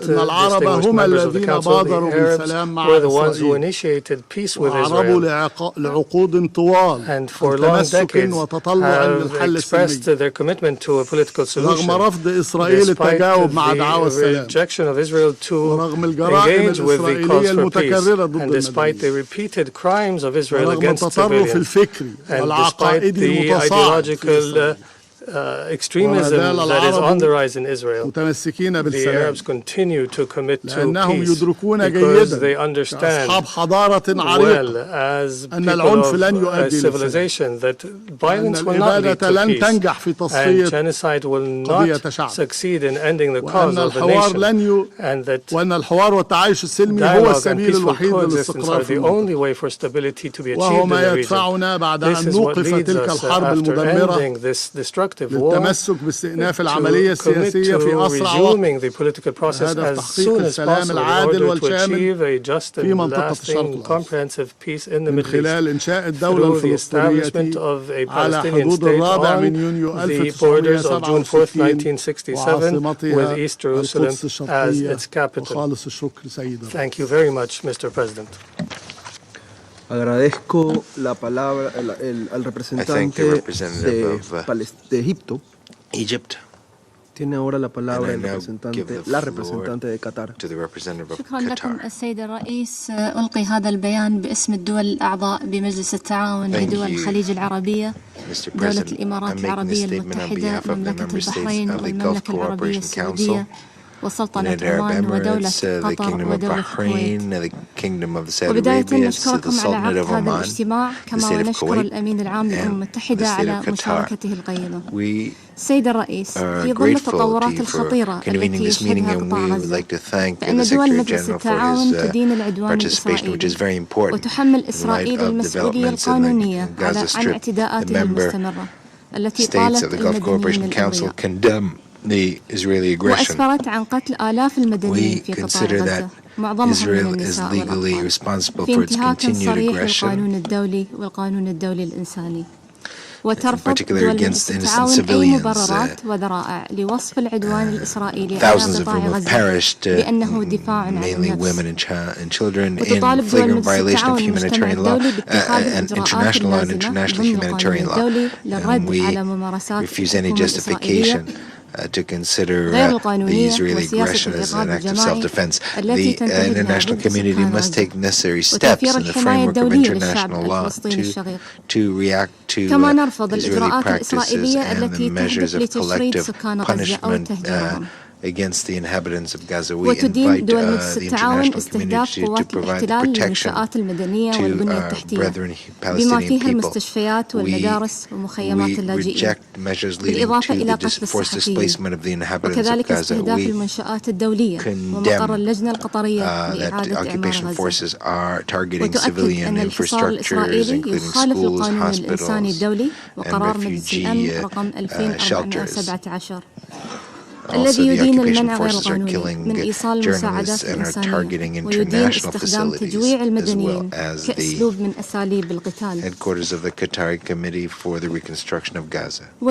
distinguished members of the Council, the Arabs were the ones who initiated peace with Israel and for long decades have expressed their commitment to a political solution, despite the rejection of Israel to engage with the cause for peace, and despite the repeated crimes of Israel against civilians, and despite the ideological extremism that is on the rise in Israel, the Arabs continue to commit to peace because they understand well as people of civilization that violence will not lead to peace and genocide will not succeed in ending the cause of the nation, and that dialogue and peaceful coexistence are the only way for stability to be achieved in the region. This is what leads us, after ending this destructive war, to commit to resuming the political process as soon as possible in order to achieve a just and lasting, comprehensive peace in the Middle East through the establishment of a Palestinian state on the borders of June 4th, 1967, with East Jerusalem as its capital. Thank you very much, Mr. President. Agradezco la palabra al representante de Egipto. Tiene ahora la palabra la representante de Qatar. شكرا لكم السيد الرئيس. ألقي هذا البيان باسم الدول الأعضاء بمجلس التعاون لدول الخليج العربية، دولة الإمارات العربية المتحدة، مملكة البحرين والمملكة العربية السعودية وسلطنة عمان ودولة قطر ودولة الكويت. وبداية نشكركم على عقد هذا الاجتماع، كما ونشكر الأمين العام للأمم المتحدة على مشاركته القيمة. سيد الرئيس، في ظل التطورات الخطيرة التي يشهدها قطاع غزة، فإن دول مجلس التعاون تدين العدوان الإسرائيلي وتحمل إسرائيل المسؤولية القانونية عن اعتداءاته المستمرة التي طالت المدنيين الأبرياء وأسفرت عن قتل آلاف المدنيين في قطاع غزة، معظمهم من النساء والأطفال، في انتهاك صريح للقانون الدولي والقانون الدولي الإنساني. وترفض دول مجلس التعاون أي مبررات وذرائع لوصف العدوان الإسرائيلي على قطاع غزة بأنه دفاع عن النفس، وتطالب دول مجلس التعاون المجتمع الدولي باتخاذ الإجراءات اللازمة ضمن القانون الدولي للرد على ممارسات الحكومة الإسرائيلية to consider the Israeli aggression as an act of self-defense. The international community must take necessary steps in the framework of international law to react to Israeli practices and the measures of collective punishment against the inhabitants of Gaza. We invite the international community to provide protection to brethren Palestinian people. We reject measures leading to the forced displacement of the inhabitants of Gaza. We condemn that the occupation forces are targeting civilian infrastructures, including schools, hospitals, and refugee shelters. Also, the occupation forces are killing journalists and are targeting international facilities, as well as the headquarters of the Qatari Committee for the Reconstruction of Gaza. The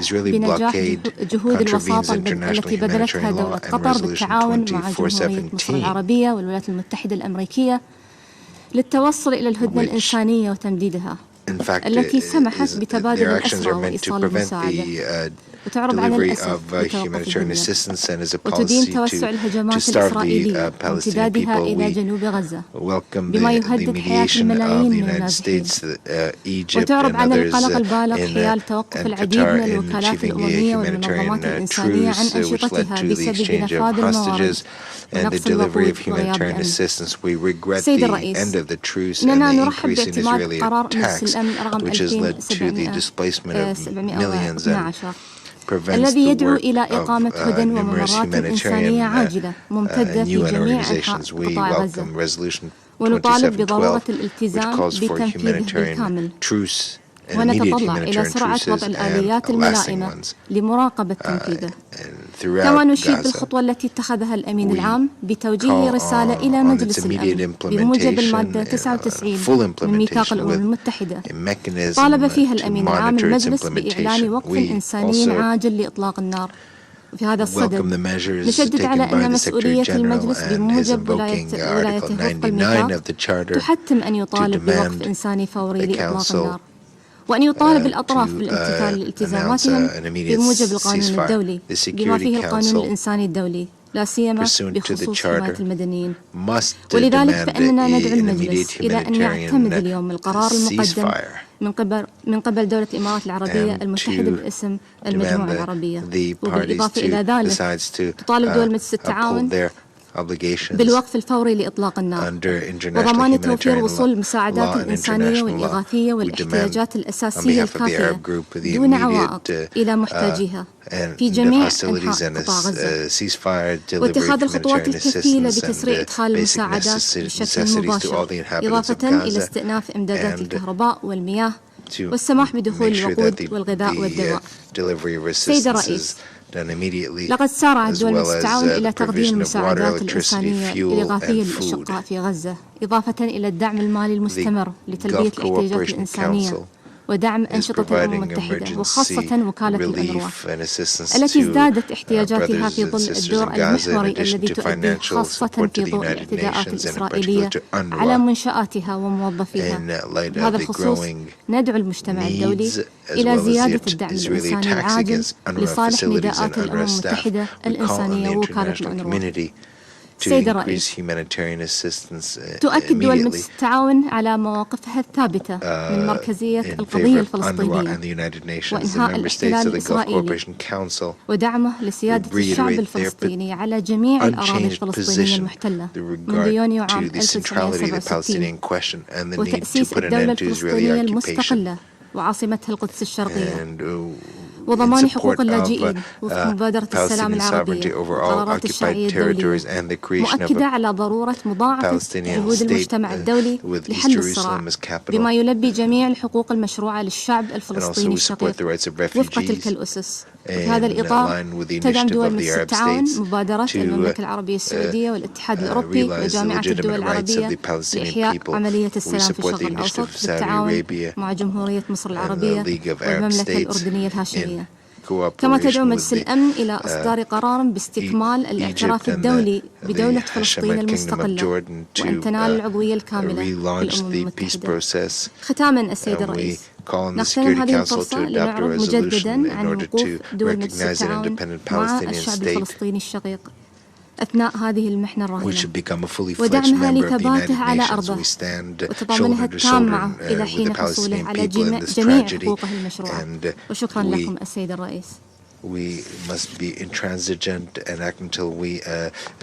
Israeli blockade contravenes international humanitarian law and Resolution 2417, للتوصل إلى الهدنة الإنسانية وتمديدها، التي سمحت بتبادل الأسرى وإيصال المساعدة، وتعرب على الأسف بتوقف الدماء، وتدين توسع الهجمات الإسرائيلية وامتدادها إلى جنوب غزة بما يهدد حياة الملايين من النازحين، وتعرب عن القلق البالغ حيال توقف العديد من الوكالات الأممية والمنظمات الإنسانية عن أنشطتها بسبب نفاذ الموارد ونقص الوقود وغياب الأمن. سيد الرئيس، إننا نرحب باعتماد قرار مجلس الأمن رقم 2712 الذي يدعو إلى إقامة هدى وممرات إنسانية عاجلة ممتدة في جميع أنحاء قطاع غزة، ونطالب بضرورة الالتزام بتنفيذه بالكامل، ونتطلع إلى سرعة وضع الآليات الملائمة لمراقبة تنفيذه. كما نشيد بالخطوة التي اتخذها الأمين العام بتوجيه رسالة إلى مجلس الأمن بموجب المادة 99 من ميثاق الأمم المتحدة، طالب فيها الأمين العام المجلس بإعلان وقف إنساني عاجل لإطلاق النار. وفي هذا الصدد نشدد على أن مسؤولية المجلس بموجب ولايته وفق الميثاق تحتم أن يطالب بوقف إنساني فوري لإطلاق النار، وأن يطالب الأطراف بالامتثال لالتزاماتهم بموجب القانون الدولي بما فيه القانون الإنساني الدولي، لا سيما بخصوص حماية المدنيين. ولذلك فإننا ندعو المجلس إلى أن يعتمد اليوم القرار المقدم من قبل دولة الإمارات العربية المتحدة باسم المجموعة العربية. وبالإضافة إلى ذلك تطالب دول مجلس التعاون بالوقف الفوري لإطلاق النار وضمان توفير وصول المساعدات الإنسانية والإغاثية والاحتياجات الأساسية الكافية دون عوائق إلى محتاجيها في جميع أنحاء قطاع غزة واتخاذ الخطوات الكفيلة بتسريع إدخال المساعدات بشكل مباشر إضافة إلى استئناف إمدادات الكهرباء والمياه والسماح بدخول الوقود والغذاء والدواء. سيد الرئيس، لقد سارعت دول مجلس التعاون إلى تقديم المساعدات الإنسانية الإغاثية للأشقاء في غزة إضافة إلى الدعم المالي المستمر لتلبية الاحتياجات الإنسانية ودعم أنشطة الأمم المتحدة وخاصة وكالة الأونروا التي ازدادت احتياجاتها في ظل الدور المحوري الذي تؤديه خاصة في ضوء الاعتداءات الإسرائيلية على منشآتها وموظفيها. بهذا الخصوص ندعو المجتمع الدولي إلى زيادة الدعم الإنساني العاجل لصالح نداءات الأمم المتحدة الإنسانية ووكالة الأونروا. سيد الرئيس، تؤكد دول مجلس التعاون على مواقفها الثابتة من مركزية القضية الفلسطينية وإنهاء الاحتلال الإسرائيلي ودعمه لسيادة الشعب الفلسطيني على جميع الأراضي الفلسطينية المحتلة منذ يونيو عام 1967 وتأسيس الدولة الفلسطينية المستقلة وعاصمتها القدس الشرقية وضمان حقوق اللاجئين وفق مبادرة السلام العربية وقرارات الشرعية الدولية مؤكدة على ضرورة مضاعفة جهود المجتمع الدولي لحل الصراع بما يلبي جميع الحقوق المشروعة للشعب الفلسطيني الشقيق وفق تلك الأسس. في هذا الإطار تدعم دول مجلس التعاون مبادرة المملكة العربية السعودية والاتحاد الأوروبي وجامعة الدول العربية لإحياء عملية السلام في الشرق الأوسط بالتعاون مع جمهورية مصر العربية والمملكة الأردنية الهاشمية. كما تدعو مجلس الأمن إلى إصدار قرار باستكمال الاعتراف الدولي بدولة فلسطين المستقلة وأن تنال العضوية الكاملة في الأمم المتحدة. ختاما السيد الرئيس، نغتنم هذه الفرصة لنعرض مجددا عن وقوف دول مجلس التعاون مع الشعب الفلسطيني الشقيق أثناء هذه المحنة الراهنة ودعمها لثباته على أرضه وتضامنها التام معه إلى حين حصوله على جميع حقوقه المشروعة. وشكرا لكم السيد الرئيس. We must be intransigent and act until we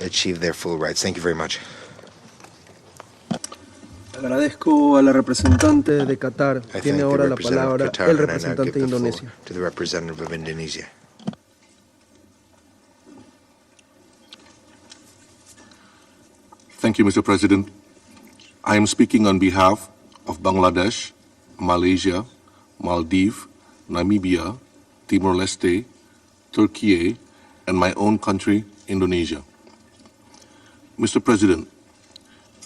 achieve their full rights. Thank you very much. Agradezco a la representante de Qatar. Tiene ahora la palabra el representante de Indonesia. To the representative of Indonesia. Thank you, Mr. President. I am speaking on behalf of Bangladesh, Malaysia, Maldives, Namibia, Timor-Leste, Turkey, and my own country, Indonesia. Mr. President,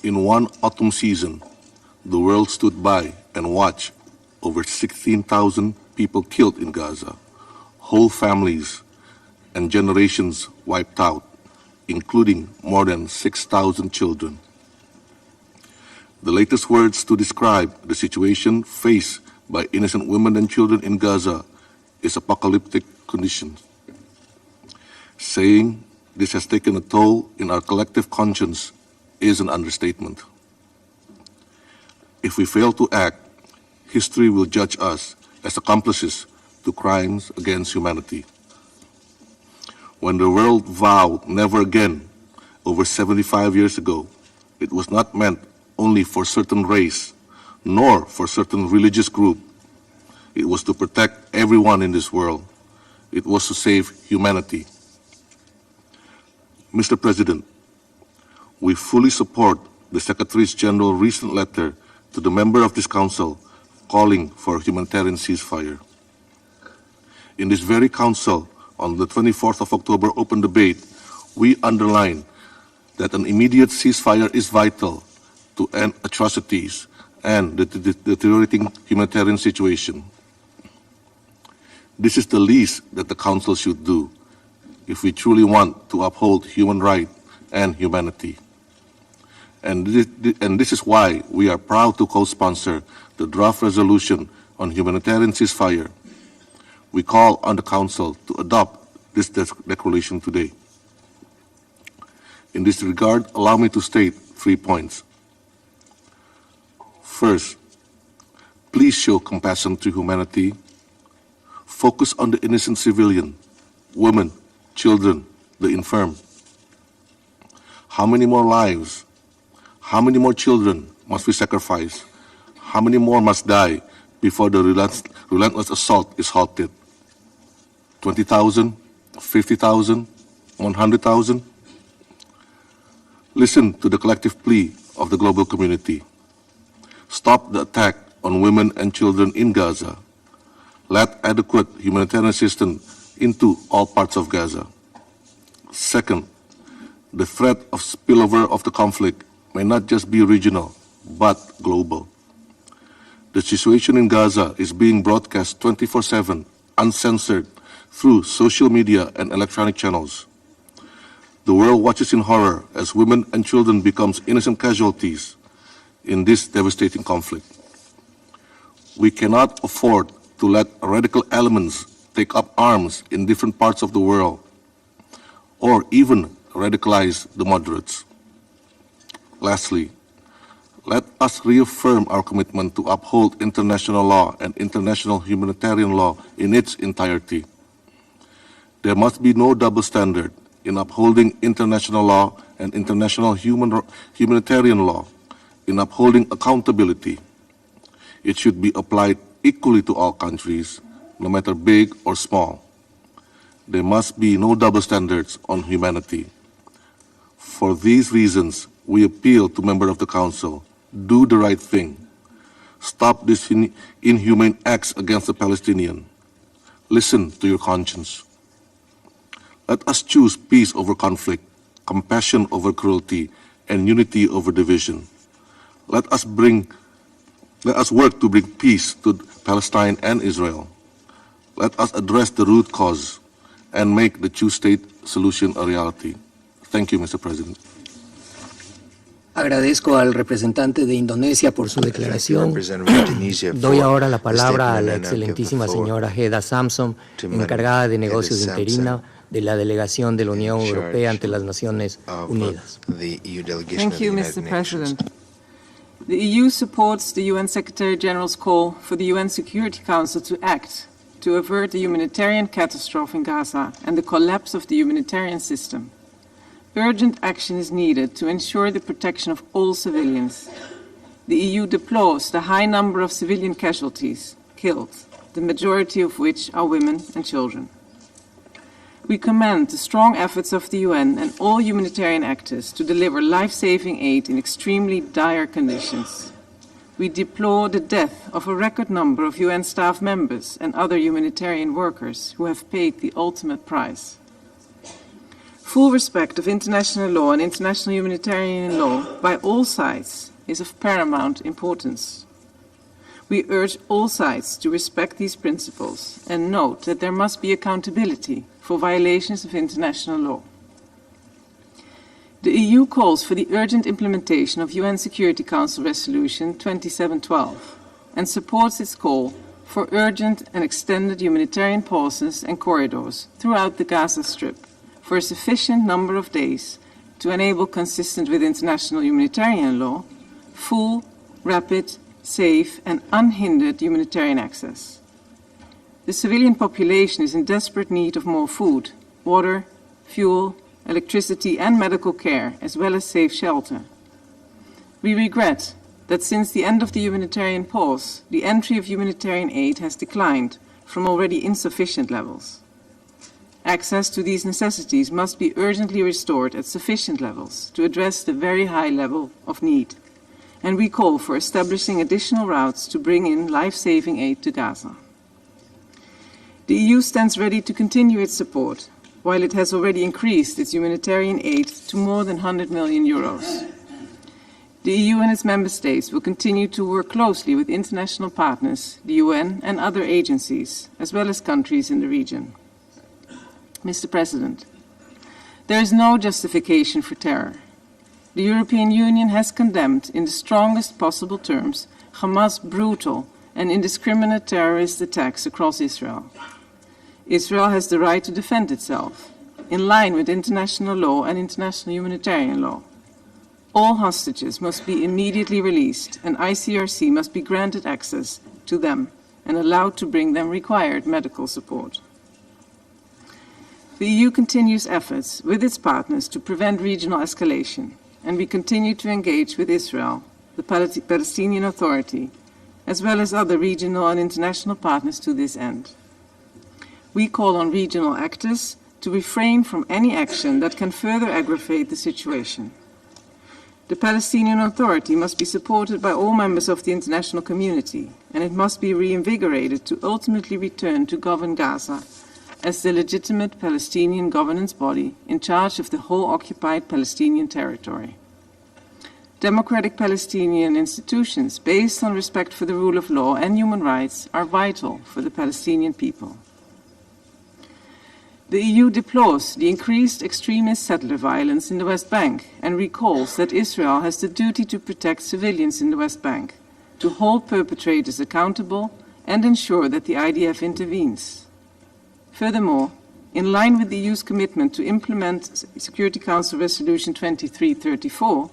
in one autumn season, the world stood by and watched over 16,000 people killed in Gaza, whole families and generations wiped out, including more than 6,000 children. The latest words to describe the situation faced by innocent women and children in Gaza is apocalyptic conditions. Saying this has taken a toll in our collective conscience is an understatement. If we fail to act, history will judge us as accomplices to crimes against humanity. When the world vowed never again over 75 years ago, it was not meant only for certain race, nor for certain religious group. It was to protect everyone in this world. It was to save humanity. Mr. President, we fully support the Secretary General's recent letter to the member of this Council calling for a humanitarian ceasefire. In this very Council, on the 24th of October open debate, we underline that an immediate ceasefire is vital to end atrocities and the deteriorating humanitarian situation. This is the least that the Council should do if we truly want to uphold human rights and humanity. And this is why we are proud to co-sponsor the draft resolution on humanitarian ceasefire. We call on the Council to adopt this declaration today. In this regard, allow me to state 3 points. First, please show compassion to humanity. Focus on the innocent civilian, women, children, the infirm. How many more lives, how many more children must we sacrifice? How many more must die before the relentless assault is halted? 20,000, 50,000, 100,000? Listen to the collective plea of the global community. Stop the attack on women and children in Gaza. Let adequate humanitarian assistance into all parts of Gaza. Second, the threat of spillover of the conflict may not just be regional, but global. The situation in Gaza is being broadcast 24/7, uncensored, through social media and electronic channels. The world watches in horror as women and children become innocent casualties in this devastating conflict. We cannot afford to let radical elements take up arms in different parts of the world, or even radicalize the moderates. Lastly, let us reaffirm our commitment to uphold international law and international humanitarian law in its entirety. There must be no double standard in upholding international law and international humanitarian law, in upholding accountability. It should be applied equally to all countries, no matter big or small. There must be no double standards on humanity. For these reasons, we appeal to members of the Council, do the right thing. Stop these inhumane acts against the Palestinians. Listen to your conscience. Let us choose peace over conflict, compassion over cruelty, and unity over division. Let us work to bring peace to Palestine and Israel. Let us address the root cause and make the two-state solution a reality. Thank you, Mr. President. Agradezco al representante de Indonesia por su declaración. Doy ahora la palabra a la excelentísima señora Hedda Samson, encargada de negocios interina de la delegación de la Unión Europea ante las Naciones Unidas. Thank you, Mr. President. The EU supports the UN Secretary-General's call for the UN Security Council to act to avert the humanitarian catastrophe in Gaza and the collapse of the humanitarian system. Urgent action is needed to ensure the protection of all civilians. The EU deplores the high number of civilian casualties killed, the majority of which are women and children. We commend the strong efforts of the UN and all humanitarian actors to deliver life-saving aid in extremely dire conditions. We deplore the death of a record number of UN staff members and other humanitarian workers who have paid the ultimate price. Full respect of international law and international humanitarian law by all sides is of paramount importance. We urge all sides to respect these principles and note that there must be accountability for violations of international law. The EU calls for the urgent implementation of UN Security Council Resolution 2712 and supports its call for urgent and extended humanitarian pauses and corridors throughout the Gaza Strip for a sufficient number of days to enable, consistent with international humanitarian law, full, rapid, safe and unhindered humanitarian access. The civilian population is in desperate need of more food, water, fuel, electricity and medical care, as well as safe shelter. We regret that since the end of the humanitarian pause, the entry of humanitarian aid has declined from already insufficient levels. Access to these necessities must be urgently restored at sufficient levels to address the very high level of need. And we call for establishing additional routes to bring in life-saving aid to Gaza. The EU stands ready to continue its support, while it has already increased its humanitarian aid to more than 100 million euros. The EU and its member states will continue to work closely with international partners, the UN and other agencies, as well as countries in the region. Mr. President, there is no justification for terror. The European Union has condemned in the strongest possible terms Hamas' brutal and indiscriminate terrorist attacks across Israel. Israel has the right to defend itself, in line with international law and international humanitarian law. All hostages must be immediately released and ICRC must be granted access to them and allowed to bring them required medical support. The EU continues efforts with its partners to prevent regional escalation, and we continue to engage with Israel, the Palestinian Authority, as well as other regional and international partners to this end. We call on regional actors to refrain from any action that can further aggravate the situation. The Palestinian Authority must be supported by all members of the international community, and it must be reinvigorated to ultimately return to govern Gaza as the legitimate Palestinian governance body in charge of the whole occupied Palestinian territory. Democratic Palestinian institutions based on respect for the rule of law and human rights are vital for the Palestinian people. The EU deplores the increased extremist settler violence in the West Bank and recalls that Israel has the duty to protect civilians in the West Bank, to hold perpetrators accountable and ensure that the IDF intervenes. Furthermore, in line with the EU's commitment to implement Security Council Resolution 2334,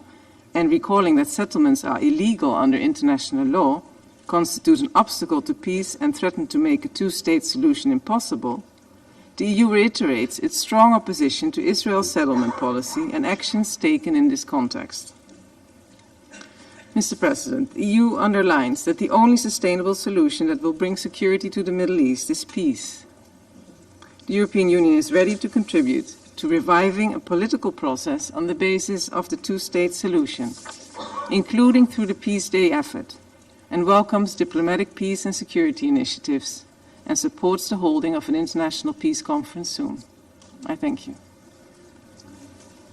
and recalling that settlements are illegal under international law, constitute an obstacle to peace and threaten to make a two-state solution impossible, the EU reiterates its strong opposition to Israel's settlement policy and actions taken in this context. Mr. President, the EU underlines that the only sustainable solution that will bring security to the Middle East is peace. The European Union is ready to contribute to reviving a political process on the basis of the two-state solution, including through the Peace Day effort, and welcomes diplomatic peace and security initiatives, and supports the holding of an international peace conference soon. I thank you.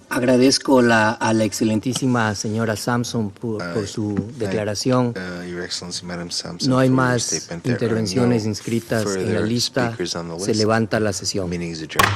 Agradezco a la excelentísima señora Samson por su declaración. Your Excellency, Madam Samson, No hay for your más statement. There are intervenciones no inscritas en la further lista. speakers on the Se list. levanta la sesión. Meeting is adjourned.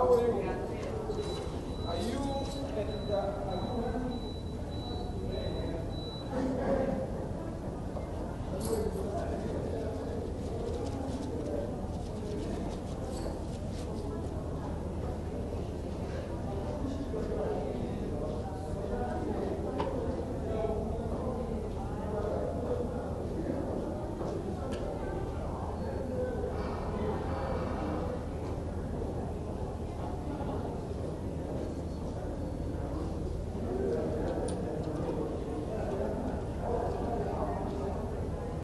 power